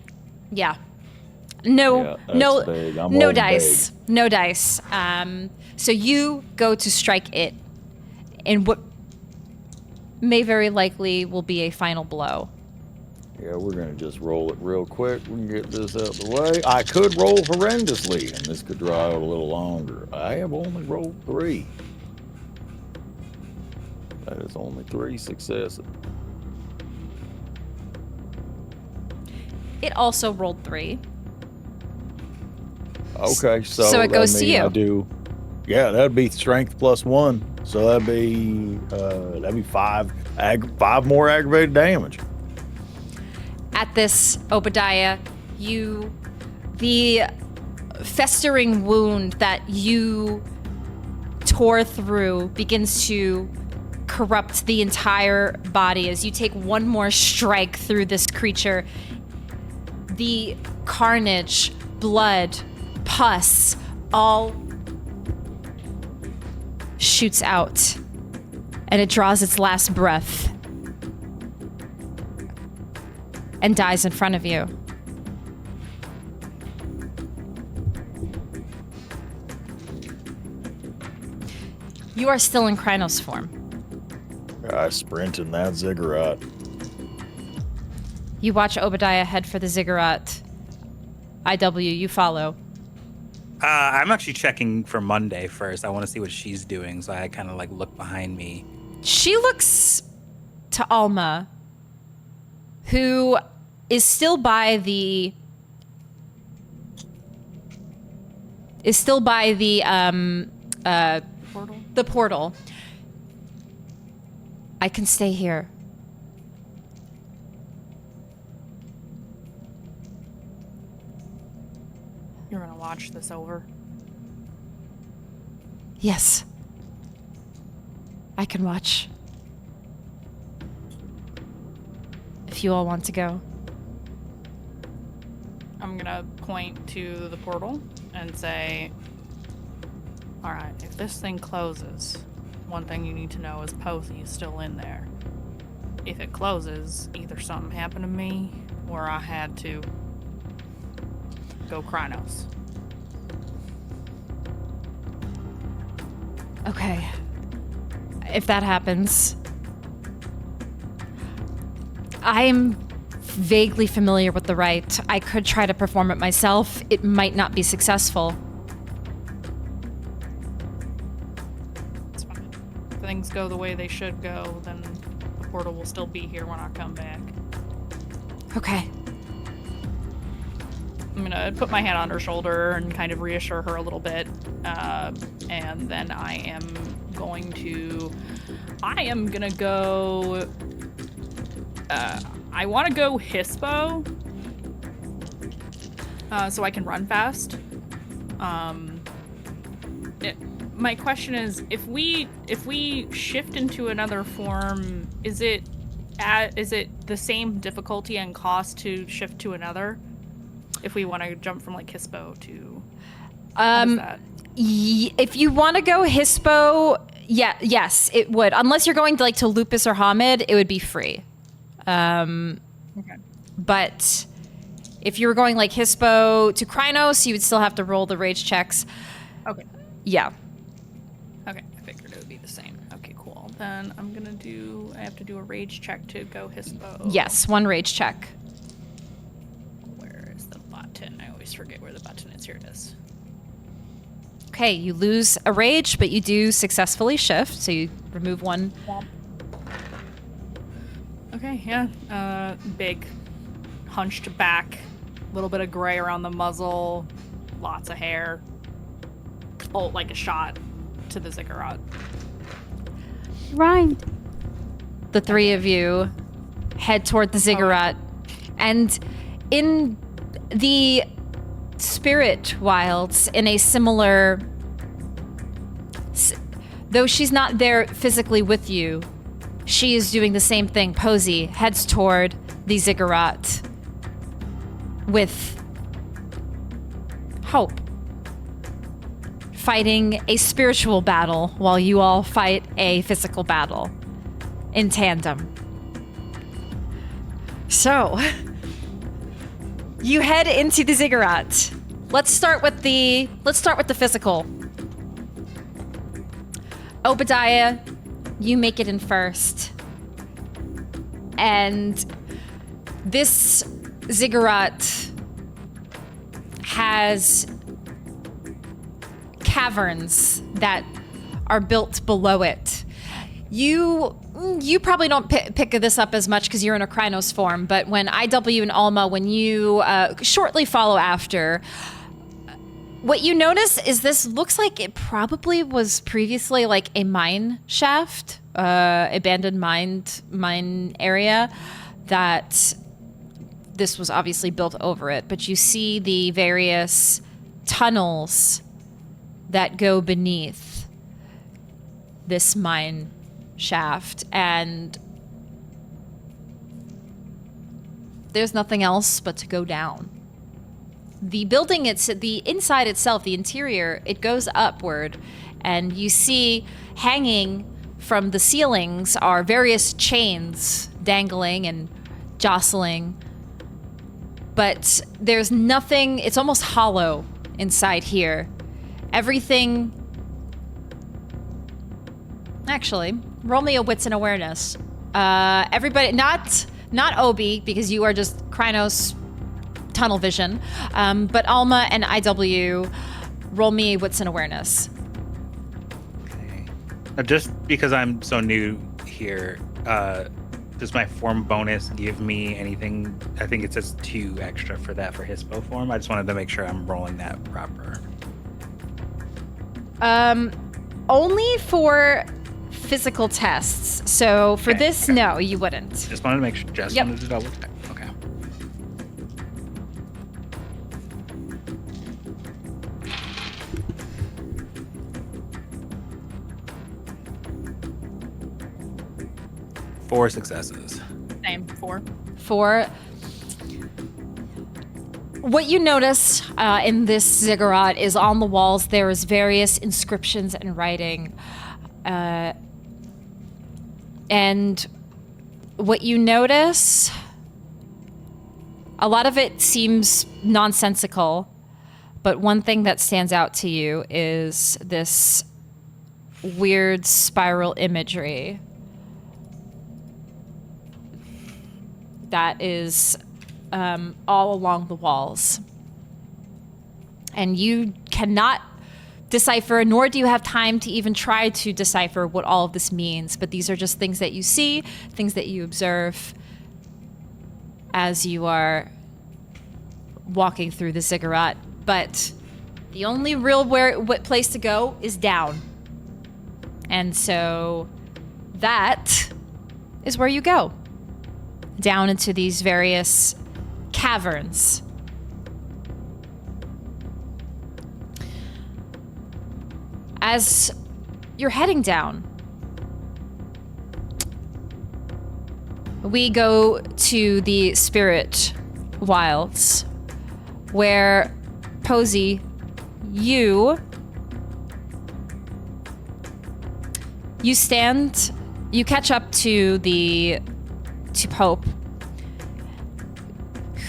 Yeah. No, Yeah, no, that's big. I'm no rolling dice. No dice. So you go to strike it in what may very likely will be a final blow. Yeah, we're gonna just roll it real quick. We can get this out the way. I could roll horrendously, and this could draw out a little longer. I have only rolled 3. That is only 3 successes. It also rolled 3. Okay, so So it that goes to mean you. I do. Yeah, that'd be strength +1. So that'd be 5 more aggravated damage. At this, Obadiah, the festering wound that you tore through begins to corrupt the entire body as you take one more strike through this creature. The carnage, blood, pus, all shoots out, and it draws its last breath and dies in front of you. You are still in Krynos form. I sprint in that ziggurat. You watch Obadiah head for the ziggurat. IW, you follow. I'm actually checking for Monday first. I want to see what she's doing, so I kind of like look behind me. She looks to Alma, who is still by the Portal? the portal. I can stay here. You're gonna watch this over? Yes. I can watch. If you all want to go. I'm gonna point to the portal and say, alright, if this thing closes, one thing you need to know is Posy is still in there. If it closes, either something happened to me, where I had to go Krynos. Okay. If that happens, I'm vaguely familiar with the rite. I could try to perform it myself. It might not be successful. It's fine. If things go the way they should go, then the portal will still be here when I come back. Okay. I'm gonna put my hand on her shoulder and kind of reassure her a little bit. And then I am gonna go, I want to go Hispo, so I can run fast. My question is, if we shift into another form, is it the same difficulty and cost to shift to another? If we want to jump from like Hispo to how does that? If you want to go Hispo, yes, it would. Unless you're going to Lupus or Hamid, it would be free. Okay. But if you were going like Hispo to Krynos, you would still have to roll the rage checks. Okay. Yeah. Okay, I figured it would be the same. Okay, cool. Then I have to do a rage check to go Hispo. Yes, one rage check. Where is the button? I always forget where the button is. Here it is. Okay, you lose a rage, but you do successfully shift, so you remove one. Okay, yeah. Big, hunched back, a little bit of gray around the muzzle, lots of hair. Oh, like a shot to the ziggurat. Rhymed. The three of you head toward the ziggurat, and in the spirit wilds, in a similar, though she's not there physically with you, she is doing the same thing. Posy heads toward the ziggurat with hope, fighting a spiritual battle while you all fight a physical battle in tandem. So, you head into the ziggurat. Let's start with the physical. Obadiah, you make it in first. And this ziggurat has caverns that are built below it. You probably don't pick this up as much because you're in a Krynos form, but when IW and Alma, when you shortly follow after, what you notice is this looks like it probably was previously like a mine shaft, abandoned mine area, that this was obviously built over it. But you see the various tunnels that go beneath this mine shaft, and there's nothing else but to go down. The building, the inside itself, the interior, it goes upward, and you see hanging from the ceilings are various chains dangling and jostling, but there's nothing. It's almost hollow inside here. Everything. Actually, roll me a wits and awareness. Everybody, not Obi, because you are just Krynos tunnel vision, but Alma and IW, roll me wits and awareness. Okay. Just because I'm so new here, does my form bonus give me anything? I think it says 2 extra for that for Hispo form. I just wanted to make sure I'm rolling that proper. Only for physical tests. So for this, okay. no, you wouldn't. Just wanted to make sure. Just Yep. wanted to double check. Okay. Four successes. Same. 4. For what you notice in this ziggurat is on the walls there is various inscriptions and writing. And what you notice A lot of it seems nonsensical, but one thing that stands out to you is this weird spiral imagery that is all along the walls. And you cannot decipher, nor do you have time to even try to decipher what all of this means. But these are just things that you see, things that you observe as you are walking through the ziggurat. But the only real place to go is down. And so that is where you go. Down into these various caverns. As you're heading down, we go to the spirit wilds, where Posy, you catch up to Pope,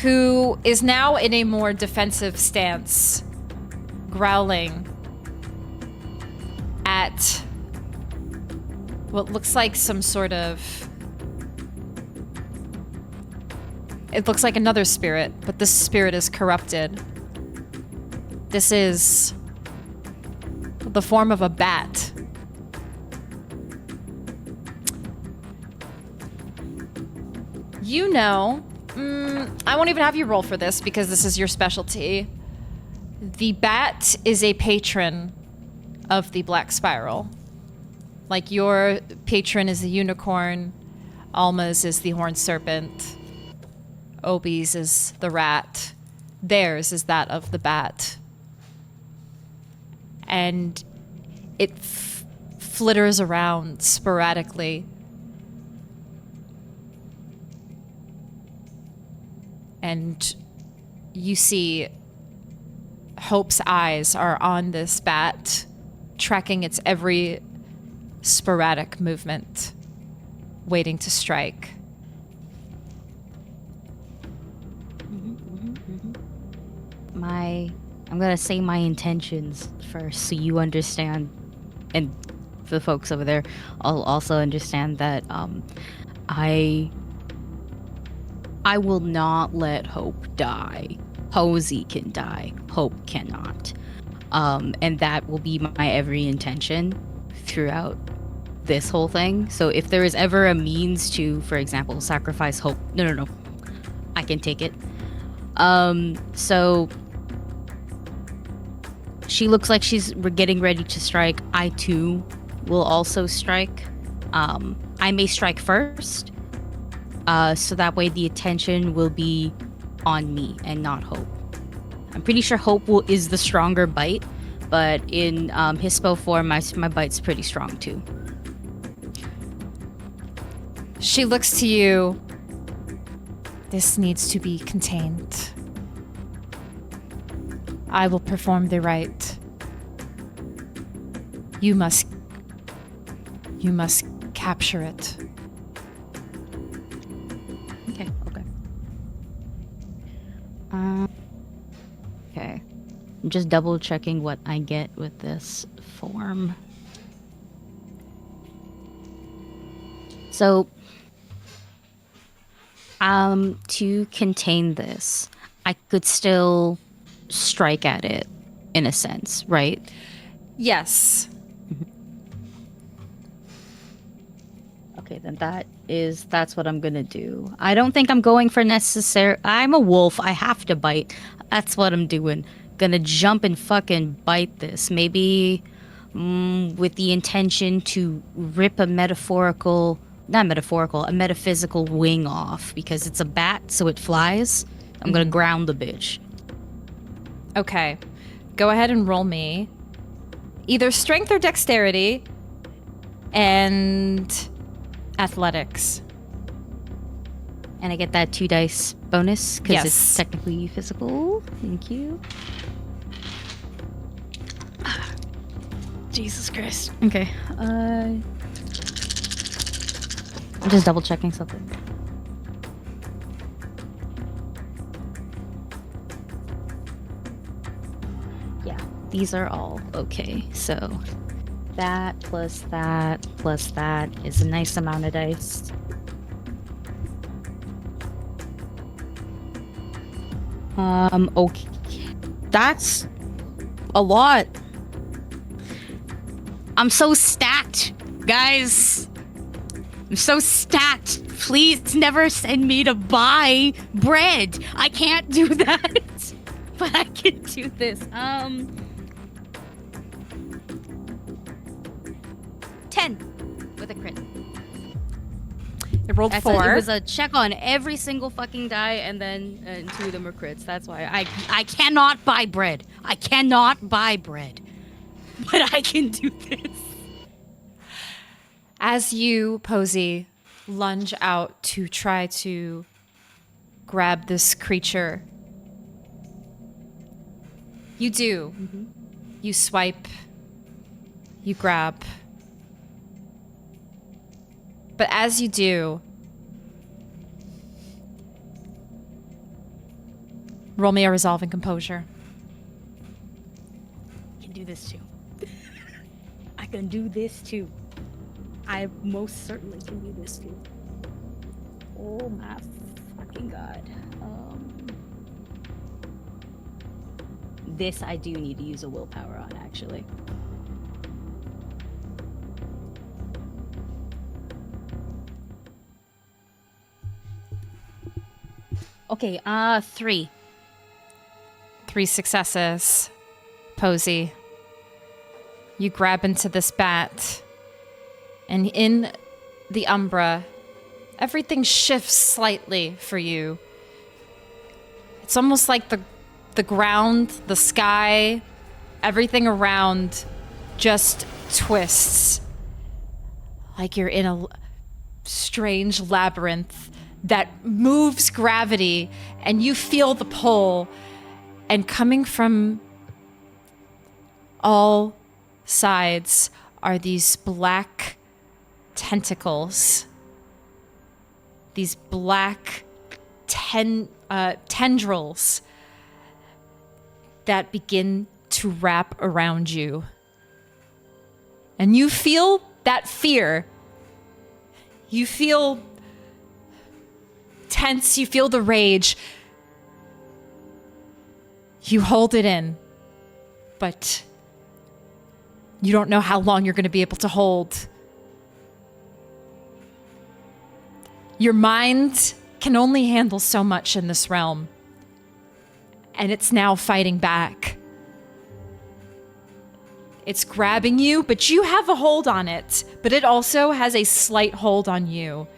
who is now in a more defensive stance, growling at what looks like some sort of... It looks like another spirit, but this spirit is corrupted. This is the form of a bat. You know, I won't even have you roll for this because this is your specialty. The bat is a patron of the Black Spiral. Like, your patron is the unicorn, Alma's is the horned serpent, Obi's is the rat, theirs is that of the bat. And it flitters around sporadically. And you see Hope's eyes are on this bat, tracking its every sporadic movement, waiting to strike. I'm gonna say my intentions first so you understand, and for the folks over there, I'll also understand that I will not let Hope die. Posy can die. Hope cannot. And that will be my every intention throughout this whole thing. So if there is ever a means to, for example, sacrifice Hope, no, I can take it. So she looks like we're getting ready to strike. I too will also strike. I may strike first, so that way the attention will be on me and not Hope. I'm pretty sure Hope is the stronger bite, but in Hispo form, my bite's pretty strong too. She looks to you. This needs to be contained. I will perform the rite. You must capture it. Okay. Okay. I'm just double checking what I get with this form. So, to contain this, I could still strike at it, in a sense, right? Yes. Okay, then that's what I'm gonna do. I don't think I'm going for necessary. I'm a wolf. I have to bite. That's what I'm doing. Gonna jump and fucking bite this. Maybe with the intention to rip a metaphysical wing off, because it's a bat, so it flies. I'm gonna ground the bitch. Okay. Go ahead and roll me either strength or dexterity and athletics. And I get that 2 dice bonus because Yes. it's technically physical. Thank you. Jesus Christ. Okay. I'm just double checking something. these are all okay. So that plus that is a nice amount of dice. Okay. That's a lot. I'm so stacked, guys. I'm so stacked. Please never send me to buy bread. I can't do that. But I can do this. 10 with a crit. It rolled 4. It was a check on every single fucking die, and then 2 of them are crits. That's why I cannot buy bread. I cannot buy bread. But I can do this. As you, Posy, lunge out to try to grab this creature, you do. Mm-hmm. You swipe. You grab. But as you do, roll me a resolve and composure. I can do this too. I can do this too. I most certainly can do this too. Oh my fucking god. This I do need to use a willpower on, actually. Okay, 3. 3 successes. Posy. You grab into this bat, and in the Umbra, everything shifts slightly for you. It's almost like the ground, the sky, everything around just twists. Like you're in a strange labyrinth that moves gravity, and you feel the pull, and coming from all sides are these black tentacles, these black tendrils that begin to wrap around you. And you feel that fear. You feel tense, you feel the rage. You hold it in, but you don't know how long you're going to be able to hold. Your mind can only handle so much in this realm, and it's now fighting back. It's grabbing you, but you have a hold on it, but it also has a slight hold on you.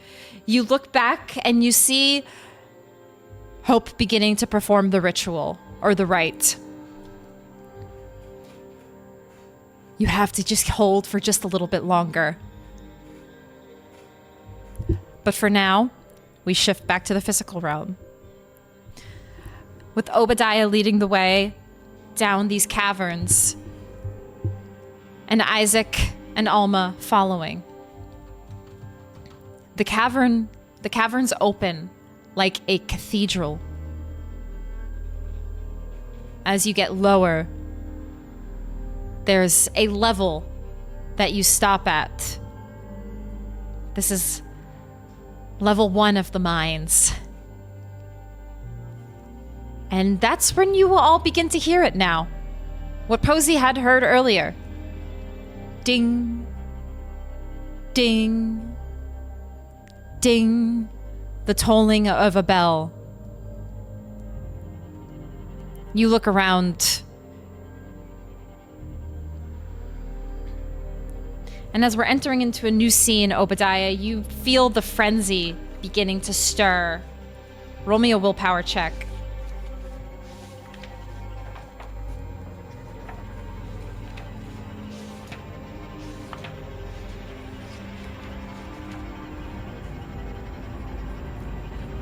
You look back and you see Hope beginning to perform the ritual, or the rite. You have to just hold for just a little bit longer. But for now, we shift back to the physical realm, with Obadiah leading the way down these caverns, and Issac and Alma following. The caverns open like a cathedral. As you get lower, there's a level that you stop at. This is level 1 of the mines. And that's when you will all begin to hear it now. What Posy had heard earlier. Ding, ding, ding, the tolling of a bell. You look around, and as we're entering into a new scene, Obadiah, you feel the frenzy beginning to stir. Roll me a willpower check.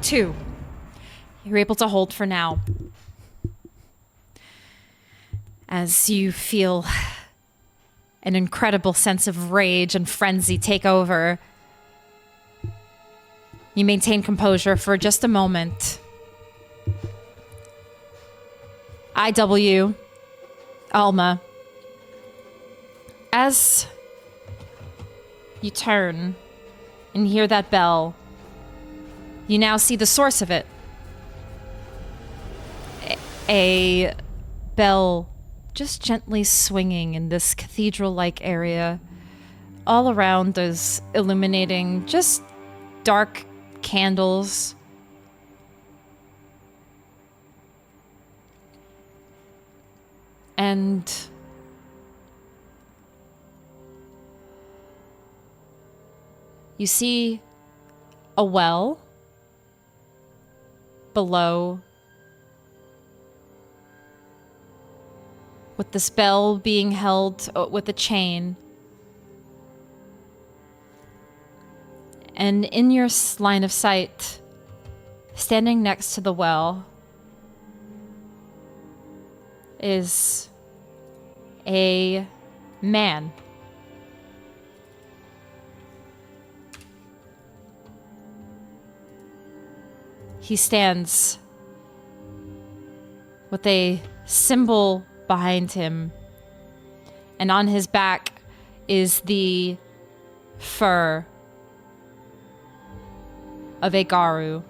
Two. You're able to hold for now. As you feel an incredible sense of rage and frenzy take over, you maintain composure for just a moment. IW, Alma, as you turn and hear that bell, you now see the source of it. A bell just gently swinging in this cathedral-like area. All around there's illuminating just dark candles. And you see a well below, with this bell being held with a chain. And in your line of sight, standing next to the well, is a man. He stands with a symbol behind him, and on his back is the fur of a Garou.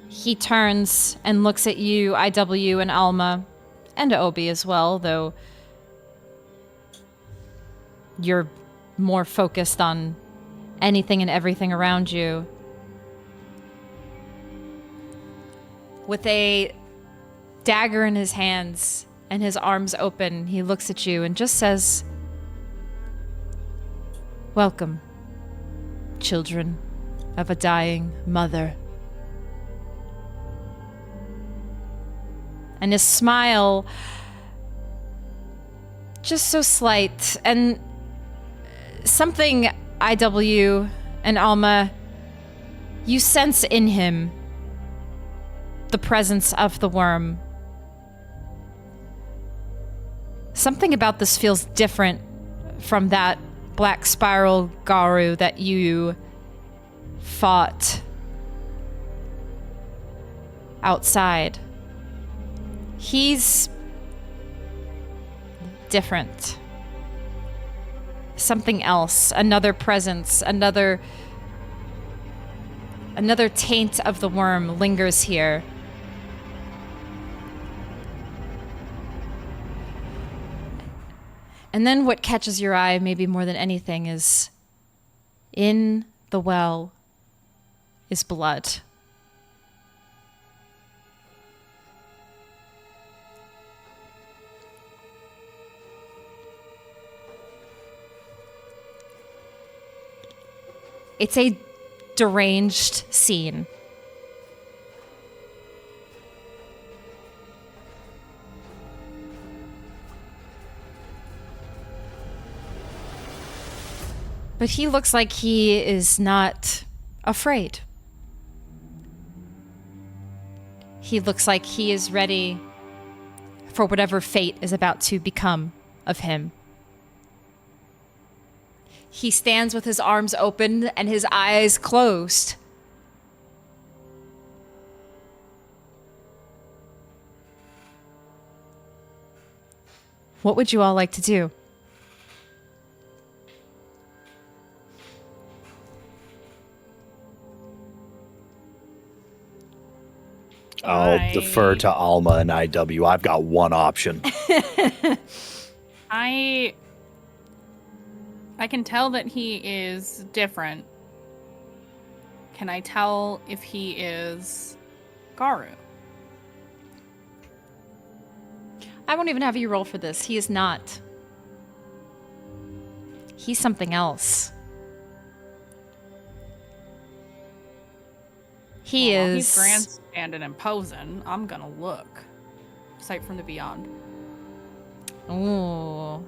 He turns and looks at you, IW, and Alma, and Obi as well, though you're more focused on anything and everything around you. With a dagger in his hands and his arms open, he looks at you and just says, "Welcome, children of a dying mother." And his smile, just so slight, and something, IW and Alma, you sense in him the presence of the worm. Something about this feels different from that black spiral Garou that you fought outside. He's different. Something else, another presence, another taint of the worm lingers here. And then what catches your eye maybe more than anything is in the well is blood. It's a deranged scene. But he looks like he is not afraid. He looks like he is ready for whatever fate is about to become of him. He stands with his arms open and his eyes closed. What would you all like to do? I'll defer to Alma and IW. I've got one option. I can tell that he is different. Can I tell if he is Garou? I won't even have you roll for this. He is not. He's something else. He's grandstanding and imposing. I'm gonna look. Sight from the beyond. Ooh.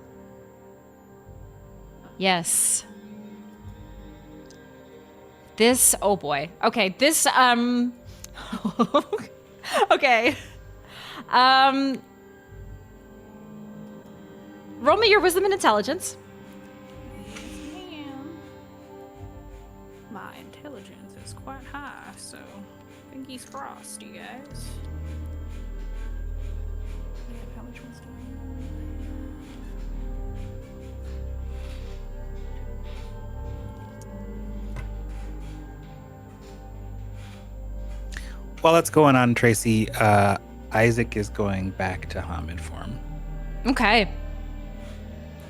Yes. This, oh boy. Okay, this, okay. Roll me your wisdom and intelligence. Man. My intelligence is quite high, so fingers crossed, you guys. While that's going on, Tracy, Isaac is going back to Hamid form. Okay.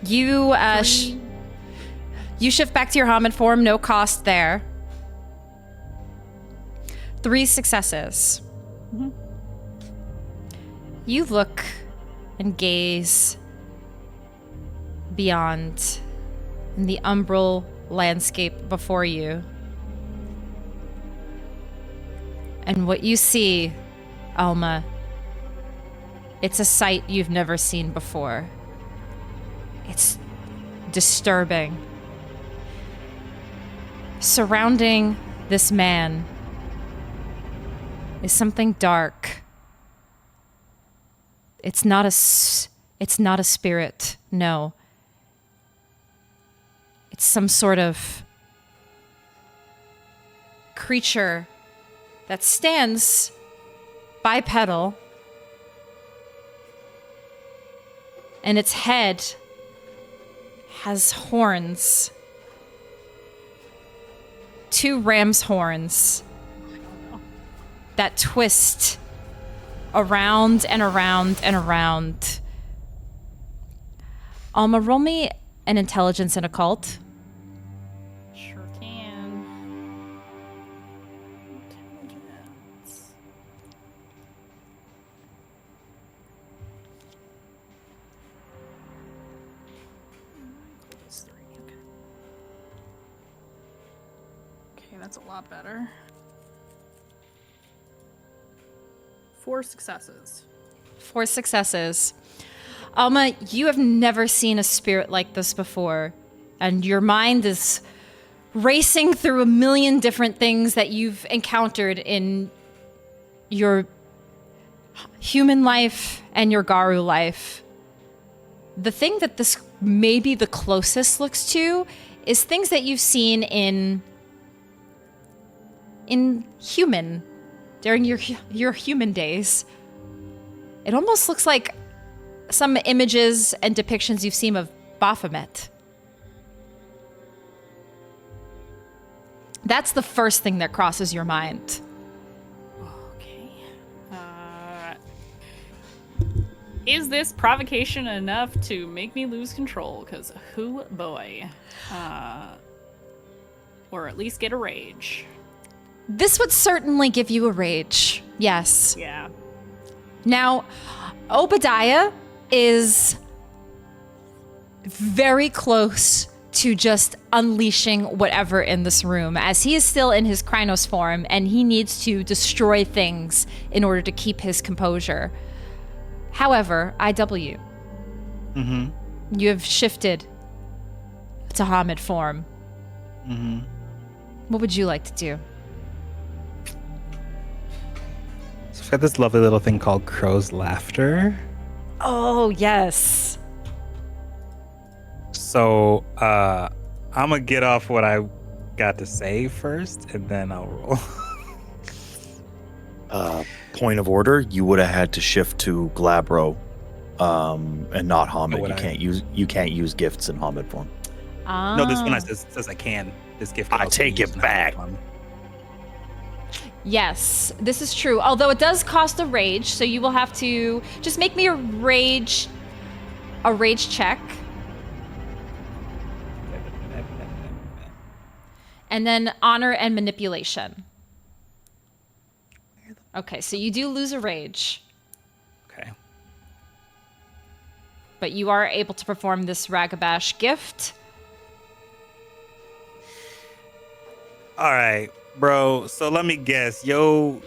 You you shift back to your Hamid form, no cost there. 3 successes. Mm-hmm. You look and gaze beyond in the umbral landscape before you. And what you see, Alma, it's a sight you've never seen before. It's disturbing. Surrounding this man is something dark. It's not a spirit, no. It's some sort of creature that stands bipedal, and its head has horns. 2 ram's horns that twist around and around and around. Alma, roll me an intelligence and occult. Sure can. Intelligence. It's 3, okay. Okay, that's a lot better. 4 successes. 4 successes. Alma, you have never seen a spirit like this before, and your mind is racing through a million different things that you've encountered in your human life and your Garou life. The thing that this maybe the closest looks to is things that you've seen in human during your human days. It almost looks like some images and depictions you've seen of Baphomet. That's the first thing that crosses your mind. Okay. Is this provocation enough to make me lose control? Because who boy. Or at least get a rage. This would certainly give you a rage. Yes. Yeah. Now, Obadiah is very close to just unleashing whatever in this room, as he is still in his Krynos form and he needs to destroy things in order to keep his composure. However, IW, you have shifted to Hamid form. What would you like to do? So I've got this lovely little thing called Crow's Laughter. Oh, yes. So I'm gonna get off what I got to say first, and then I'll roll. Point of order: you would have had to shift to Glabro, and not Hamid. would You can't use gifts in Hamid form. Ah. No, this one says I can. This gift. I can also take be it used in back. Hamid form. Yes, this is true. Although it does cost a rage, so you will have to just make me a rage check. And then honor and manipulation. Okay, so you do lose a rage, Okay. but you are able to perform this Ragabash gift. All right, bro. So let me guess. Yo,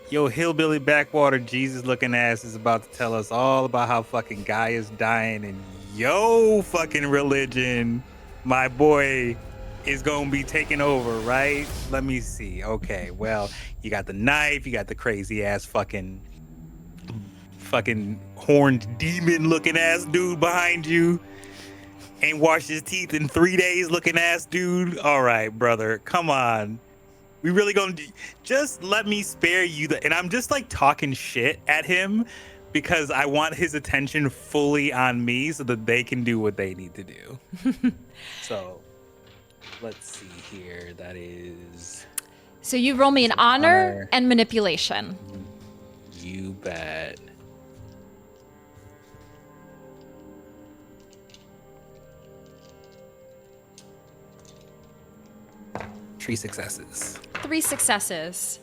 hillbilly backwater Jesus looking ass is about to tell us all about how fucking Gaia's dying, and yo fucking religion, my boy, is gonna be taking over, right? Let me see. Okay, well, you got the knife, you got the crazy ass fucking horned demon looking ass dude behind you. Ain't washed his teeth in 3 days looking ass dude. All right, brother, come on. We really gonna just let me spare you and I'm just like talking shit at him because I want his attention fully on me so that they can do what they need to do. So let's see here. That is So you roll me an honor and manipulation. You bet. Three successes. 3 successes.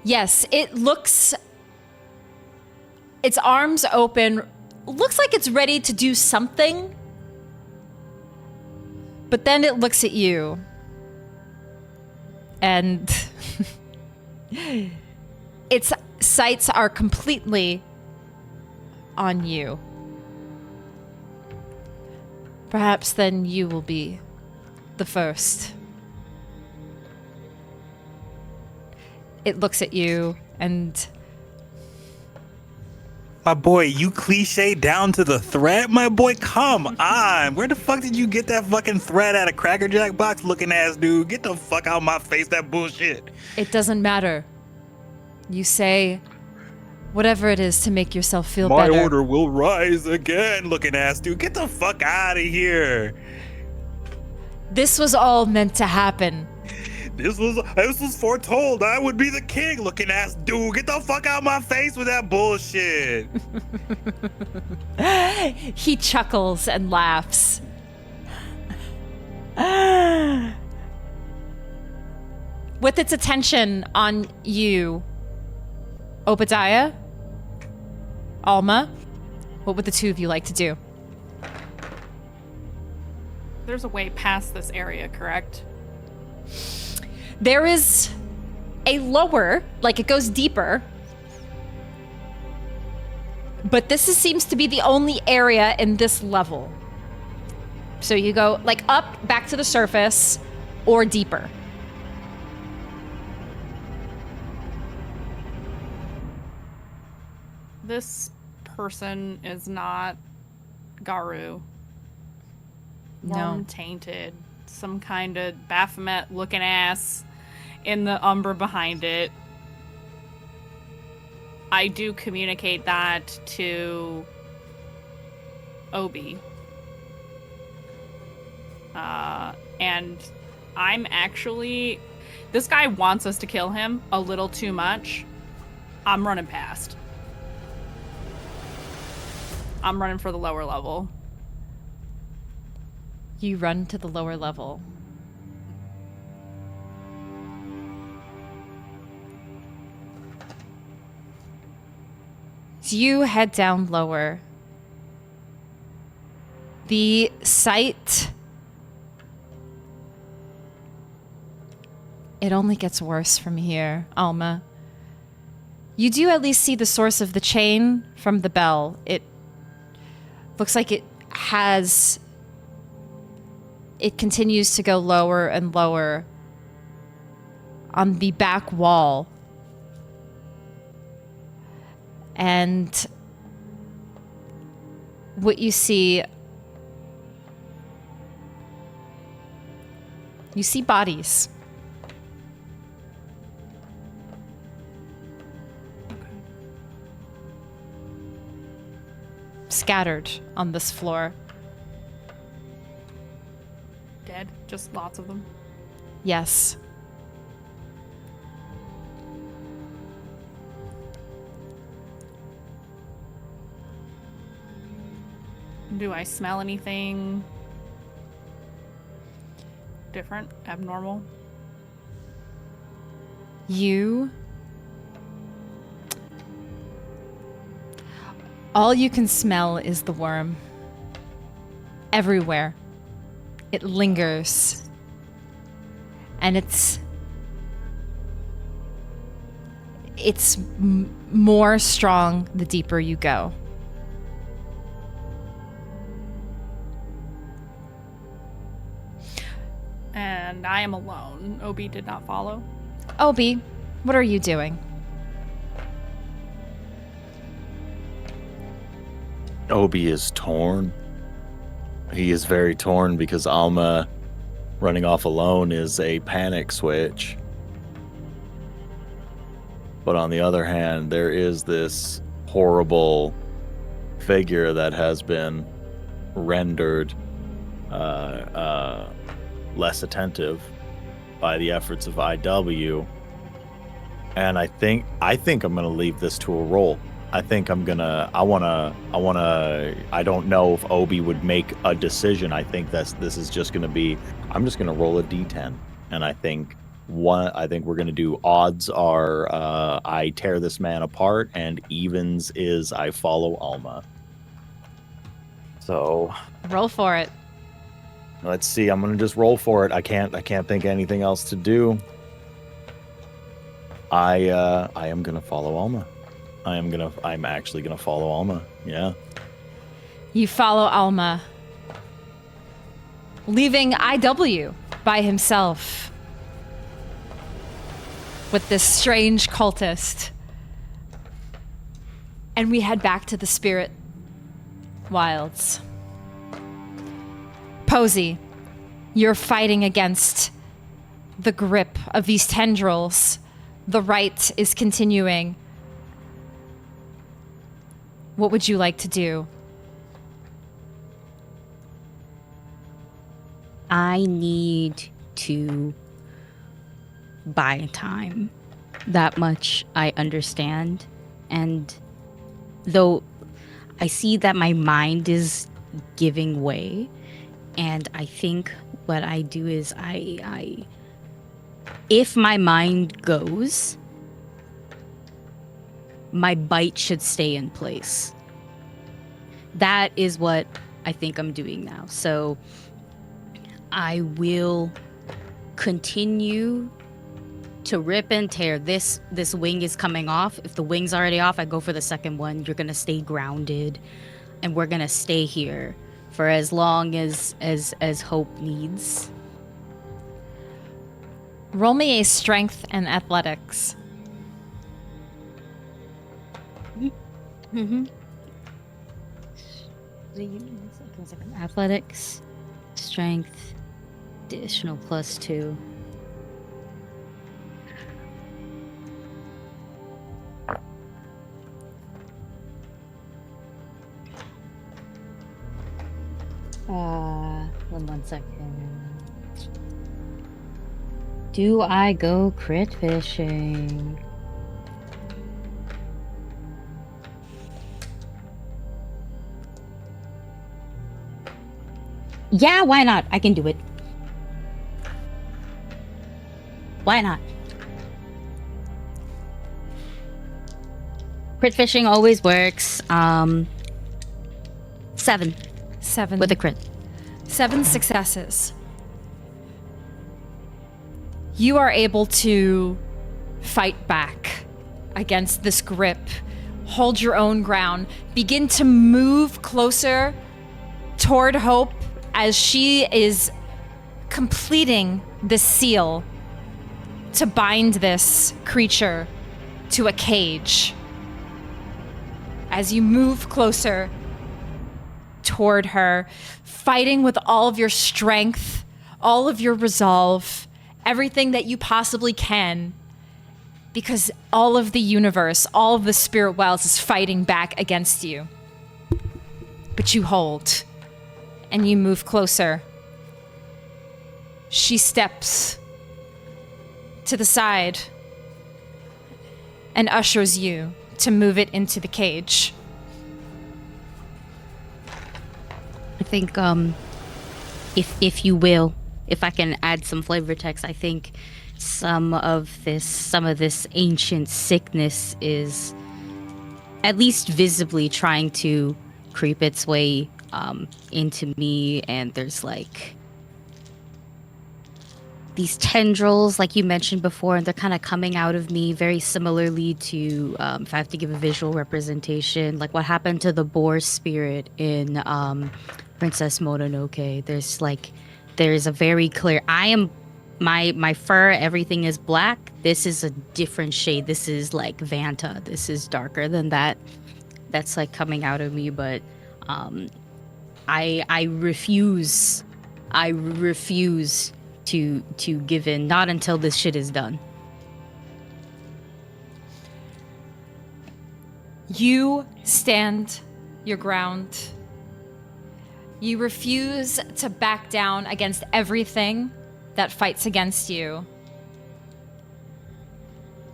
Yes, it looks... Its arms open. Looks like it's ready to do something. But then it looks at you. And... its sights are completely on you. Perhaps then you will be the first. It looks at you and... My boy, you cliche down to the threat? My boy, come on. Where the fuck did you get that fucking threat at a Cracker Jack box looking ass dude? Get the fuck out of my face, that bullshit. It doesn't matter. You say whatever it is to make yourself feel better. My order will rise again, looking ass dude. Get the fuck out of here. This was all meant to happen. This was foretold. I would be the king, looking ass dude. Get the fuck out of my face with that bullshit. He chuckles and laughs. With its attention on you, Obadiah, Alma, what would the two of you like to do? There's a way past this area, correct? There is a lower, like it goes deeper. But seems to be the only area in this level. So you go like up, back to the surface, or deeper. This person is not Garou. No. Worm tainted. Some kind of Baphomet looking ass in the Umbra behind it. I do communicate that to Obi. And I'm actually... This guy wants us to kill him a little too much. I'm running past. I'm running for the lower level. You run to the lower level. As you head down lower, the sight, it only gets worse from here, Alma. You do at least see the source of the chain from the bell. It looks like it continues to go lower and lower on the back wall. And what you see bodies. Scattered on this floor. Dead? Just lots of them? Yes. Do I smell anything different, abnormal? All you can smell is the worm. Everywhere. It lingers. And it's more strong the deeper you go. And I am alone. Obi did not follow. Obi, what are you doing? Obi is torn. He is very torn because Alma running off alone is a panic switch. But on the other hand, there is this horrible figure that has been rendered less attentive by the efforts of IW. And I think I'm gonna leave this to a roll. I don't know if Obi would make a decision. I think this is just gonna be, I'm just gonna roll a D10. And I think we're gonna do odds are I tear this man apart, and evens is I follow Alma. So Roll for it. let's see. I'm gonna just roll for it. I can't think of anything else to do. I am gonna follow Alma. I'm actually gonna follow Alma. Yeah. You follow Alma, leaving IW by himself with this strange cultist. And we head back to the spirit wilds. Posy, you're fighting against the grip of these tendrils. The rite is continuing. What would you like to do? I need to buy time. That much I understand. And though I see that my mind is giving way, and I think what I do is I if my mind goes, my bite should stay in place. That is what I think I'm doing now. So I will continue to rip and tear. This wing is coming off. If the wing's already off, I go for the second one. You're gonna stay grounded, and we're gonna stay here for as long as hope needs. Roll me a strength and athletics. Mm-hmm. Athletics, strength, additional +2. One second. Do I go crit fishing? Yeah, why not? I can do it. Why not? Crit fishing always works. 7 with a crit. 7 successes. You are able to fight back against this grip, hold your own ground, begin to move closer toward Hope as she is completing the seal to bind this creature to a cage. As you move closer toward her, fighting with all of your strength, all of your resolve, everything that you possibly can, because all of the universe, all of the spirit wilds is fighting back against you. But you hold, and you move closer. She steps to the side and ushers you to move it into the cage. I think, if you will, if I can add some flavor text, I think some of this ancient sickness is at least visibly trying to creep its way into me, and there's like these tendrils, like you mentioned before, and they're kind of coming out of me very similarly to, if I have to give a visual representation, like what happened to the boar spirit in Princess Mononoke. There's a very clear, my fur, everything is black. This is a different shade. This is like Vanta. This is darker than that. That's like coming out of me, but I refuse to give in, not until this shit is done. You stand your ground. You refuse to back down against everything that fights against you.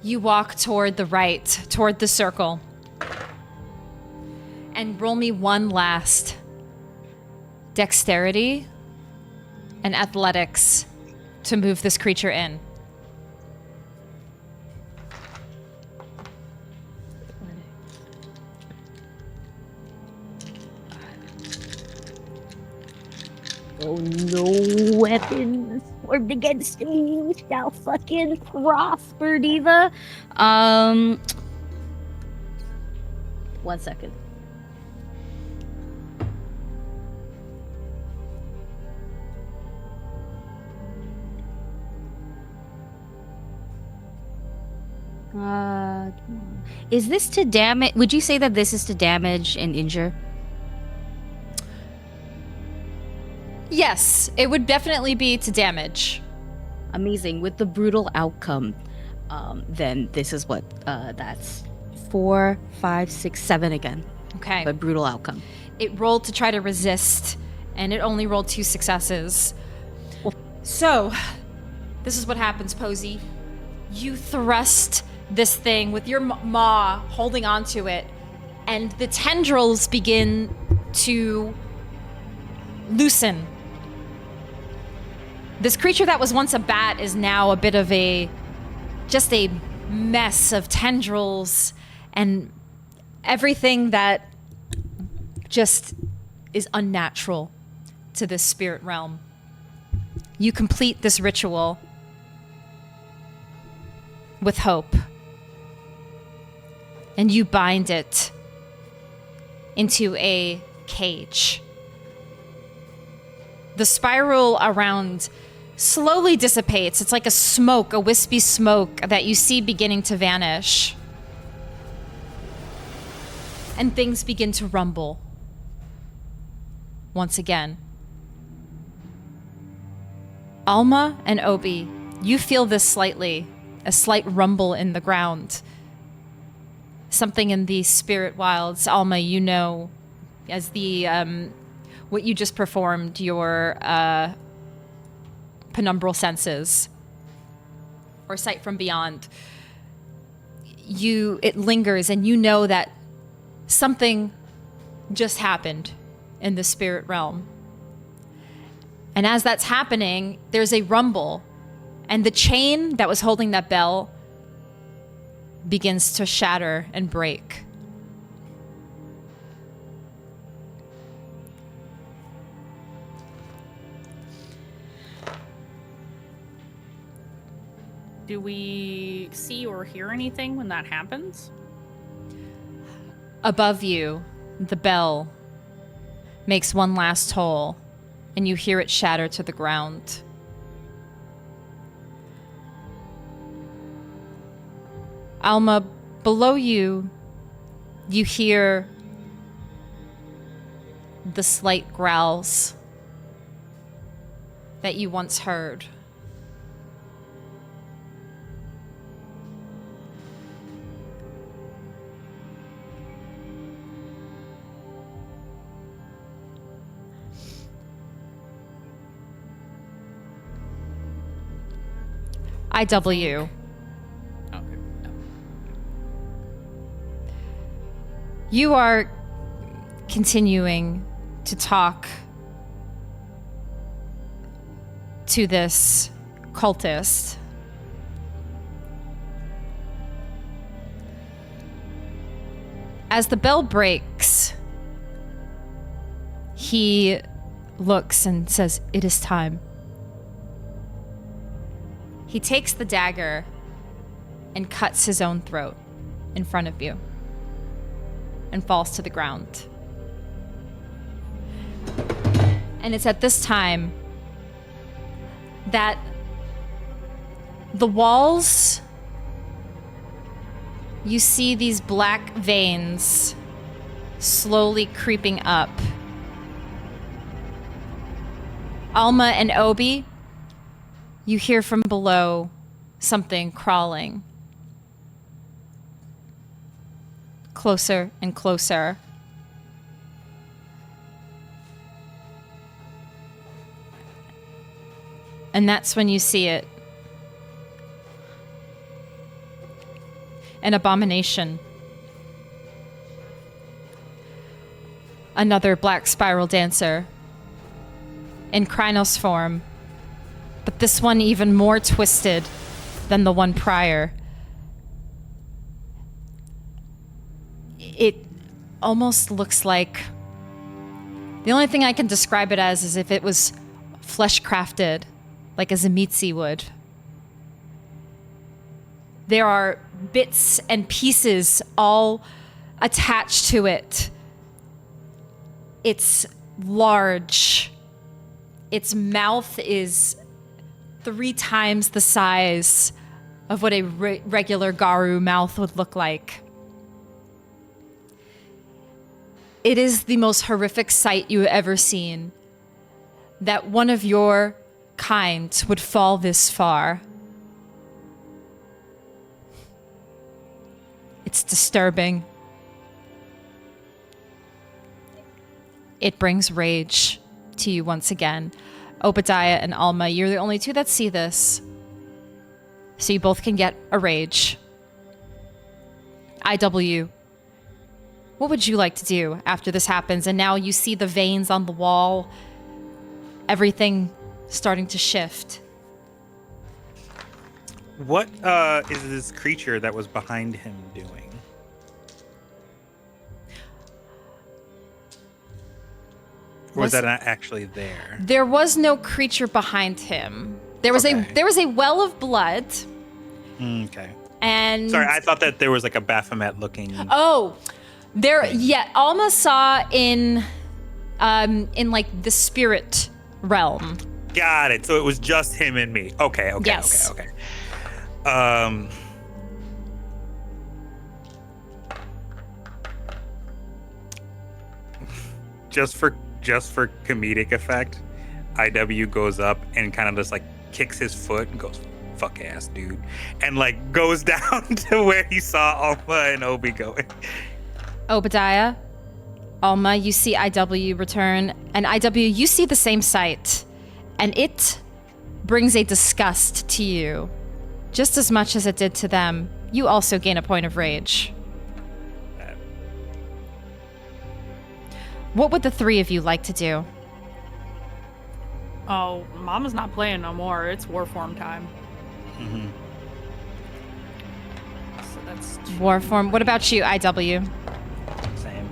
You walk toward the right, toward the circle. And roll me one last dexterity and athletics to move this creature in. Oh, no weapons formed against me shall fucking prosper, Diva. 1 second. Is this to damage? Would you say that this is to damage and injure? Yes, it would definitely be to damage. Amazing. With the brutal outcome, then this is what that's 4, 5, 6, 7 again. Okay. But brutal outcome. It rolled to try to resist, and it only rolled 2 successes. So, this is what happens, Posy. You thrust this thing with your maw holding onto it, and the tendrils begin to loosen. This creature that was once a bat is now a bit of just a mess of tendrils and everything that just is unnatural to this spirit realm. You complete this ritual with hope, and you bind it into a cage. The spiral around slowly dissipates. It's like a smoke, a wispy smoke that you see beginning to vanish. And things begin to rumble once again. Alma and Obi, you feel this slightly, a slight rumble in the ground. Something in the spirit wilds. Alma, you know, as the what you just performed, your penumbral senses or sight from beyond, it lingers, and you know that something just happened in the spirit realm. And as that's happening, there's a rumble, and the chain that was holding that bell begins to shatter and break. Do we see or hear anything when that happens? Above you, the bell makes one last toll, and you hear it shatter to the ground. Alma, below you, you hear the slight growls that you once heard. IW. Okay. You are continuing to talk to this cultist. As the bell breaks, he looks and says, "It is time." He takes the dagger and cuts his own throat in front of you and falls to the ground. And it's at this time that the walls, you see these black veins slowly creeping up. Alma and Obi, you hear from below something crawling. Closer and closer. And that's when you see it. An abomination. Another black spiral dancer. In Krynos form. But this one even more twisted than the one prior. It almost looks like... The only thing I can describe it as is if it was flesh crafted, like a Tzimisce would. There are bits and pieces all attached to it. It's large. Its mouth is 3 times the size of what a regular Garou mouth would look like. It is the most horrific sight you have ever seen. That one of your kind would fall this far. It's disturbing. It brings rage to you once again. Obadiah and Alma, you're the only two that see this. So you both can get a rage. IW, what would you like to do after this happens? And now you see the veins on the wall. Everything starting to shift. What is this creature that was behind him doing? Or was that not actually there? There was no creature behind him. There was a well of blood. Okay. And sorry, I thought that there was like a Baphomet looking. Oh, there. Yeah, Alma saw in like the spirit realm. Got it. So it was just him and me. Okay. Yes. Okay. Just for comedic effect, IW goes up and kind of just like kicks his foot and goes, "Fuck ass, dude," and like goes down to where he saw Alma and Obi going. Obadiah, Alma, you see IW return, and IW, you see the same sight, and it brings a disgust to you, just as much as it did to them. You also gain a point of rage. What would the 3 of you like to do? Oh, Mama's not playing no more. It's Warform time. Mm-hmm. So that's Warform. What about you, IW? Same.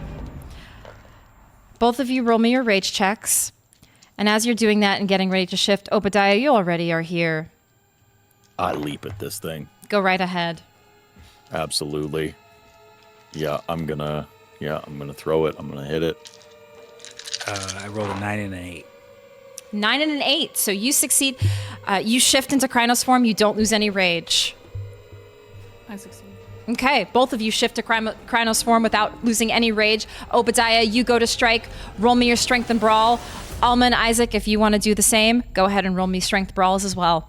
Both of you roll me your rage checks. And as you're doing that and getting ready to shift, Obadiah, you already are here. I leap at this thing. Go right ahead. Absolutely. Yeah, I'm gonna throw it. I'm gonna hit it. I rolled a 9 and an 8. 9 and an 8. So you succeed. You shift into Krynos form. You don't lose any rage. I succeed. Okay, both of you shift to Krynos form without losing any rage. Obadiah, you go to strike. Roll me your strength and brawl. Alma and Isaac, if you want to do the same, go ahead and roll me strength brawls as well.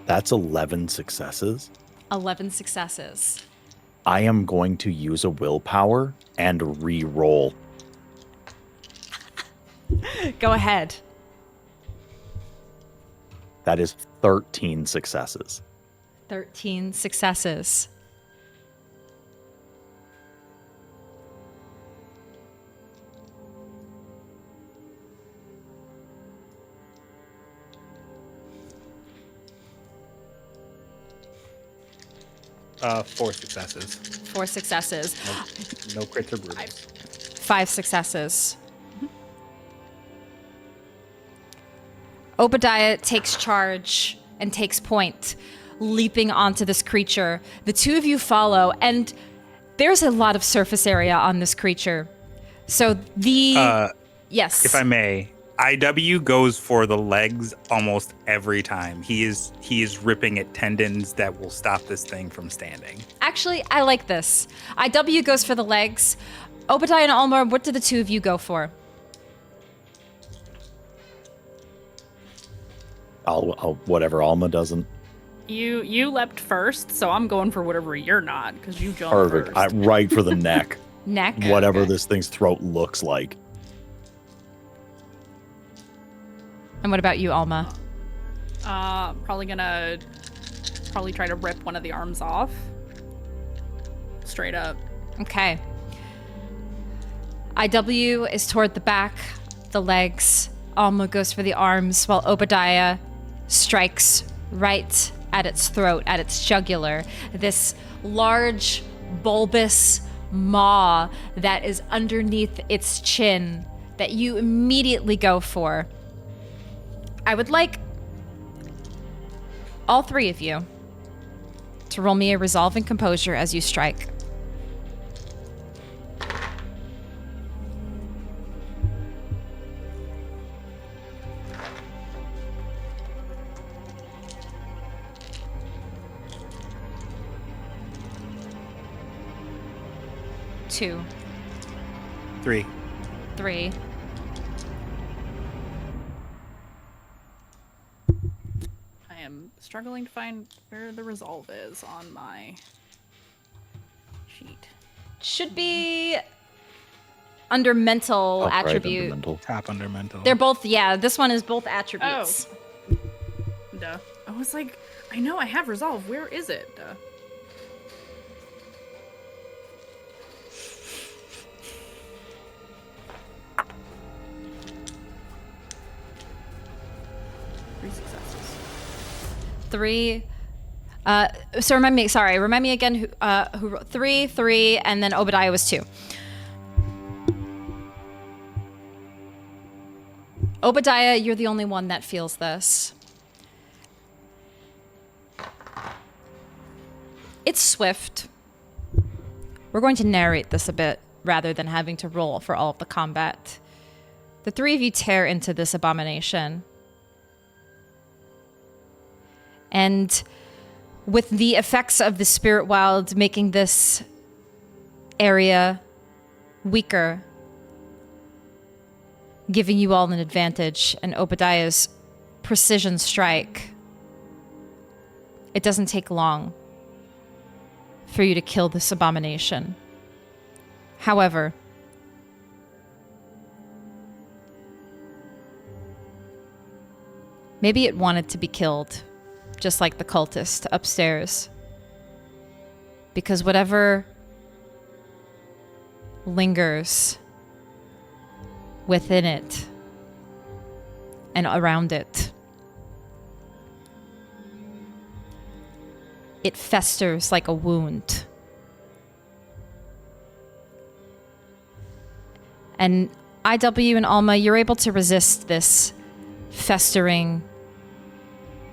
That's 11 successes. 11 successes. I am going to use a willpower and re-roll. Go ahead. That is 13 successes. 13 successes. Four successes. 4 successes. No crits or brutus. 5 successes. Obadiah takes charge and takes point, leaping onto this creature. The 2 of you follow, and there's a lot of surface area on this creature. So yes. If I may, IW goes for the legs almost every time. He is ripping at tendons that will stop this thing from standing. Actually, I like this. IW goes for the legs. Obadiah and Alma, what do the 2 of you go for? I'll whatever Alma doesn't. You leapt first, so I'm going for whatever you're not, because you jumped Perfect. first. Right for the neck. Neck. whatever Okay. this thing's throat looks like. And what about you, Alma? Probably try to rip one of the arms off. Straight up. Okay. IW is toward the back, the legs. Alma goes for the arms, while Obadiah strikes right at its throat, at its jugular. This large, bulbous maw that is underneath its chin that you immediately go for. I would like all three of you to roll me a resolve and composure as you strike. Two, 3. three. I am struggling to find where the resolve is on my sheet. Should be under mental Upright under attribute. mental. Top under mental. They're both, yeah, this one is both attributes. Duh. I was like, I know I have resolve. Where is it? Duh. Three successes. Three. So remind me again who wrote three, and then Obadiah was 2. Obadiah, you're the only one that feels this. It's swift. We're going to narrate this a bit rather than having to roll for all of the combat. The three of you tear into this abomination. And with the effects of the spirit wild making this area weaker, giving you all an advantage, and Obadiah's precision strike, it doesn't take long for you to kill this abomination. However, maybe it wanted to be killed, just like the cultist upstairs. Because whatever lingers within it and around it, it festers like a wound. And IW and Alma, you're able to resist this festering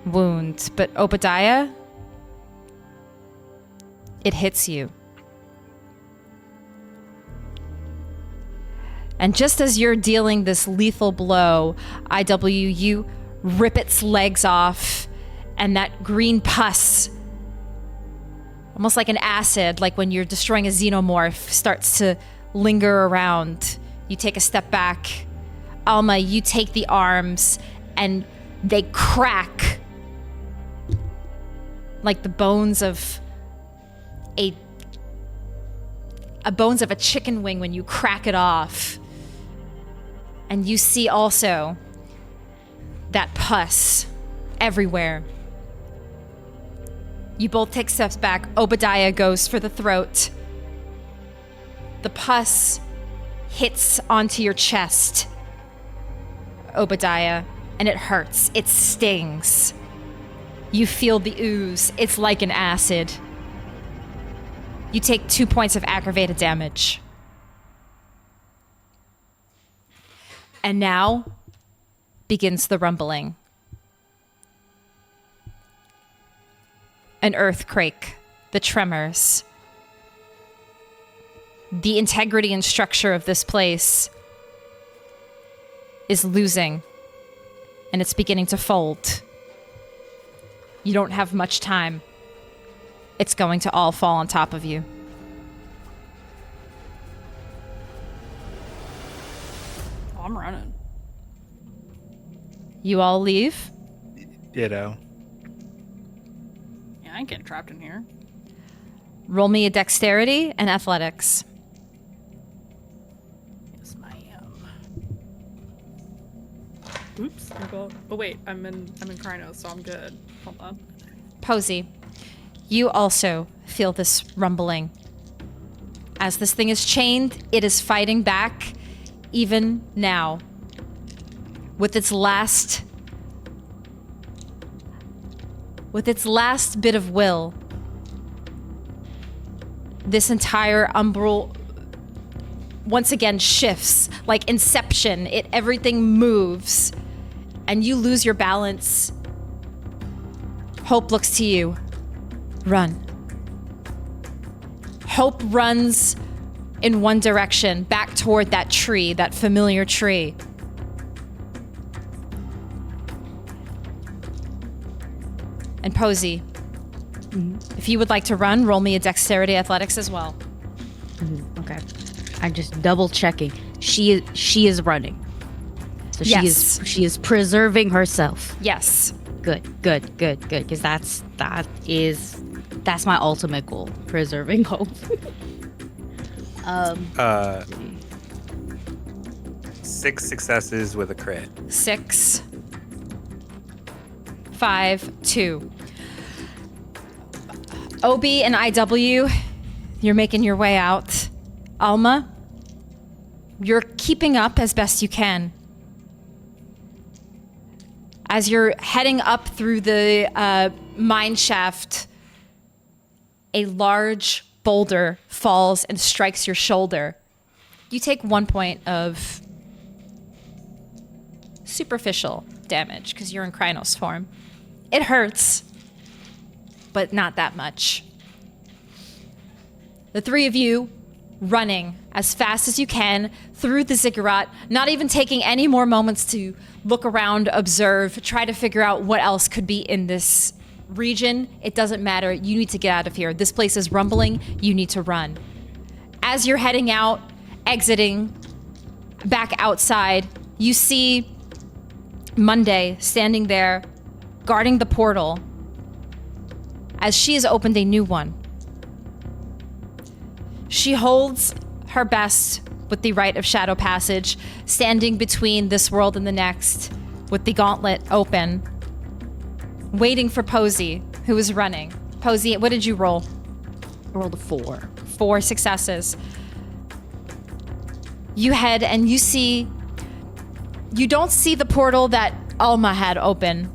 wound, but Obadiah, it hits you. And just as you're dealing this lethal blow, IW, you rip its legs off, and that green pus, almost like an acid, like when you're destroying a xenomorph, starts to linger around. You take a step back. Alma, you take the arms, and they crack like the bones of a chicken wing when you crack it off. And you see also that pus everywhere. You both take steps back. Obadiah goes for the throat. The pus hits onto your chest, Obadiah, and it hurts. It stings. You feel the ooze. It's like an acid. You take 2 points of aggravated damage. And now begins the rumbling. An earthquake, the tremors. The integrity and structure of this place is losing, and it's beginning to fold. You don't have much time. It's going to all fall on top of you. Oh, I'm running. You all leave. Ditto. Yeah, I ain't getting trapped in here. Roll me a dexterity and athletics. Oops. Oh wait, I'm in Krynos, so I'm good. Hold on. Posy, you also feel this rumbling. As this thing is chained, it is fighting back, even now. With its last bit of will, this entire umbral once again shifts like Inception. Everything moves, and you lose your balance. Hope looks to you. Run. Hope runs in one direction, back toward that tree, that familiar tree. And Posy, if you would like to run, roll me a dexterity athletics as well. Okay. I'm just double checking. She is running. So Yes. she is preserving herself. Yes. Good. Because that's my ultimate goal. Preserving hope. 6 successes with a crit. 6, 5, 2. OB and IW, you're making your way out. Alma, you're keeping up as best you can. As you're heading up through the mine shaft, a large boulder falls and strikes your shoulder. You take 1 point of superficial damage because you're in Krynos form. It hurts, but not that much. The three of you running as fast as you can through the ziggurat, not even taking any more moments to look around, observe, try to figure out what else could be in this region. It doesn't matter. You need to get out of here. This place is rumbling. You need to run. As you're heading out, exiting, back outside, you see Monday standing there, guarding the portal, as she has opened a new one. She holds her best with the rite of shadow passage, standing between this world and the next, with the gauntlet open, waiting for Posy, who is running. Posy, what did you roll? I rolled a 4. 4 successes. You head and you see... You don't see the portal that Alma had open.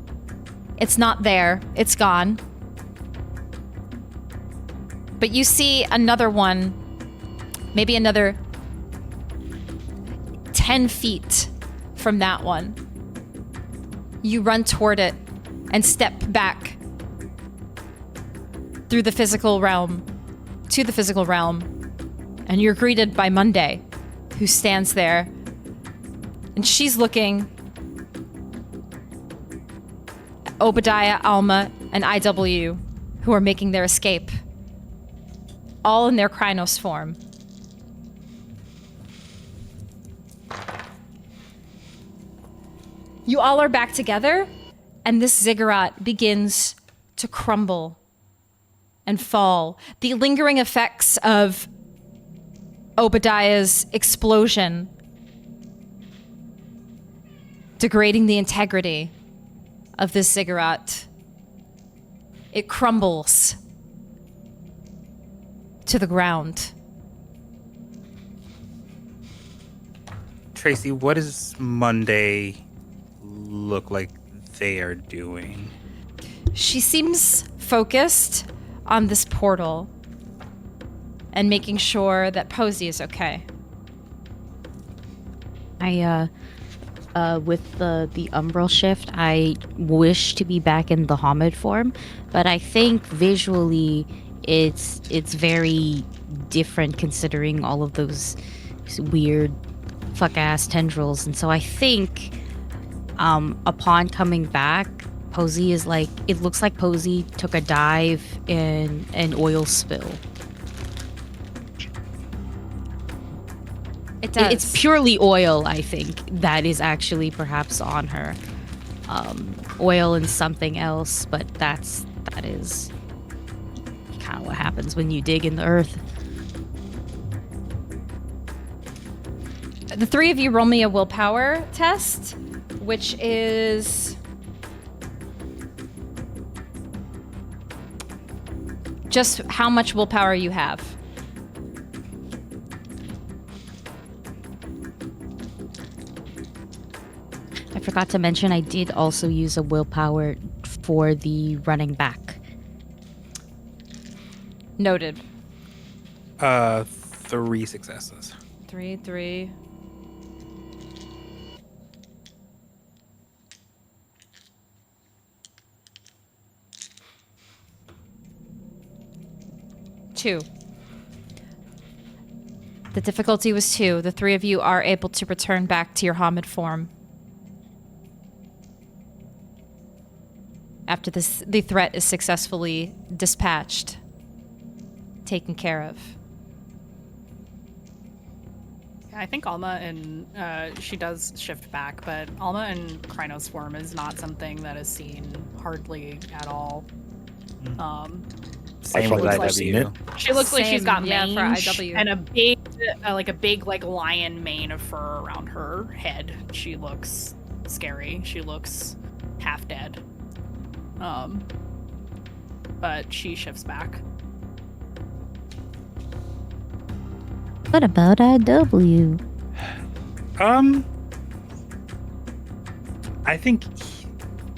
It's not there. It's gone. But you see another one, maybe another 10 feet from that one. You run toward it and step back through the physical realm, to the physical realm, and you're greeted by Monday, who stands there, and she's looking at Obadiah, Alma, and IW, who are making their escape, all in their Krynos form. You all are back together, and this ziggurat begins to crumble and fall. The lingering effects of Obadiah's explosion, degrading the integrity of this ziggurat. It crumbles to the ground. Tracy, what does Monday look like they are doing? She seems focused on this portal and making sure that Posy is okay. With the umbral shift, I wish to be back in the Hamid form, but I think visually it's very different considering all of those weird fuck-ass tendrils. And so I think upon coming back, Posy is like, it looks like Posy took a dive in an oil spill. It does. It's purely oil, I think, that is actually perhaps on her. Oil and something else, but that is kind of what happens when you dig in the earth. The three of you roll me a willpower test. which is just how much willpower you have. I forgot to mention I did also use a willpower for the running back. Noted. 3 successes. 3. Two. The difficulty was 2. The 3 of you are able to return back to your Hamid form. After this, the threat is successfully dispatched, taken care of. I think Alma and she does shift back, but Alma and Krynos form is not something that is seen hardly at all. Same I've with never seen IW. She looks like she's Same, got yeah, mange for IW. and a big lion mane of fur around her head. She looks scary. She looks half dead. But she shifts back. What about IW? I think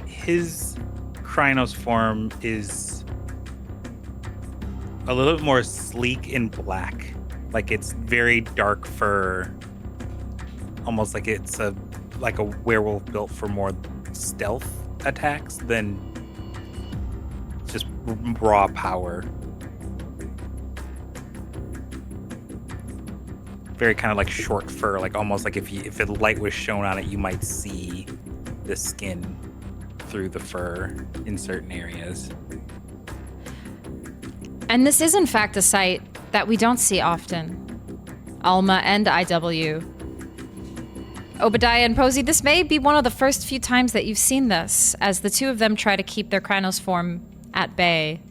his Krynos form is a little bit more sleek and black. Like it's very dark fur, almost like it's a werewolf built for more stealth attacks than just raw power. Very kind of like short fur, like almost like if the light was shown on it, you might see the skin through the fur in certain areas. And this is in fact a sight that we don't see often. Alma and IW. Obadiah and Posy, this may be one of the first few times that you've seen this, as the two of them try to keep their Krynos form at bay,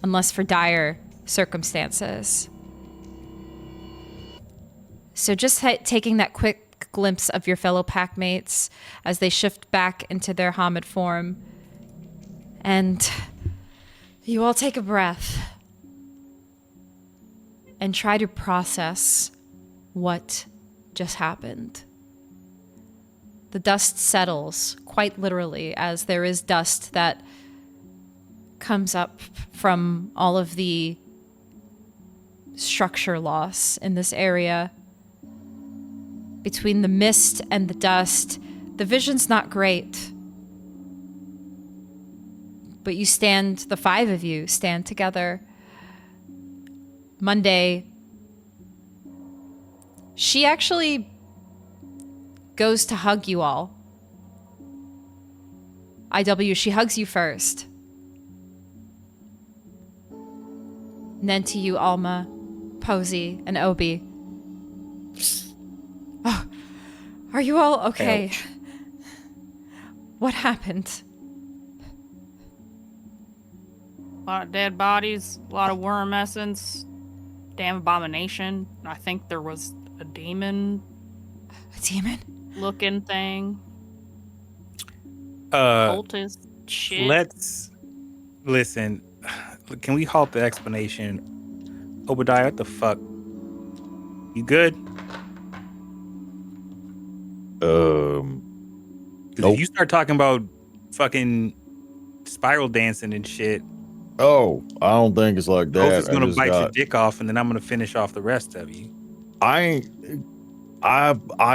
unless for dire circumstances. So just taking that quick glimpse of your fellow packmates as they shift back into their Hamid form, and you all take a breath and try to process what just happened. The dust settles, quite literally, as there is dust that comes up from all of the structure loss in this area. Between the mist and the dust, the vision's not great. But you stand, the 5 of you stand together. Monday, she actually goes to hug you all. IW, she hugs you first. And then to you, Alma, Posy, and Obi. Oh, are you all okay? Ouch. What happened? A lot of dead bodies, a lot of worm essence, damn abomination. I think there was a demon A demon? looking thing. Uh, Cultist shit. let's listen. Can we halt the explanation? Obadiah, what the fuck? You good? 'Cause Nope. if you start talking about fucking spiral dancing and shit, Oh, I don't think it's like that. Ghost is gonna I just bite your got- dick off, and then I'm gonna finish off the rest of you. I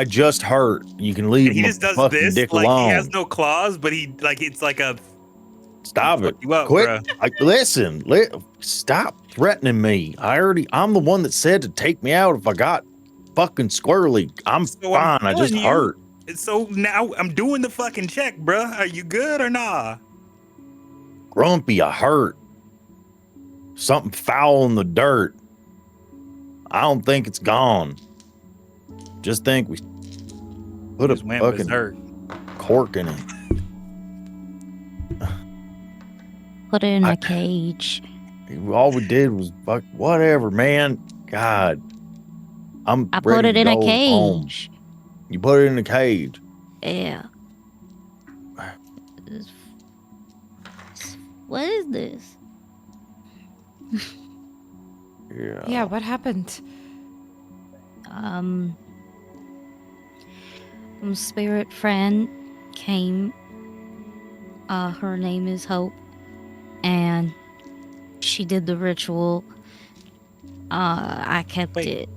just hurt. You can leave And he my just does fucking this, dick like alone. he has no claws, but he like it's like a Stop it. fuck you up, Quit. bruh. Listen, stop threatening me. I'm the one that said to take me out if I got fucking squirrely. I'm So I'm fine. I just telling you. hurt. So now I'm doing the fucking check, bruh. Are you good or nah? Grumpy, I hurt. Something foul in the dirt. I don't think it's gone. Just think we put a Just went fucking berserk. cork in it. Put it in I- a cage. All we did was fuck whatever, man. God. I'm I ready put it to in a go home. cage. You put it in a cage. Yeah. What is this? Yeah, what happened? Spirit friend came. Her name is Hope, and she did the ritual. I kept Wait. it.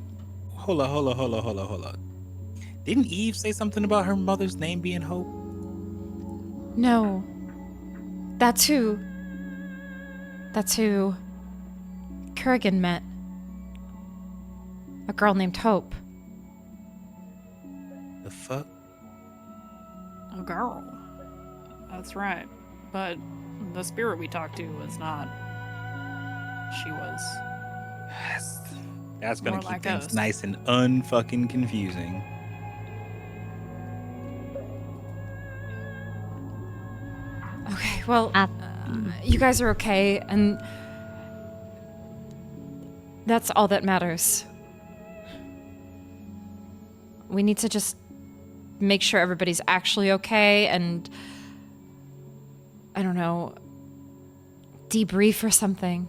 Hold on. Didn't Eve say something about her mother's name being Hope? No. That's who Kurrian met. A girl named Hope. The fuck? A girl. That's right. But the spirit we talked to was not. She was. That's gonna More keep like things us. nice and unfucking confusing. Okay, well, you guys are okay, and that's all that matters. We need to just make sure everybody's actually okay and, I don't know, debrief or something.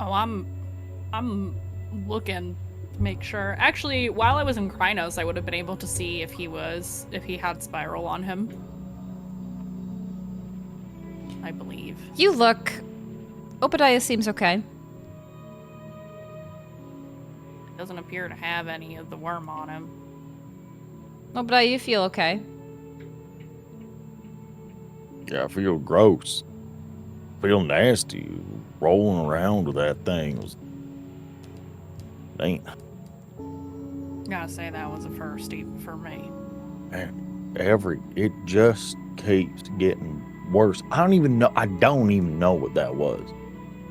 Oh, I'm looking to make sure. Actually, while I was in Krynos, I would have been able to see if he had spiral on him. I believe. You look. Obadiah seems okay. Doesn't appear to have any of the worm on him. Obadiah, you feel okay. Yeah, I feel gross. Feel nasty. Rolling around with that thing was. Ain't. Gotta say that was a first even for me. Man, it just keeps getting worse. I don't even know what that was.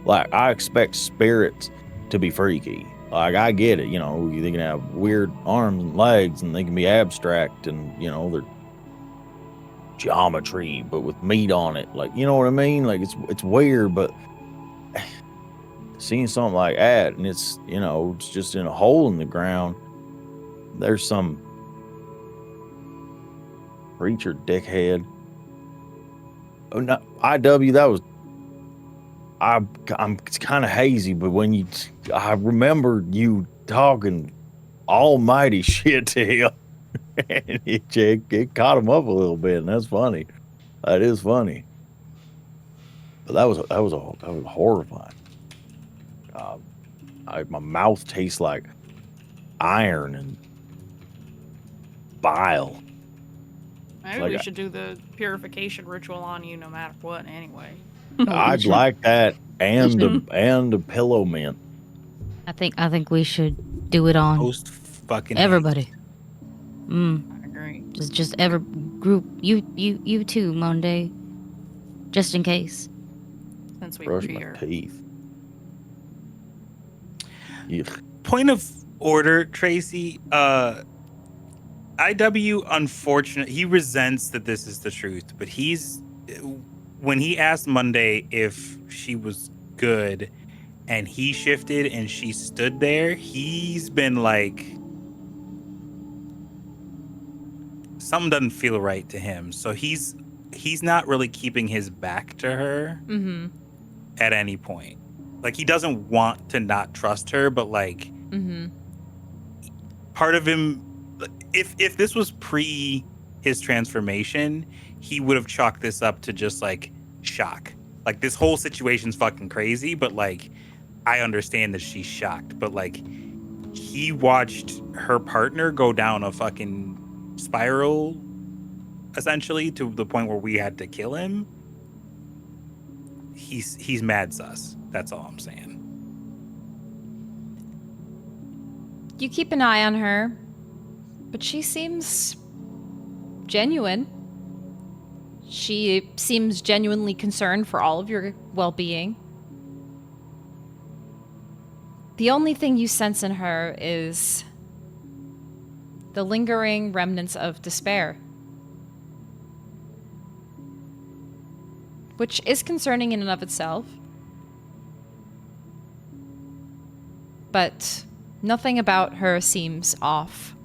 Like, I expect spirits to be freaky. Like, I get it, they can have weird arms and legs and they can be abstract and, they're geometry, but with meat on it. Like, you know what I mean? Like, it's weird, but seeing something like that and it's just in a hole in the ground, there's some creature dickhead. Oh no, IW, that was it's kind of hazy, but when I remember you talking almighty shit to him and it caught him up a little bit, and that's funny. That is funny. But that was horrifying. My mouth tastes like iron and bile. Maybe Like we should do the purification ritual on you no matter what anyway. I'd like that and a pillow mint. I think we should do it on Post fucking everybody. I agree. Just every group. You too, Monday. Just in case. Since we Brush were my here. teeth. Yuck. Point of order, Tracy. IW, unfortunate, he resents that this is the truth, but when he asked Monday if she was good and he shifted and she stood there, he's been like, something doesn't feel right to him. So he's not really keeping his back to her at any point. Like, he doesn't want to not trust her, but like part of him, if this was pre his transformation, he would have chalked this up to just like shock. Like, this whole situation's fucking crazy, but like, I understand that she's shocked. But like, he watched her partner go down a fucking spiral, essentially, to the point where we had to kill him. He's mad sus. That's all I'm saying. You keep an eye on her, but she seems genuine. She seems genuinely concerned for all of your well-being. The only thing you sense in her is the lingering remnants of despair, which is concerning in and of itself. But nothing about her seems off.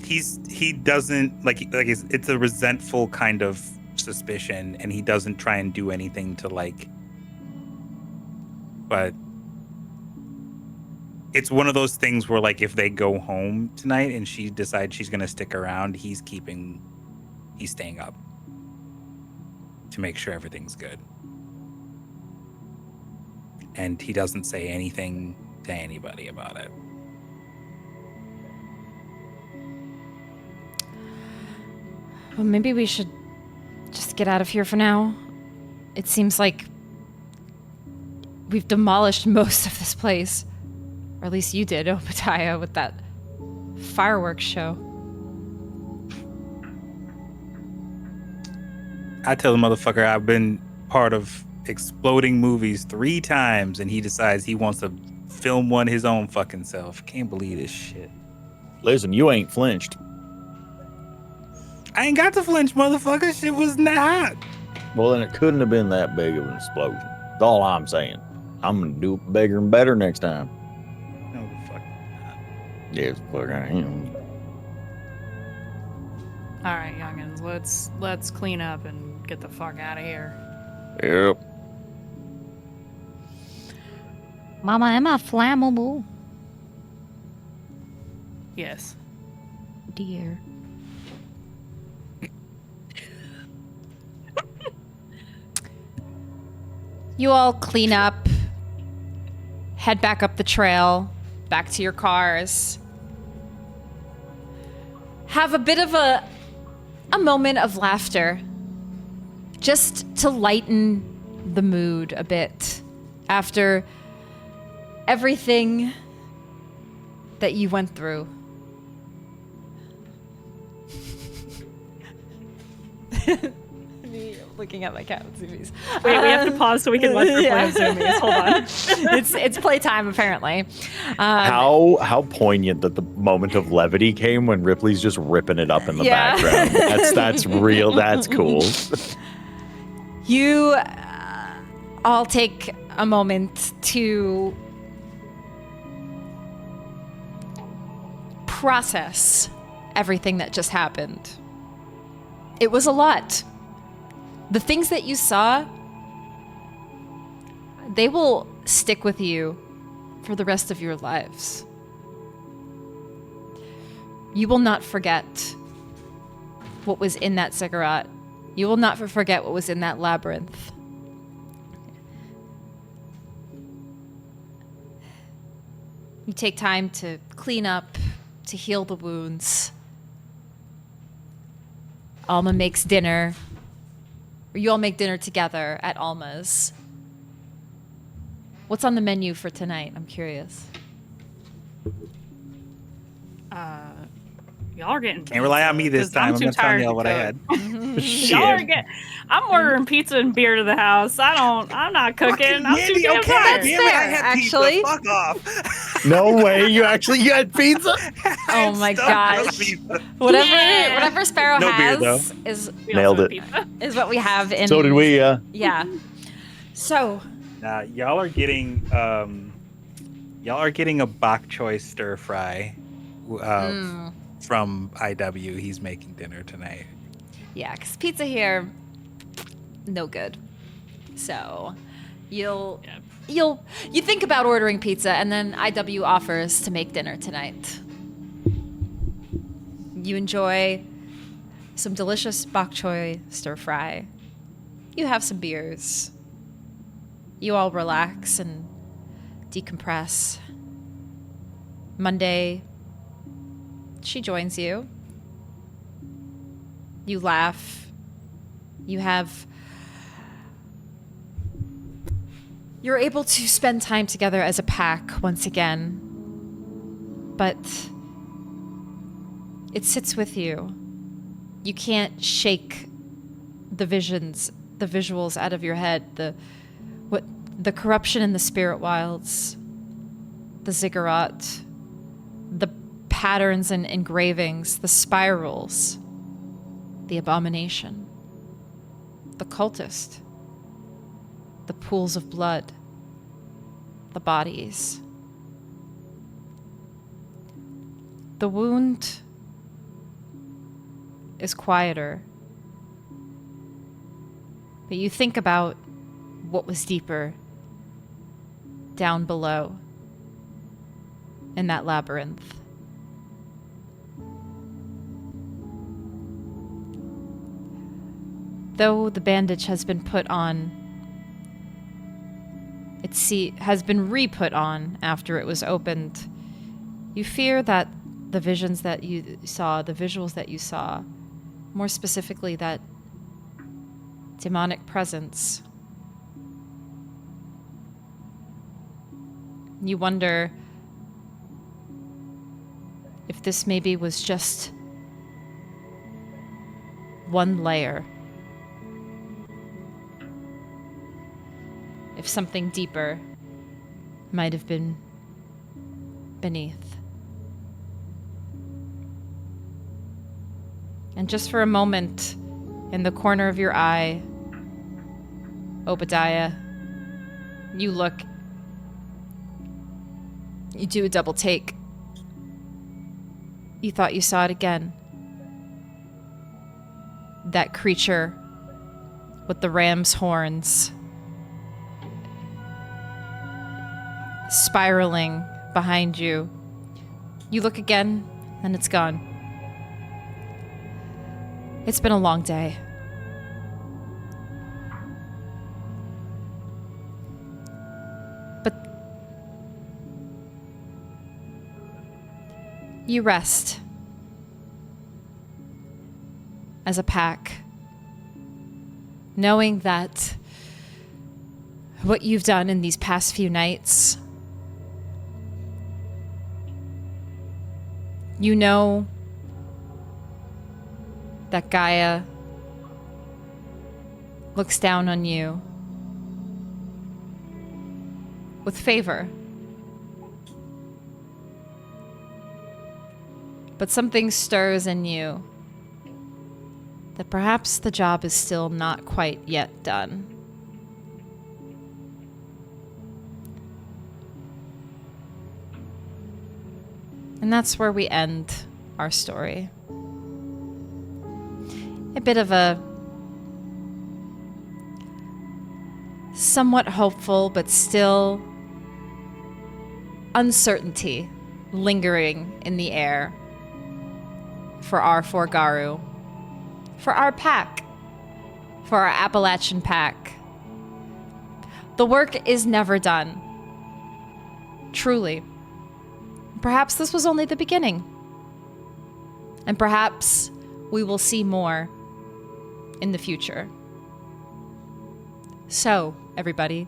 he doesn't like it's a resentful kind of suspicion, and he doesn't try and do anything to like. But it's one of those things where like if they go home tonight and she decides she's gonna stick around, he's staying up to make sure everything's good. And he doesn't say anything to anybody about it. Well, maybe we should just get out of here for now. It seems like we've demolished most of this place. Or at least you did, Obadiah, with that fireworks show. I tell the motherfucker I've been part of exploding movies 3 times, and he decides he wants to film one his own fucking self. Can't believe this shit. Listen, you ain't flinched. I ain't got to flinch, motherfucker. Shit was not hot. Well, then it couldn't have been that big of an explosion. That's all I'm saying. I'm gonna do it bigger and better next time. No, fuck not. Yes, fuck I am. All right, youngins, let's clean up and get the fuck out of here. Yep. Mama, am I flammable? Yes. Dear. You all clean up, head back up the trail, back to your cars. Have a bit of a moment of laughter, just to lighten the mood a bit after everything that you went through. Me looking at my cat with zoomies. Wait, we have to pause so we can watch her play with zoomies. Hold on. It's playtime apparently. How poignant that the moment of levity came when Ripley's just ripping it up in the background. That's real. That's cool. You all take a moment to process everything that just happened. It was a lot. The things that you saw, they will stick with you for the rest of your lives. You will not forget what was in that ziggurat. You will not forget what was in that labyrinth. You take time to clean up, to heal the wounds. Alma makes dinner. Or you all make dinner together at Alma's. What's on the menu for tonight? I'm curious. Y'all are getting Can't rely on me this 'cause time. I'm too gonna tell tired y'all to what I cook. had. Y'all are I'm ordering pizza and beer to the house. I'm not cooking. I'm too damn tired. Damn it, I had actually. pizza. Fuck off. No way. You actually got pizza? Oh my gosh. Whatever Sparrow No beer, has is We Nailed also it. have pizza. is what we have in. So did we, yeah. Yeah. So Y'all are getting a bok choy stir fry from IW. He's making dinner tonight. yeah, because pizza here, no good. So you think about ordering pizza, and then IW offers to make dinner tonight. You enjoy some delicious bok choy stir fry. You have some beers. You all relax and decompress. Monday, she joins you. You laugh. You're able to spend time together as a pack once again. But it sits with you. You can't shake the visuals out of your head. The corruption in the spirit wilds, the ziggurat, the patterns and engravings, the spirals, the abomination, the cultist, the pools of blood, the bodies. The wound is quieter. But you think about what was deeper down below in that labyrinth. Though the bandage has been put on, has been re-put on after it was opened, you fear that the visions that you saw, the visuals that you saw, more specifically that demonic presence, you wonder if this maybe was just one layer. If something deeper might have been beneath. And just for a moment, in the corner of your eye, Obadiah, you look, you do a double take. You thought you saw it again. That creature with the ram's horns spiraling behind you. You look again, and it's gone. It's been a long day. But you rest as a pack, knowing that what you've done in these past few nights, you know that Gaia looks down on you with favor. But something stirs in you that perhaps the job is still not quite yet done. And that's where we end our story. A bit of a somewhat hopeful, but still uncertainty lingering in the air for our four Garou, for our pack, for our Appalachian pack. The work is never done. Truly. Perhaps this was only the beginning. And perhaps we will see more in the future. So, everybody,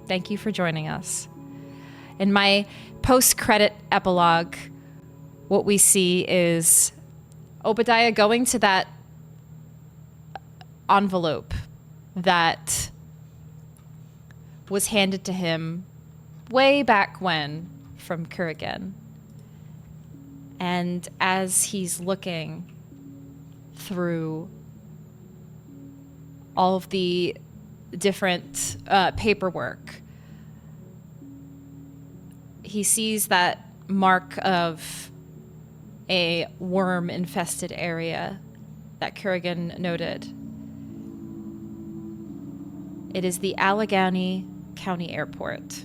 thank you for joining us. In my post-credit epilogue, what we see is Obadiah going to that envelope that was handed to him way back when from Kurrian. And as he's looking through all of the different paperwork, he sees that mark of a worm-infested area that Kurrian noted. It is the Allegheny County Airport.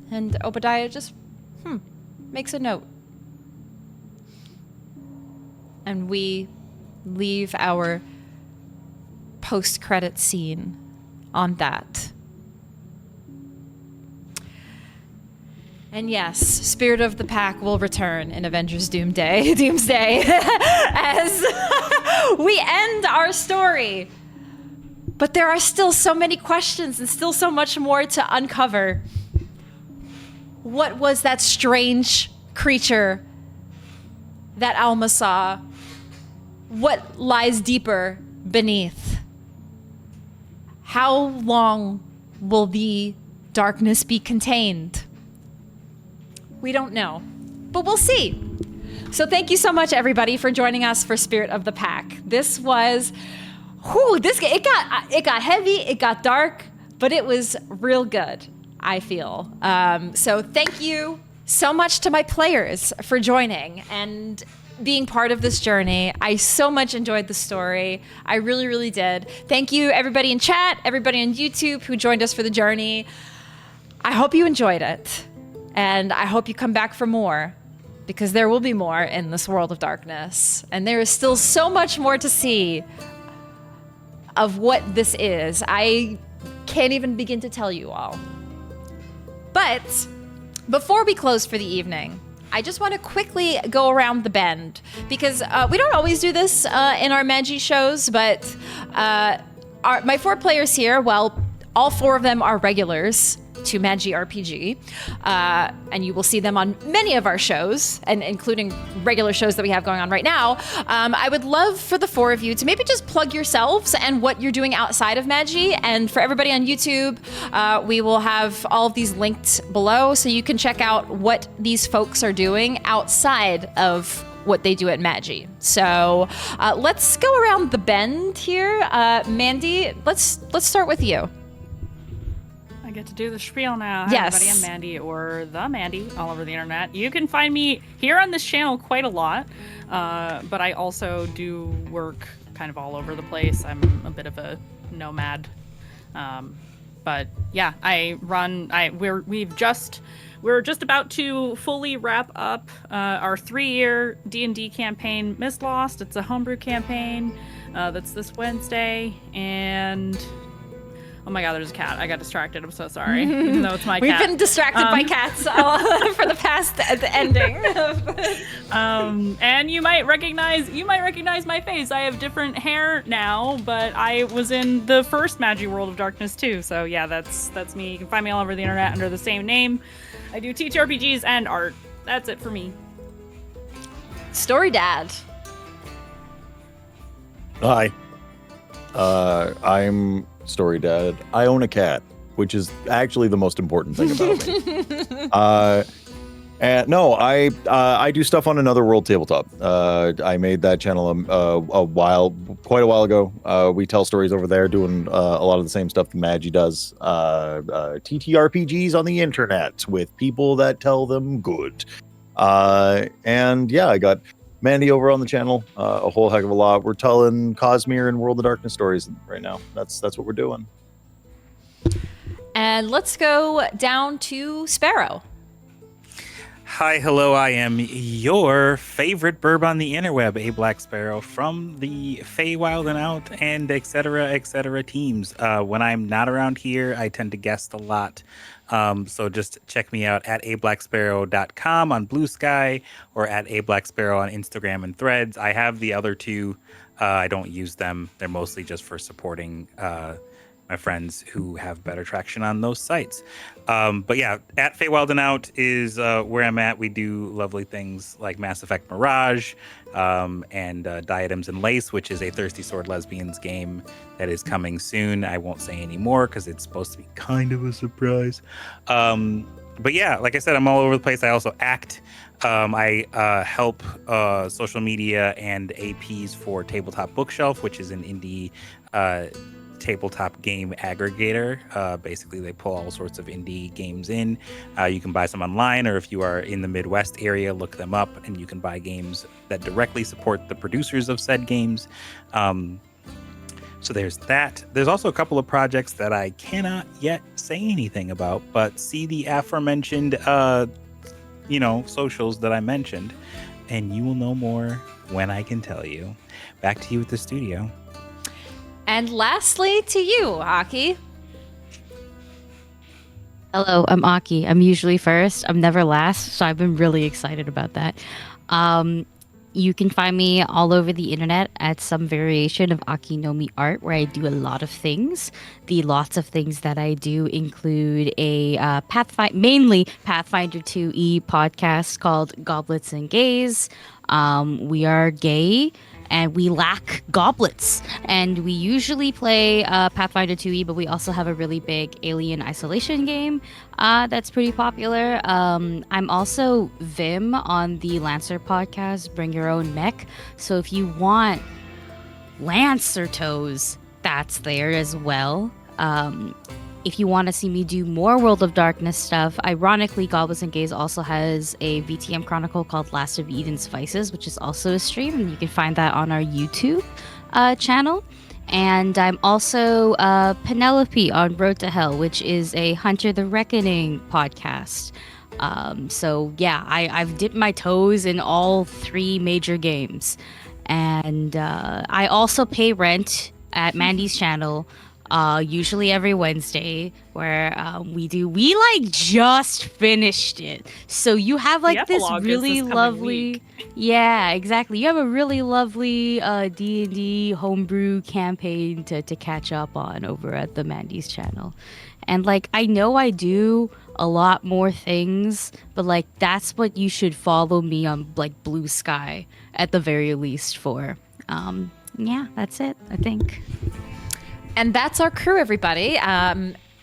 And Obadiah just, makes a note. And we leave our post-credit scene on that. And yes, Spirit of the Pack will return in Avengers Doomsday as we end our story. But there are still so many questions and still so much more to uncover. What was that strange creature that Alma saw? What lies deeper beneath? How long will the darkness be contained? We don't know, but we'll see. So thank you so much, everybody, for joining us for Spirit of the Pack. This was, it got heavy, it got dark, but it was real good, I feel. So thank you so much to my players for joining, and being part of this journey. I so much enjoyed the story. I really, really did. Thank you, everybody in chat, everybody on YouTube who joined us for the journey. I hope you enjoyed it. And I hope you come back for more, because there will be more in this world of darkness. And there is still so much more to see of what this is. I can't even begin to tell you all. But before we close for the evening, I just want to quickly go around the bend, because we don't always do this in our Magi shows, but my 4 players here, well, all 4 of them are regulars to Magi RPG, and you will see them on many of our shows, and including regular shows that we have going on right now. I would love for the 4 of you to maybe just plug yourselves and what you're doing outside of Magi. And for everybody on YouTube, we will have all of these linked below, so you can check out what these folks are doing outside of what they do at Magi. So let's go around the bend here. Mandii, let's start with you. I get to do the spiel now. Hi, Yes. everybody. I'm Mandii, or TheMandii, all over the internet. You can find me here on this channel quite a lot, but I also do work kind of all over the place. I'm a bit of a nomad, but yeah, we're just about to fully wrap up our 3-year D&D campaign, Miss Lost. It's a homebrew campaign that's this Wednesday, and oh my god, there's a cat. I got distracted. I'm so sorry. Even though it's my We've cat. been distracted by cats for the past ending. And you might recognize my face. I have different hair now, but I was in the first Magi World of Darkness too. So yeah, that's me. You can find me all over the internet under the same name. I do TTRPGs and art. That's it for me. Storydad. Hi. I'm Storydad. I own a cat, which is actually the most important thing about me. And no, I do stuff on Another World Tabletop. I made that channel quite a while ago. We tell stories over there, doing a lot of the same stuff the Magi does. TTRPGs on the internet with people that tell them good. And yeah, I got Mandii over on the channel a whole heck of a lot. We're telling Cosmere and World of Darkness stories right now. That's what we're doing. And let's go down to Sparrow. Hi, hello, I am your favorite burb on the interweb, ABlackSparrow, from the Feywild and Out and etc. teams. When I'm not around here, I tend to guest a lot. So just check me out at ablacksparrow.com on Blue Sky, or at ablacksparrow on Instagram and Threads. I have the other 2. I don't use them. They're mostly just for supporting my friends who have better traction on those sites. But yeah, at Feywild and Out is where I'm at. We do lovely things like Mass Effect Mirage and Diadems and Lace, which is a Thirsty Sword Lesbians game that is coming soon. I won't say any more because it's supposed to be kind of a surprise. But yeah, like I said, I'm all over the place. I also act. I help social media and APs for Tabletop Bookshelf, which is an indie tabletop game aggregator. Basically, they pull all sorts of indie games in. You can buy some online, or if you are in the Midwest area, look them up, and you can buy games that directly support the producers of said games. So there's that. There's also a couple of projects that I cannot yet say anything about, but see the aforementioned socials that I mentioned, and you will know more when I can tell you. Back to you at the studio. And lastly, to you, Aki. Hello, I'm Aki. I'm usually first. I'm never last, so I've been really excited about that. You can find me all over the internet at some variation of Akinomii art, where I do a lot of things. The lots of things that I do include a mainly Pathfinder 2e podcast called Goblets and Gays. We are gay and we lack goblets, and we usually play Pathfinder 2e, but we also have a really big alien isolation game that's pretty popular. I'm also Vim on the Lancer podcast, Bring Your Own Mech, so if you want Lancer toes, that's there as well. if you want to see me do more World of Darkness stuff, ironically, Goblins and Gaze also has a VTM Chronicle called Last of Eden's Vices, which is also a stream, and you can find that on our YouTube channel. And I'm also Penelope on Road to Hell, which is a Hunter the Reckoning podcast. So yeah, I've dipped my toes in all 3 major games. And I also pay rent at Mandi's channel, usually every Wednesday, where we like just finished it. So you have like The this epilogue is really this coming lovely, week. yeah, exactly. You have a really lovely D&D homebrew campaign to catch up on over at the Mandi's channel. And like, I know I do a lot more things, but like that's what you should follow me on like Blue Sky at the very least for. Yeah, that's it, I think. And that's our crew, everybody.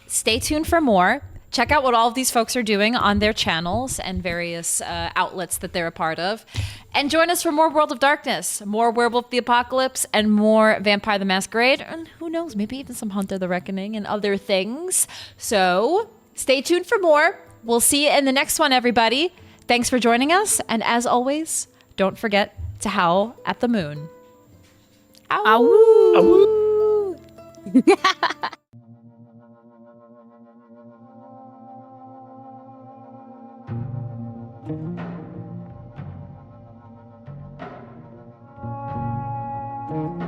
Stay tuned for more. Check out what all of these folks are doing on their channels and various outlets that they're a part of. And join us for more World of Darkness, more Werewolf the Apocalypse, and more Vampire the Masquerade. And who knows, maybe even some Hunter the Reckoning and other things. So stay tuned for more. We'll see you in the next one, everybody. Thanks for joining us. And as always, don't forget to howl at the moon. Ow! Ow. Ow.